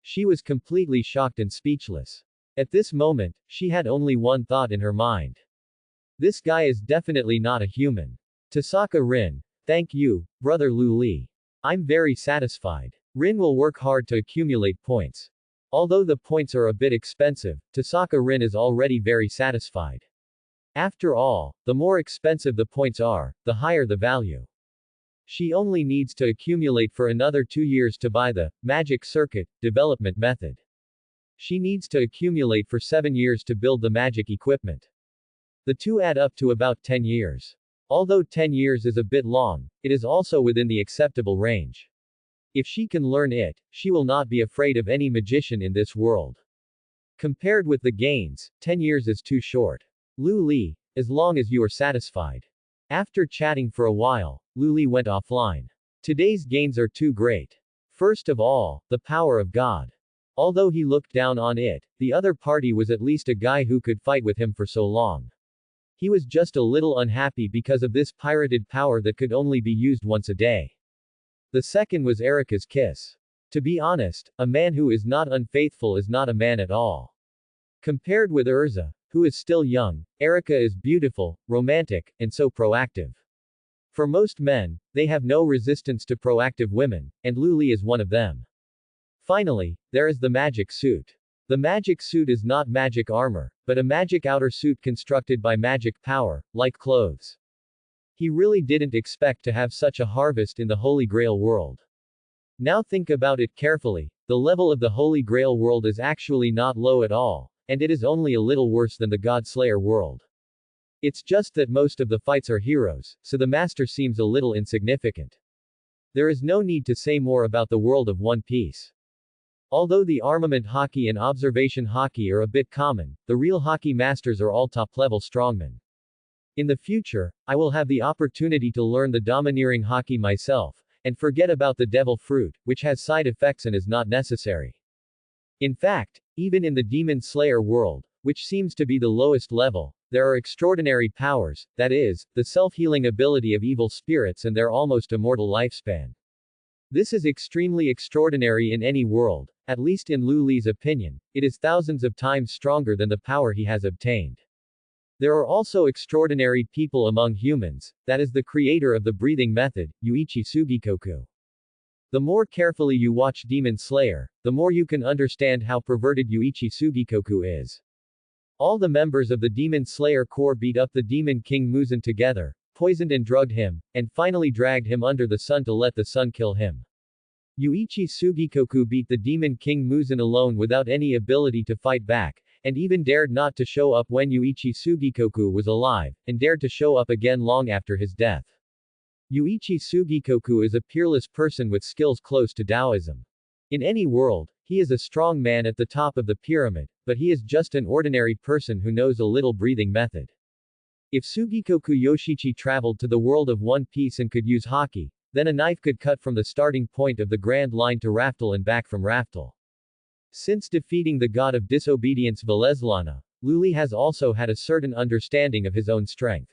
She was completely shocked and speechless. At this moment, she had only one thought in her mind. This guy is definitely not a human. Tosaka Rin. Thank you, brother Lu Li. I'm very satisfied. Rin will work hard to accumulate points. Although the points are a bit expensive, Tosaka Rin is already very satisfied. After all, the more expensive the points are, the higher the value. She only needs to accumulate for another 2 years to buy the magic circuit development method. She needs to accumulate for 7 years to build the magic equipment. The two add up to about 10 years. Although 10 years is a bit long, it is also within the acceptable range. If she can learn it, she will not be afraid of any magician in this world. Compared with the gains, 10 years is too short. Lu Li, as long as you are satisfied. After chatting for a while, Lu Li went offline. Today's gains are too great. First of all, the power of God. Although he looked down on it, the other party was at least a guy who could fight with him for so long. He was just a little unhappy because of this pirated power that could only be used once a day. The second was Erika's kiss. To be honest, a man who is not unfaithful is not a man at all. Compared with Urza, who is still young, Erika is beautiful, romantic, and so proactive. For most men, they have no resistance to proactive women, and Lu Li is one of them. Finally, there is the magic suit. The magic suit is not magic armor, but a magic outer suit constructed by magic power, like clothes. He really didn't expect to have such a harvest in the Holy Grail world. Now think about it carefully, the level of the Holy Grail world is actually not low at all, and it is only a little worse than the God Slayer world. It's just that most of the fights are heroes, so the master seems a little insignificant. There is no need to say more about the world of One Piece. Although the armament hockey and observation hockey are a bit common, the real hockey masters are all top-level strongmen. In the future, I will have the opportunity to learn the domineering hockey myself, and forget about the devil fruit, which has side effects and is not necessary. In fact, even in the Demon Slayer world, which seems to be the lowest level, there are extraordinary powers, that is, the self-healing ability of evil spirits and their almost immortal lifespan. This is extremely extraordinary in any world, at least in Lu Li's opinion, it is thousands of times stronger than the power he has obtained. There are also extraordinary people among humans, that is the creator of the breathing method, Yuichi Sugikoku. The more carefully you watch Demon Slayer, the more you can understand how perverted Yuichi Sugikoku is. All the members of the Demon Slayer Corps beat up the Demon King Muzan together, poisoned and drugged him, and finally dragged him under the sun to let the sun kill him. Yuichi Sugikoku beat the Demon King Muzan alone without any ability to fight back, and even dared not to show up when Yuichi Sugikoku was alive, and dared to show up again long after his death. Yuichi Sugikoku is a peerless person with skills close to Taoism. In any world, he is a strong man at the top of the pyramid, but he is just an ordinary person who knows a little breathing method. If Sugikoku Yoshichi traveled to the world of One Piece and could use haki, then a knife could cut from the starting point of the Grand Line to Raftel and back from Raftel. Since defeating the god of disobedience Veleslana, Lu Li has also had a certain understanding of his own strength.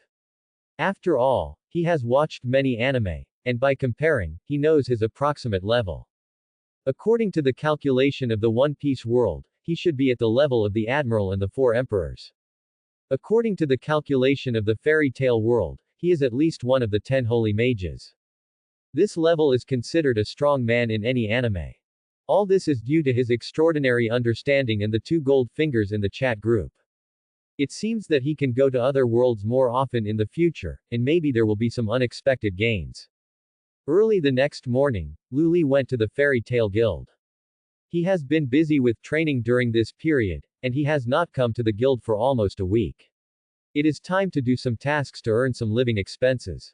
After all, he has watched many anime, and by comparing, he knows his approximate level. According to the calculation of the One Piece world, he should be at the level of the Admiral and the Four Emperors. According to the calculation of the fairy tale world, he is at least one of the 10 holy mages. This level is considered a strong man in any anime. All this is due to his extraordinary understanding and the 2 gold fingers in the chat group. It seems that he can go to other worlds more often in the future, and maybe there will be some unexpected gains. Early the next morning, Luli went to the Fairy Tale Guild. He has been busy with training during this period, and he has not come to the guild for almost a week. It is time to do some tasks to earn some living expenses.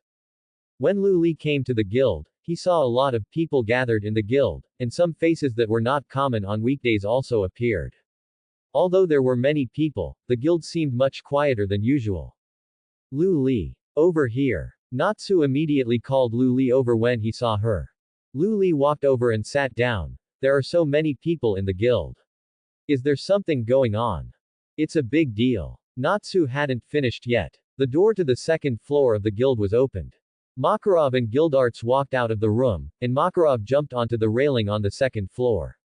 When Luli came to the guild, he saw a lot of people gathered in the guild, and some faces that were not common on weekdays also appeared. Although there were many people, the guild seemed much quieter than usual. Luli. Over here. Natsu immediately called Luli over when he saw her. Luli walked over and sat down. There are so many people in the guild. Is there something going on? It's a big deal. Natsu hadn't finished yet. The door to the 2nd floor of the guild was opened. Makarov and Guildarts walked out of the room, and Makarov jumped onto the railing on the 2nd floor.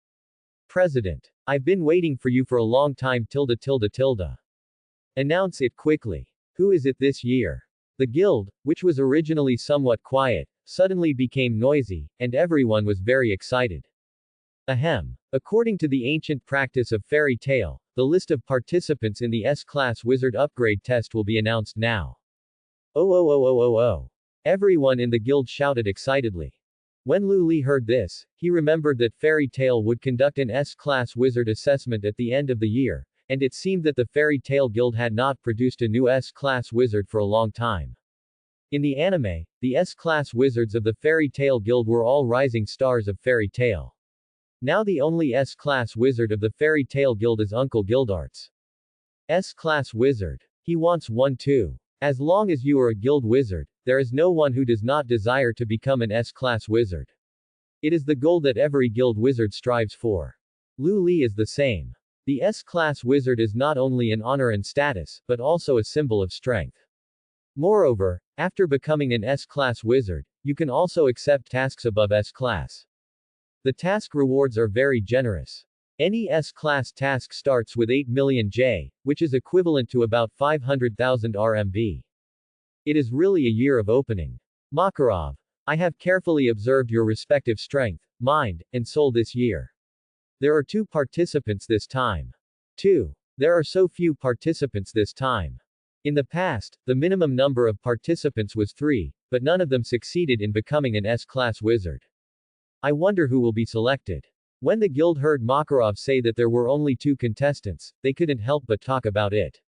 President. I've been waiting for you for a long time. Announce it quickly. Who is it this year? The guild, which was originally somewhat quiet, suddenly became noisy, and everyone was very excited. Ahem. According to the ancient practice of fairy tale, the list of participants in the S-Class Wizard upgrade test will be announced now. Oh. Everyone in the guild shouted excitedly. When Luli heard this, he remembered that Fairy Tale would conduct an S-Class Wizard assessment at the end of the year, and it seemed that the Fairy Tale Guild had not produced a new S-Class Wizard for a long time. In the anime, the S-Class Wizards of the Fairy Tale Guild were all rising stars of fairy tale. Now the only S-Class Wizard of the Fairy Tale Guild is Uncle Guildarts. S-Class Wizard. He wants one too. As long as you are a guild wizard, there is no one who does not desire to become an S-Class Wizard. It is the goal that every guild wizard strives for. Luli is the same. The S-Class Wizard is not only an honor and status, but also a symbol of strength. Moreover, after becoming an S-Class Wizard, you can also accept tasks above S-Class. The task rewards are very generous. Any S-Class task starts with 8 million J, which is equivalent to about 500,000 RMB. It is really a year of opening. Makarov. I have carefully observed your respective strength, mind, and soul this year. There are 2 participants this time. 2. There are so few participants this time. In the past, the minimum number of participants was 3, but none of them succeeded in becoming an S-Class Wizard. I wonder who will be selected. When the guild heard Makarov say that there were only 2 contestants, they couldn't help but talk about it.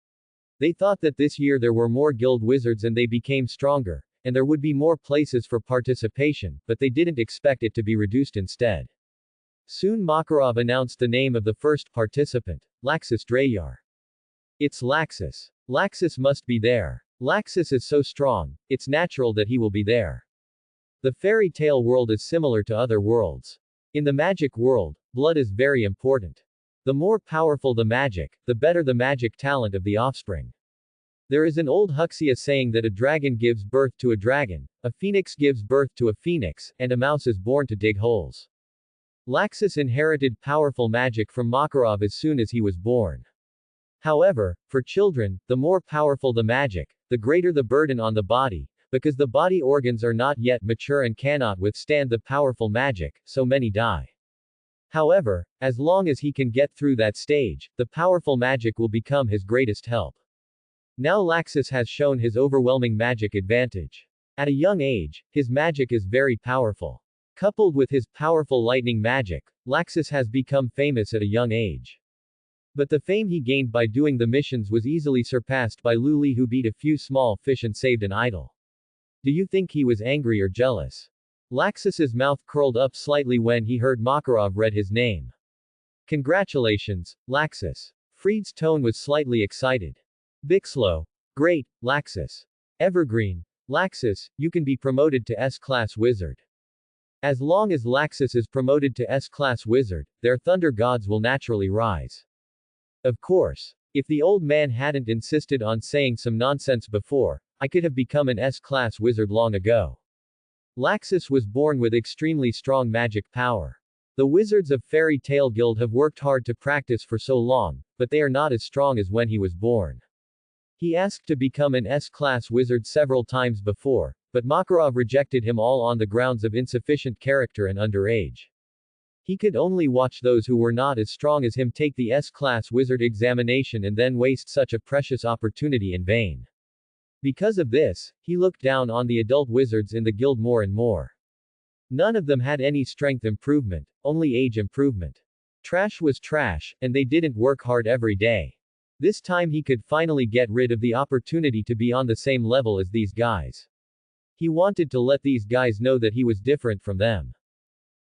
They thought that this year there were more guild wizards and they became stronger, and there would be more places for participation, but they didn't expect it to be reduced instead. Soon Makarov announced the name of the first participant, Laxus Drayar. It's Laxus. Laxus must be there. Laxus is so strong, it's natural that he will be there. The fairy tale world is similar to other worlds. In the magic world, blood is very important. The more powerful the magic, the better the magic talent of the offspring. There is an old Huxia saying that a dragon gives birth to a dragon, a phoenix gives birth to a phoenix, and a mouse is born to dig holes. Laxus inherited powerful magic from Makarov as soon as he was born. However, for children, the more powerful the magic, the greater the burden on the body, because the body organs are not yet mature and cannot withstand the powerful magic, so many die. However, as long as he can get through that stage, the powerful magic will become his greatest help. Now Laxus has shown his overwhelming magic advantage. At a young age, his magic is very powerful. Coupled with his powerful lightning magic, Laxus has become famous at a young age. But the fame he gained by doing the missions was easily surpassed by Luli, who beat a few small fish and saved an idol. Do you think he was angry or jealous? Laxus's mouth curled up slightly when he heard Makarov read his name. Congratulations, Laxus. Freed's tone was slightly excited. Bixlow. Great, Laxus. Evergreen. Laxus, you can be promoted to S-Class Wizard. As long as Laxus is promoted to S-Class Wizard, their thunder gods will naturally rise. Of course. If the old man hadn't insisted on saying some nonsense before, I could have become an S-Class Wizard long ago. Laxus was born with extremely strong magic power. The wizards of Fairy Tale Guild have worked hard to practice for so long, but they are not as strong as when he was born. He asked to become an S-Class Wizard several times before, but Makarov rejected him all on the grounds of insufficient character and underage. He could only watch those who were not as strong as him take the S-class wizard examination and then waste such a precious opportunity in vain. Because of this, he looked down on the adult wizards in the guild more and more. None of them had any strength improvement, only age improvement. Trash was trash, and they didn't work hard every day. This time he could finally get rid of the opportunity to be on the same level as these guys. He wanted to let these guys know that he was different from them.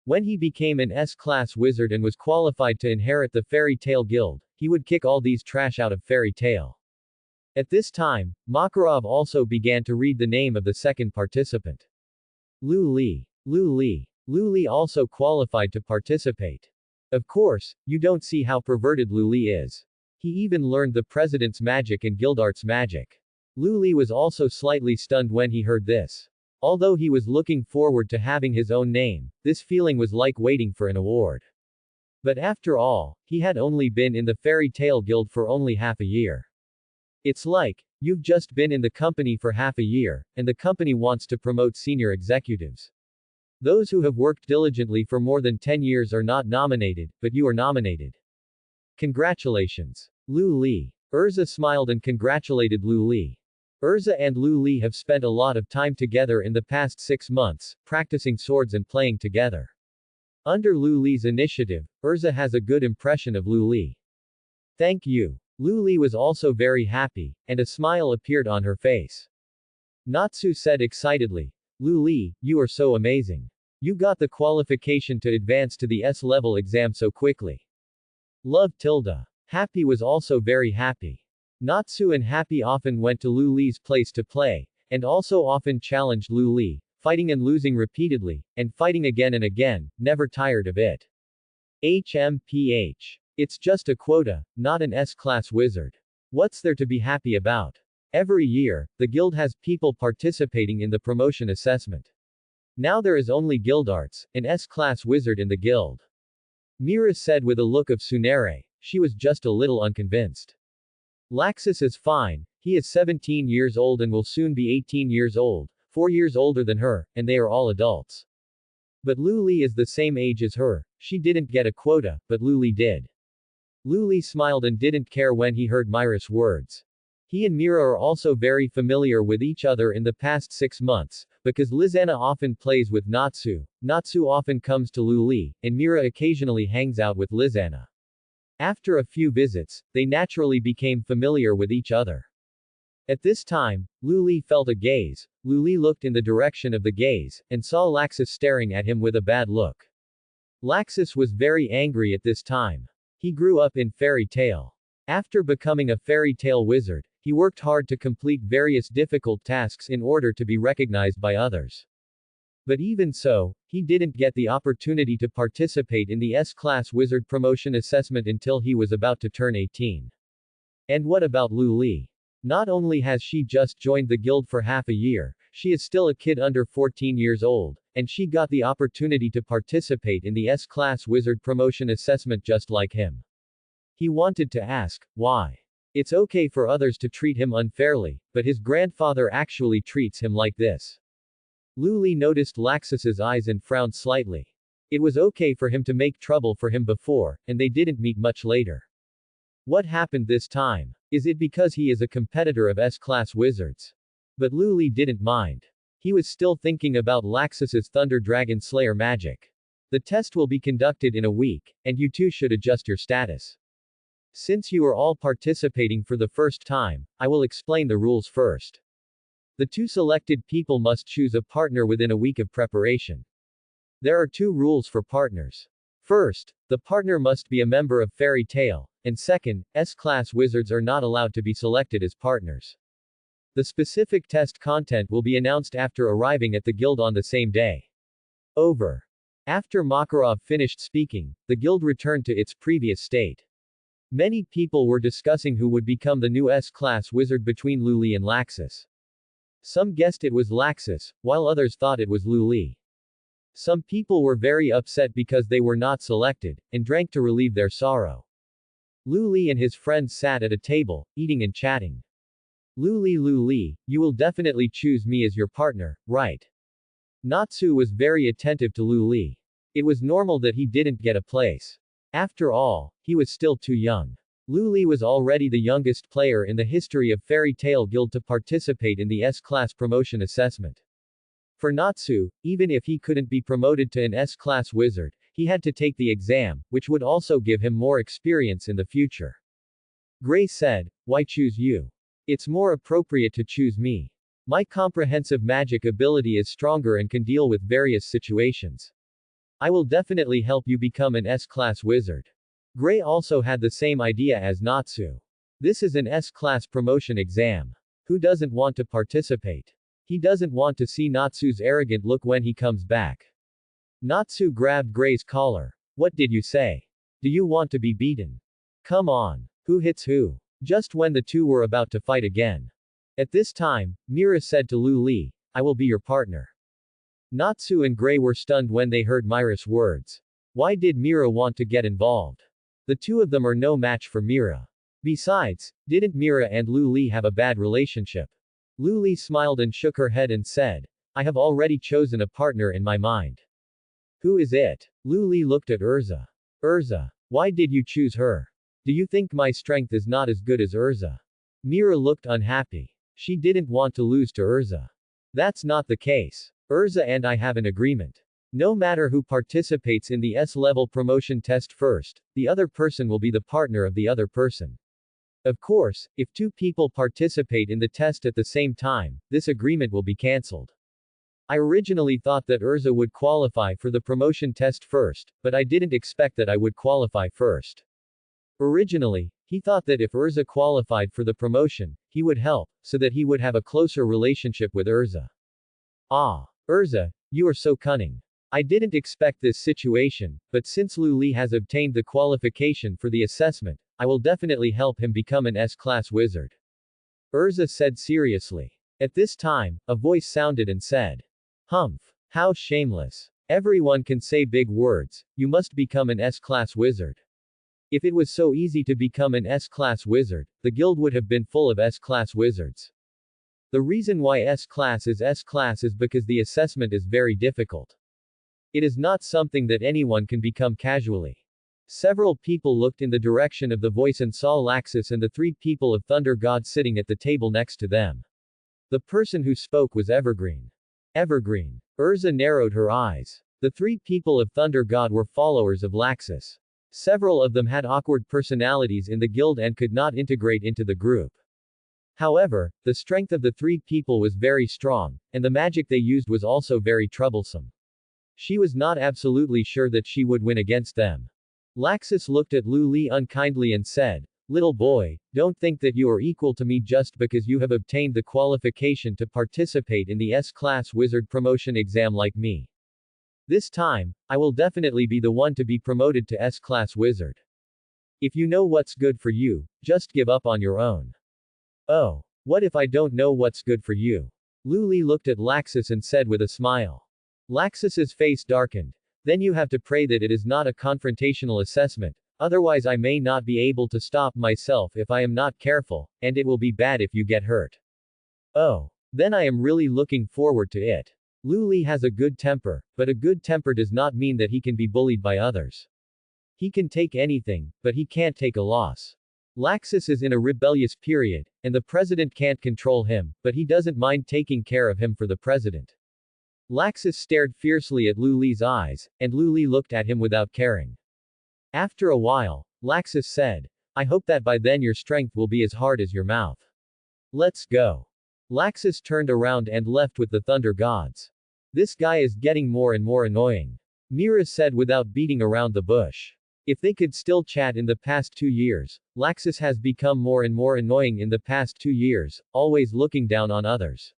When he became an S-class wizard and was qualified to inherit the Fairy Tale Guild, he would kick all these trash out of Fairy Tale. At this time, Makarov also began to read the name of the second participant. Lu Li. Lu Li. Lu Li also qualified to participate. Of course, you don't see how perverted Lu Li is. He even learned the president's magic and Guildart's magic. Lu Li was also slightly stunned when he heard this. Although he was looking forward to having his own name, this feeling was like waiting for an award. But after all, he had only been in the Fairy Tale Guild for only half a year. It's like, you've just been in the company for half a year, and the company wants to promote senior executives. Those who have worked diligently for more than 10 years are not nominated, but you are nominated. Congratulations. Lu Li. Urza smiled and congratulated Lu Li. Urza and Lu Li have spent a lot of time together in the past 6 months, practicing swords and playing together. Under Lu Li's initiative, Urza has a good impression of Lu Li. Thank you. Lu Li was also very happy, and a smile appeared on her face. Natsu said excitedly, Lu Li, you are so amazing. You got the qualification to advance to the S-level exam so quickly. Love Tilda. Happy was also very happy. Natsu and Happy often went to Lu Li's place to play, and also often challenged Lu Li, fighting and losing repeatedly, and fighting again and again, never tired of it. HMPH. It's just a quota, not an S-class wizard. What's there to be happy about? Every year, the guild has people participating in the promotion assessment. Now there is only Guildarts, an S-class wizard in the guild. Mira said with a look of Tsunere. She was just a little unconvinced. Laxus is fine, he is 17 years old and will soon be 18 years old, 4 years older than her, and they are all adults. But Lu Li is the same age as her, she didn't get a quota, but Lu Li did. Lu Li smiled and didn't care when he heard Mira's words. He and Mira are also very familiar with each other in the past 6 months, because Lizana often plays with Natsu, Natsu often comes to Lu Li, and Mira occasionally hangs out with Lizana. After a few visits, they naturally became familiar with each other. At this time, Lu Li felt a gaze. Lu Li looked in the direction of the gaze, and saw Laxus staring at him with a bad look. Laxus was very angry at this time. He grew up in Fairy Tale. After becoming a Fairy Tale wizard, he worked hard to complete various difficult tasks in order to be recognized by others. But even so, he didn't get the opportunity to participate in the S-class wizard promotion assessment until he was about to turn 18. And what about Lu Li? Not only has she just joined the guild for half a year, she is still a kid under 14 years old, and she got the opportunity to participate in the S-class wizard promotion assessment just like him. He wanted to ask, why? It's okay for others to treat him unfairly, but his grandfather actually treats him like this. Lu Li noticed Laxus's eyes and frowned slightly. It was okay for him to make trouble for him before, and they didn't meet much later. What happened this time? Is it because he is a competitor of S-class wizards? But Lu Li didn't mind. He was still thinking about Laxus's Thunder Dragon Slayer magic. The test will be conducted in a week, and you two should adjust your status. Since you are all participating for the first time, I will explain the rules first. The 2 selected people must choose a partner within a week of preparation. There are 2 rules for partners. First, the partner must be a member of Fairy Tale, and second, S-class wizards are not allowed to be selected as partners. The specific test content will be announced after arriving at the guild on the same day. Over. After Makarov finished speaking, the guild returned to its previous state. Many people were discussing who would become the new S-class wizard between Lu Li and Laxus. Some guessed it was Laxus, while others thought it was Lu Li. Some people were very upset because they were not selected, and drank to relieve their sorrow. Lu Li and his friends sat at a table, eating and chatting. Lu Li, you will definitely choose me as your partner, right? Natsu was very attentive to Lu Li. It was normal that he didn't get a place. After all, he was still too young. Lu was already the youngest player in the history of Fairy Tail Guild to participate in the S-Class promotion assessment. For Natsu, even if he couldn't be promoted to an S-Class wizard, he had to take the exam, which would also give him more experience in the future. Gray said, "Why choose you? It's more appropriate to choose me. My comprehensive magic ability is stronger and can deal with various situations. I will definitely help you become an S-Class wizard." Gray also had the same idea as Natsu. This is an S-Class promotion exam. Who doesn't want to participate? He doesn't want to see Natsu's arrogant look when he comes back. Natsu grabbed Gray's collar. "What did you say? Do you want to be beaten? Come on. Who hits who?" Just when the two were about to fight again. At this time, Mira said to Lu Li, "I will be your partner." Natsu and Gray were stunned when they heard Mira's words. Why did Mira want to get involved? The two of them are no match for Mira. Besides, didn't Mira and Lu Li have a bad relationship? Lu Li smiled and shook her head and said, "I have already chosen a partner in my mind." "Who is it?" Lu Li looked at Urza. "Urza. Why did you choose her? Do you think my strength is not as good as Urza?" Mira looked unhappy. She didn't want to lose to Urza. "That's not the case. Urza and I have an agreement. No matter who participates in the S-level promotion test first, the other person will be the partner of the other person. Of course, if two people participate in the test at the same time, this agreement will be cancelled. I originally thought that Urza would qualify for the promotion test first, but I didn't expect that I would qualify first. Originally, he thought that if Urza qualified for the promotion, he would help, so that he would have a closer relationship with Urza. Ah, Urza, you are so cunning. I didn't expect this situation, but since Lu Li has obtained the qualification for the assessment, I will definitely help him become an S-Class wizard." Urza said seriously. At this time, a voice sounded and said, "Humph. How shameless. Everyone can say big words, you must become an S-Class wizard. If it was so easy to become an S-Class wizard, the guild would have been full of S-Class wizards. The reason why S-Class is because the assessment is very difficult. It is not something that anyone can become casually." Several people looked in the direction of the voice and saw Laxus and the three people of Thunder God sitting at the table next to them. The person who spoke was Evergreen. Evergreen. Urza narrowed her eyes. The three people of Thunder God were followers of Laxus. Several of them had awkward personalities in the guild and could not integrate into the group. However, the strength of the three people was very strong, and the magic they used was also very troublesome. She was not absolutely sure that she would win against them. Laxus looked at Lu Li unkindly and said, "Little boy, don't think that you are equal to me just because you have obtained the qualification to participate in the S-Class wizard promotion exam like me. This time, I will definitely be the one to be promoted to S-Class wizard. If you know what's good for you, just give up on your own." "Oh, what if I don't know what's good for you?" Lu Li looked at Laxus and said with a smile. Laxus's face darkened. "Then you have to pray that it is not a confrontational assessment, otherwise I may not be able to stop myself if I am not careful, and it will be bad if you get hurt." "Oh. Then I am really looking forward to it." Lu Li has a good temper, but a good temper does not mean that he can be bullied by others. He can take anything, but he can't take a loss. Laxus is in a rebellious period, and the president can't control him, but he doesn't mind taking care of him for the president. Laxus stared fiercely at Lu Li's eyes, and Lu Li looked at him without caring. After a while, Laxus said, "I hope that by then your strength will be as hard as your mouth. Let's go." Laxus turned around and left with the Thunder Gods. "This guy is getting more and more annoying," Mira said without beating around the bush. If they could still chat in the past 2 years, Laxus has become more and more annoying in the past 2 years, always looking down on others.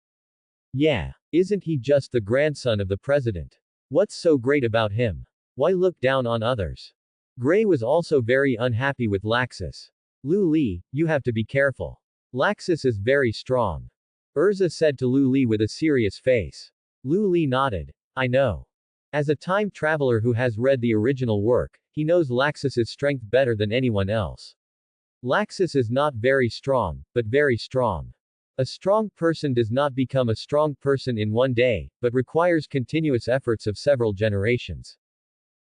Yeah, isn't he just the grandson of the president? What's so great about him? Why look down on others? Gray was also very unhappy with Laxus. "Lu Li, you have to be careful. Laxus is very strong," Urza said to Lu Li with a serious face. Lu Li nodded. "I know. As a time traveler who has read the original work, he knows Laxus's strength better than anyone else. Laxus is not very strong, but very strong. A strong person does not become a strong person in one day, but requires continuous efforts of several generations.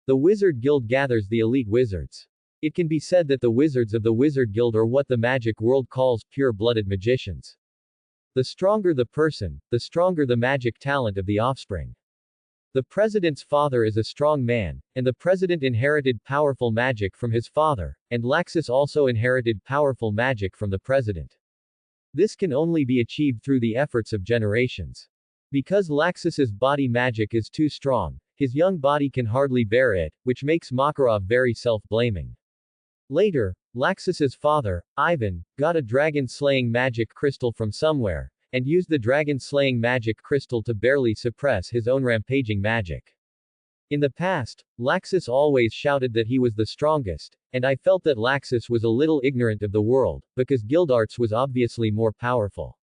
The Wizard Guild gathers the elite wizards. It can be said that the wizards of the Wizard Guild are what the magic world calls pure-blooded magicians. The stronger the person, the stronger the magic talent of the offspring. The president's father is a strong man, and the president inherited powerful magic from his father, and Laxus also inherited powerful magic from the president. This can only be achieved through the efforts of generations. Because Laxus's body magic is too strong, his young body can hardly bear it, which makes Makarov very self-blaming. Later, Laxus's father, Ivan, got a dragon-slaying magic crystal from somewhere, and used the dragon-slaying magic crystal to barely suppress his own rampaging magic. In the past, Laxus always shouted that he was the strongest, and I felt that Laxus was a little ignorant of the world, because Guildarts was obviously more powerful.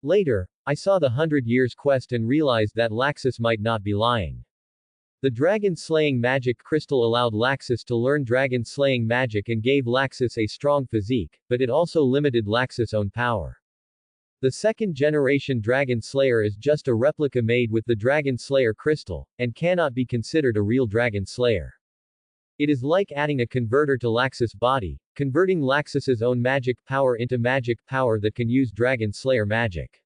Later, I saw the 100 Years quest and realized that Laxus might not be lying. The dragon-slaying magic crystal allowed Laxus to learn dragon-slaying magic and gave Laxus a strong physique, but it also limited Laxus' own power. The second-generation Dragon Slayer is just a replica made with the Dragon Slayer crystal, and cannot be considered a real Dragon Slayer. It is like adding a converter to Laxus' body, converting Laxus' own magic power into magic power that can use Dragon Slayer magic.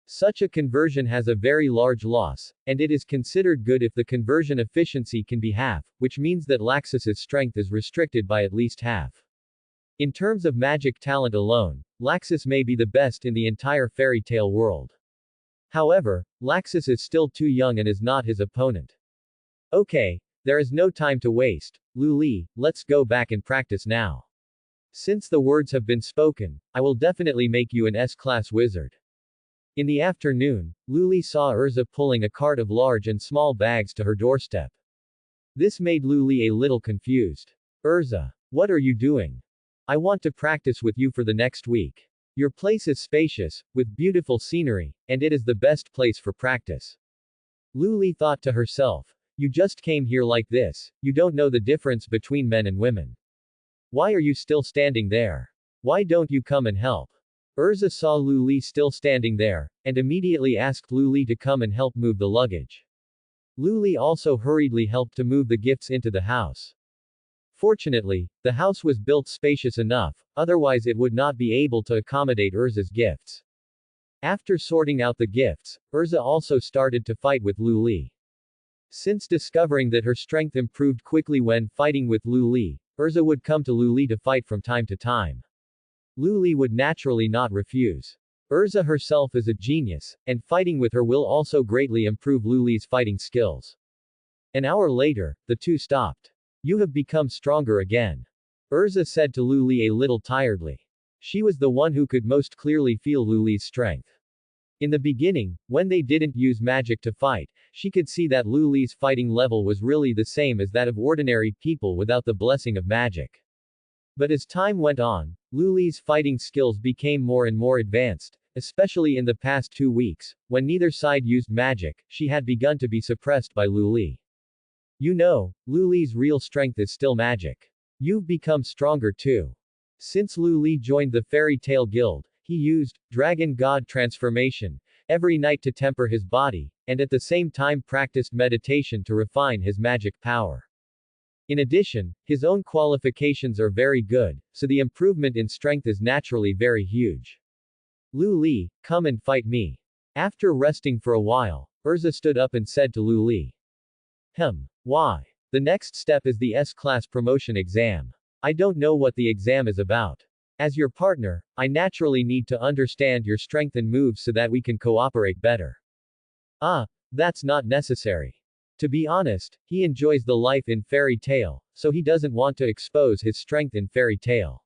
Such a conversion has a very large loss, and it is considered good if the conversion efficiency can be half, which means that Laxus' strength is restricted by at least half. In terms of magic talent alone, Laxus may be the best in the entire fairy tale world. However, Laxus is still too young and is not his opponent. Okay, there is no time to waste, Luli, let's go back and practice now. Since the words have been spoken, I will definitely make you an S-class wizard. In the afternoon, Luli saw Urza pulling a cart of large and small bags to her doorstep. This made Luli a little confused. Urza, what are you doing? I want to practice with you for the next week. Your place is spacious, with beautiful scenery, and it is the best place for practice. Luli thought to herself, you just came here like this, you don't know the difference between men and women. Why are you still standing there? Why don't you come and help? Urza saw Luli still standing there, and immediately asked Luli to come and help move the luggage. Luli also hurriedly helped to move the gifts into the house. Fortunately, the house was built spacious enough, otherwise it would not be able to accommodate Urza's gifts. After sorting out the gifts, Urza also started to fight with Luli. Since discovering that her strength improved quickly when fighting with Luli, Urza would come to Luli to fight from time to time. Luli would naturally not refuse. Urza herself is a genius, and fighting with her will also greatly improve Luli's fighting skills. An hour later, the two stopped. You have become stronger again. Urza said to Luli a little tiredly. She was the one who could most clearly feel Luli's strength. In the beginning, when they didn't use magic to fight, she could see that Luli's fighting level was really the same as that of ordinary people without the blessing of magic. But as time went on, Luli's fighting skills became more and more advanced, especially in the past 2 weeks, when neither side used magic, she had begun to be suppressed by Luli. You know, Luli's real strength is still magic. You've become stronger too. Since Luli joined the Fairy Tale Guild, he used Dragon God transformation every night to temper his body, and at the same time practiced meditation to refine his magic power. In addition, his own qualifications are very good, so the improvement in strength is naturally very huge. Luli, come and fight me. After resting for a while, Urza stood up and said to Luli. Why? The next step is the S-class promotion exam. I don't know what the exam is about. As your partner, I naturally need to understand your strength and moves so that we can cooperate better. That's not necessary. To be honest, he enjoys the life in Fairy Tale, so he doesn't want to expose his strength in Fairy Tale.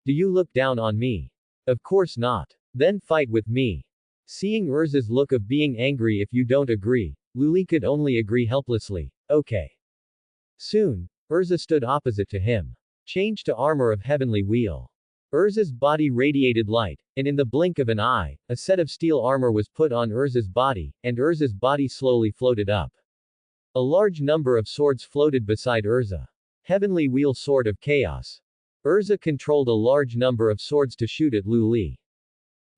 Do you look down on me? Of course not. Then fight with me. Seeing Urza's look of being angry if you don't agree, Luli could only agree helplessly. Okay. Soon, Urza stood opposite to him. Change to armor of heavenly wheel. Urza's body radiated light, and in the blink of an eye, a set of steel armor was put on Urza's body, and Urza's body slowly floated up. A large number of swords floated beside Urza. Heavenly Wheel Sword of Chaos. Urza controlled a large number of swords to shoot at Luli.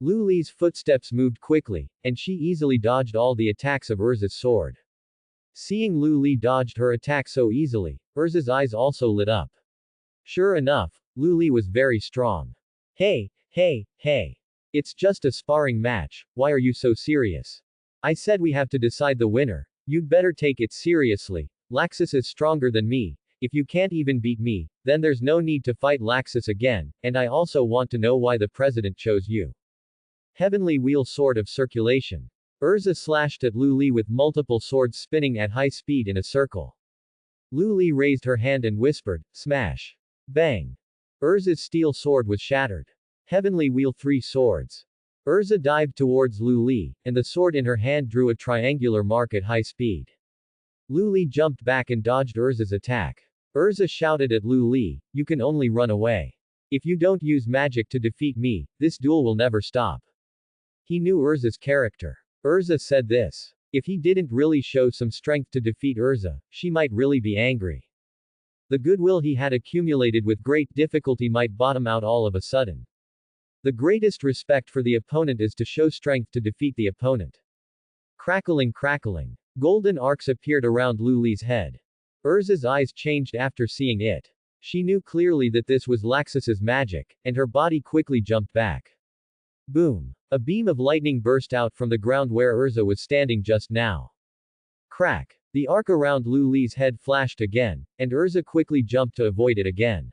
Luli's footsteps moved quickly, and she easily dodged all the attacks of Urza's sword. Seeing Lu Li dodged her attack so easily, Urza's eyes also lit up. Sure enough, Lu Li was very strong. Hey, hey, hey. It's just a sparring match, why are you so serious? I said we have to decide the winner. You'd better take it seriously. Laxus is stronger than me. If you can't even beat me, then there's no need to fight Laxus again, and I also want to know why the president chose you. Heavenly Wheel Sword of Circulation. Urza slashed at Lu Li with multiple swords spinning at high speed in a circle. Lu Li raised her hand and whispered, smash. Bang. Urza's steel sword was shattered. Heavenly Wheel 3 Swords. Urza dived towards Lu Li, and the sword in her hand drew a triangular mark at high speed. Lu Li jumped back and dodged Urza's attack. Urza shouted at Lu Li, you can only run away. If you don't use magic to defeat me, this duel will never stop. He knew Urza's character. Urza said this. If he didn't really show some strength to defeat Urza, she might really be angry. The goodwill he had accumulated with great difficulty might bottom out all of a sudden. The greatest respect for the opponent is to show strength to defeat the opponent. Crackling, crackling. Golden arcs appeared around Lu Li's head. Urza's eyes changed after seeing it. She knew clearly that this was Laxus's magic, and her body quickly jumped back. Boom. A beam of lightning burst out from the ground where Urza was standing just now. Crack. The arc around Lu Li's head flashed again, and Urza quickly jumped to avoid it again.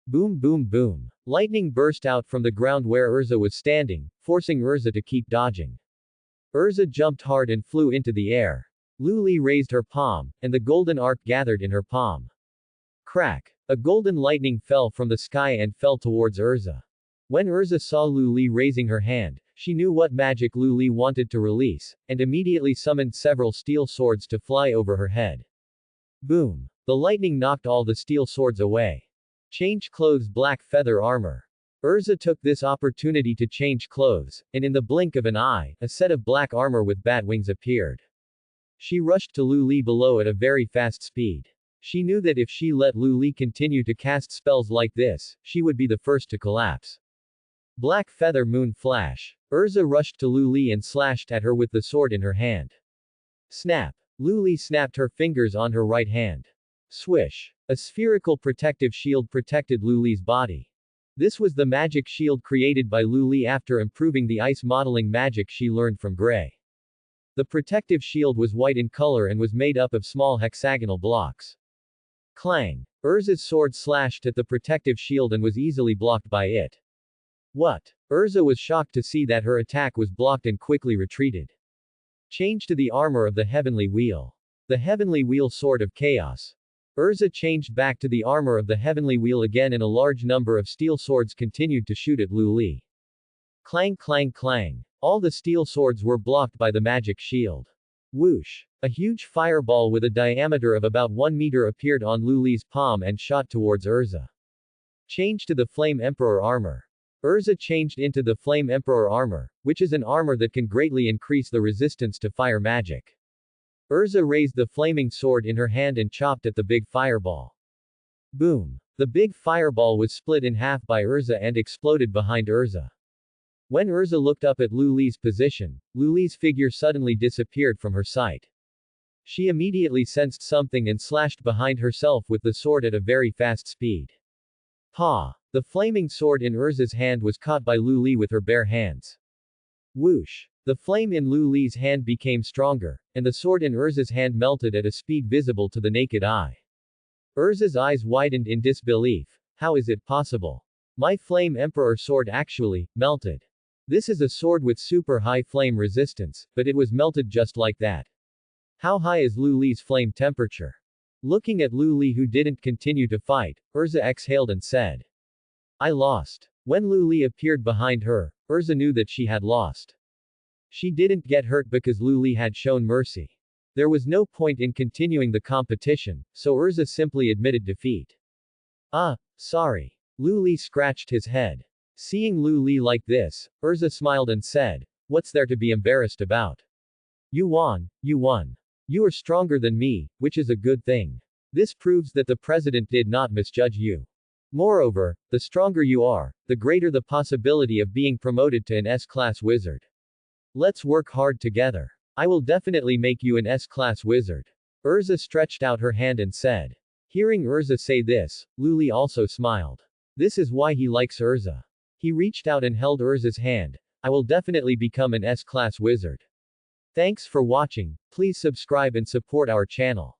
Boom boom boom. Lightning burst out from the ground where Urza was standing, forcing Urza to keep dodging. Urza jumped hard and flew into the air. Lu Li raised her palm, and the golden arc gathered in her palm. Crack. A golden lightning fell from the sky and fell towards Urza. When Urza saw Lu Li raising her hand, she knew what magic Lu Li wanted to release, and immediately summoned several steel swords to fly over her head. Boom. The lightning knocked all the steel swords away. Change clothes. Black feather armor. Urza took this opportunity to change clothes, and in the blink of an eye, a set of black armor with bat wings appeared. She rushed to Lu Li below at a very fast speed. She knew that if she let Lu Li continue to cast spells like this, she would be the first to collapse. Black feather moon flash. Urza rushed to Lu Li and slashed at her with the sword in her hand. Snap. Lu Li snapped her fingers on her right hand. Swish. A spherical protective shield protected Lu Li's body. This was the magic shield created by Lu Li after improving the ice modeling magic she learned from Gray. The protective shield was white in color and was made up of small hexagonal blocks. Clang. Urza's sword slashed at the protective shield and was easily blocked by it. What? Urza was shocked to see that her attack was blocked and quickly retreated. Change to the armor of the Heavenly Wheel. The Heavenly Wheel Sword of Chaos. Urza changed back to the armor of the Heavenly Wheel again and a large number of steel swords continued to shoot at Lu Li. Clang clang clang. All the steel swords were blocked by the magic shield. Whoosh. A huge fireball with a diameter of about 1 meter appeared on Lu Li's palm and shot towards Urza. Change to the Flame Emperor armor. Urza changed into the Flame Emperor armor, which is an armor that can greatly increase the resistance to fire magic. Urza raised the flaming sword in her hand and chopped at the big fireball. Boom. The big fireball was split in half by Urza and exploded behind Urza. When Urza looked up at Lu Li's position, Lu Li's figure suddenly disappeared from her sight. She immediately sensed something and slashed behind herself with the sword at a very fast speed. Pa! The flaming sword in Urza's hand was caught by Lu Li with her bare hands. Whoosh! The flame in Lu Li's hand became stronger, and the sword in Urza's hand melted at a speed visible to the naked eye. Urza's eyes widened in disbelief. How is it possible? My Flame Emperor sword actually melted. This is a sword with super high flame resistance, but it was melted just like that. How high is Lu Li's flame temperature? Looking at Lu Li, who didn't continue to fight, Urza exhaled and said, I lost. When Lu Li appeared behind her, Urza knew that she had lost. She didn't get hurt because Lu Li had shown mercy. There was no point in continuing the competition, so Urza simply admitted defeat. Sorry. Lu Li scratched his head. Seeing Lu Li like this, Urza smiled and said, what's there to be embarrassed about? You won. You won. You are stronger than me, which is a good thing. This proves that the president did not misjudge you. Moreover, the stronger you are, the greater the possibility of being promoted to an S-class wizard. Let's work hard together. I will definitely make you an S-class wizard. Urza stretched out her hand and said. Hearing Urza say this, Luli also smiled. This is why he likes Urza. He reached out and held Urza's hand. I will definitely become an S-class wizard. Thanks for watching. Please subscribe and support our channel.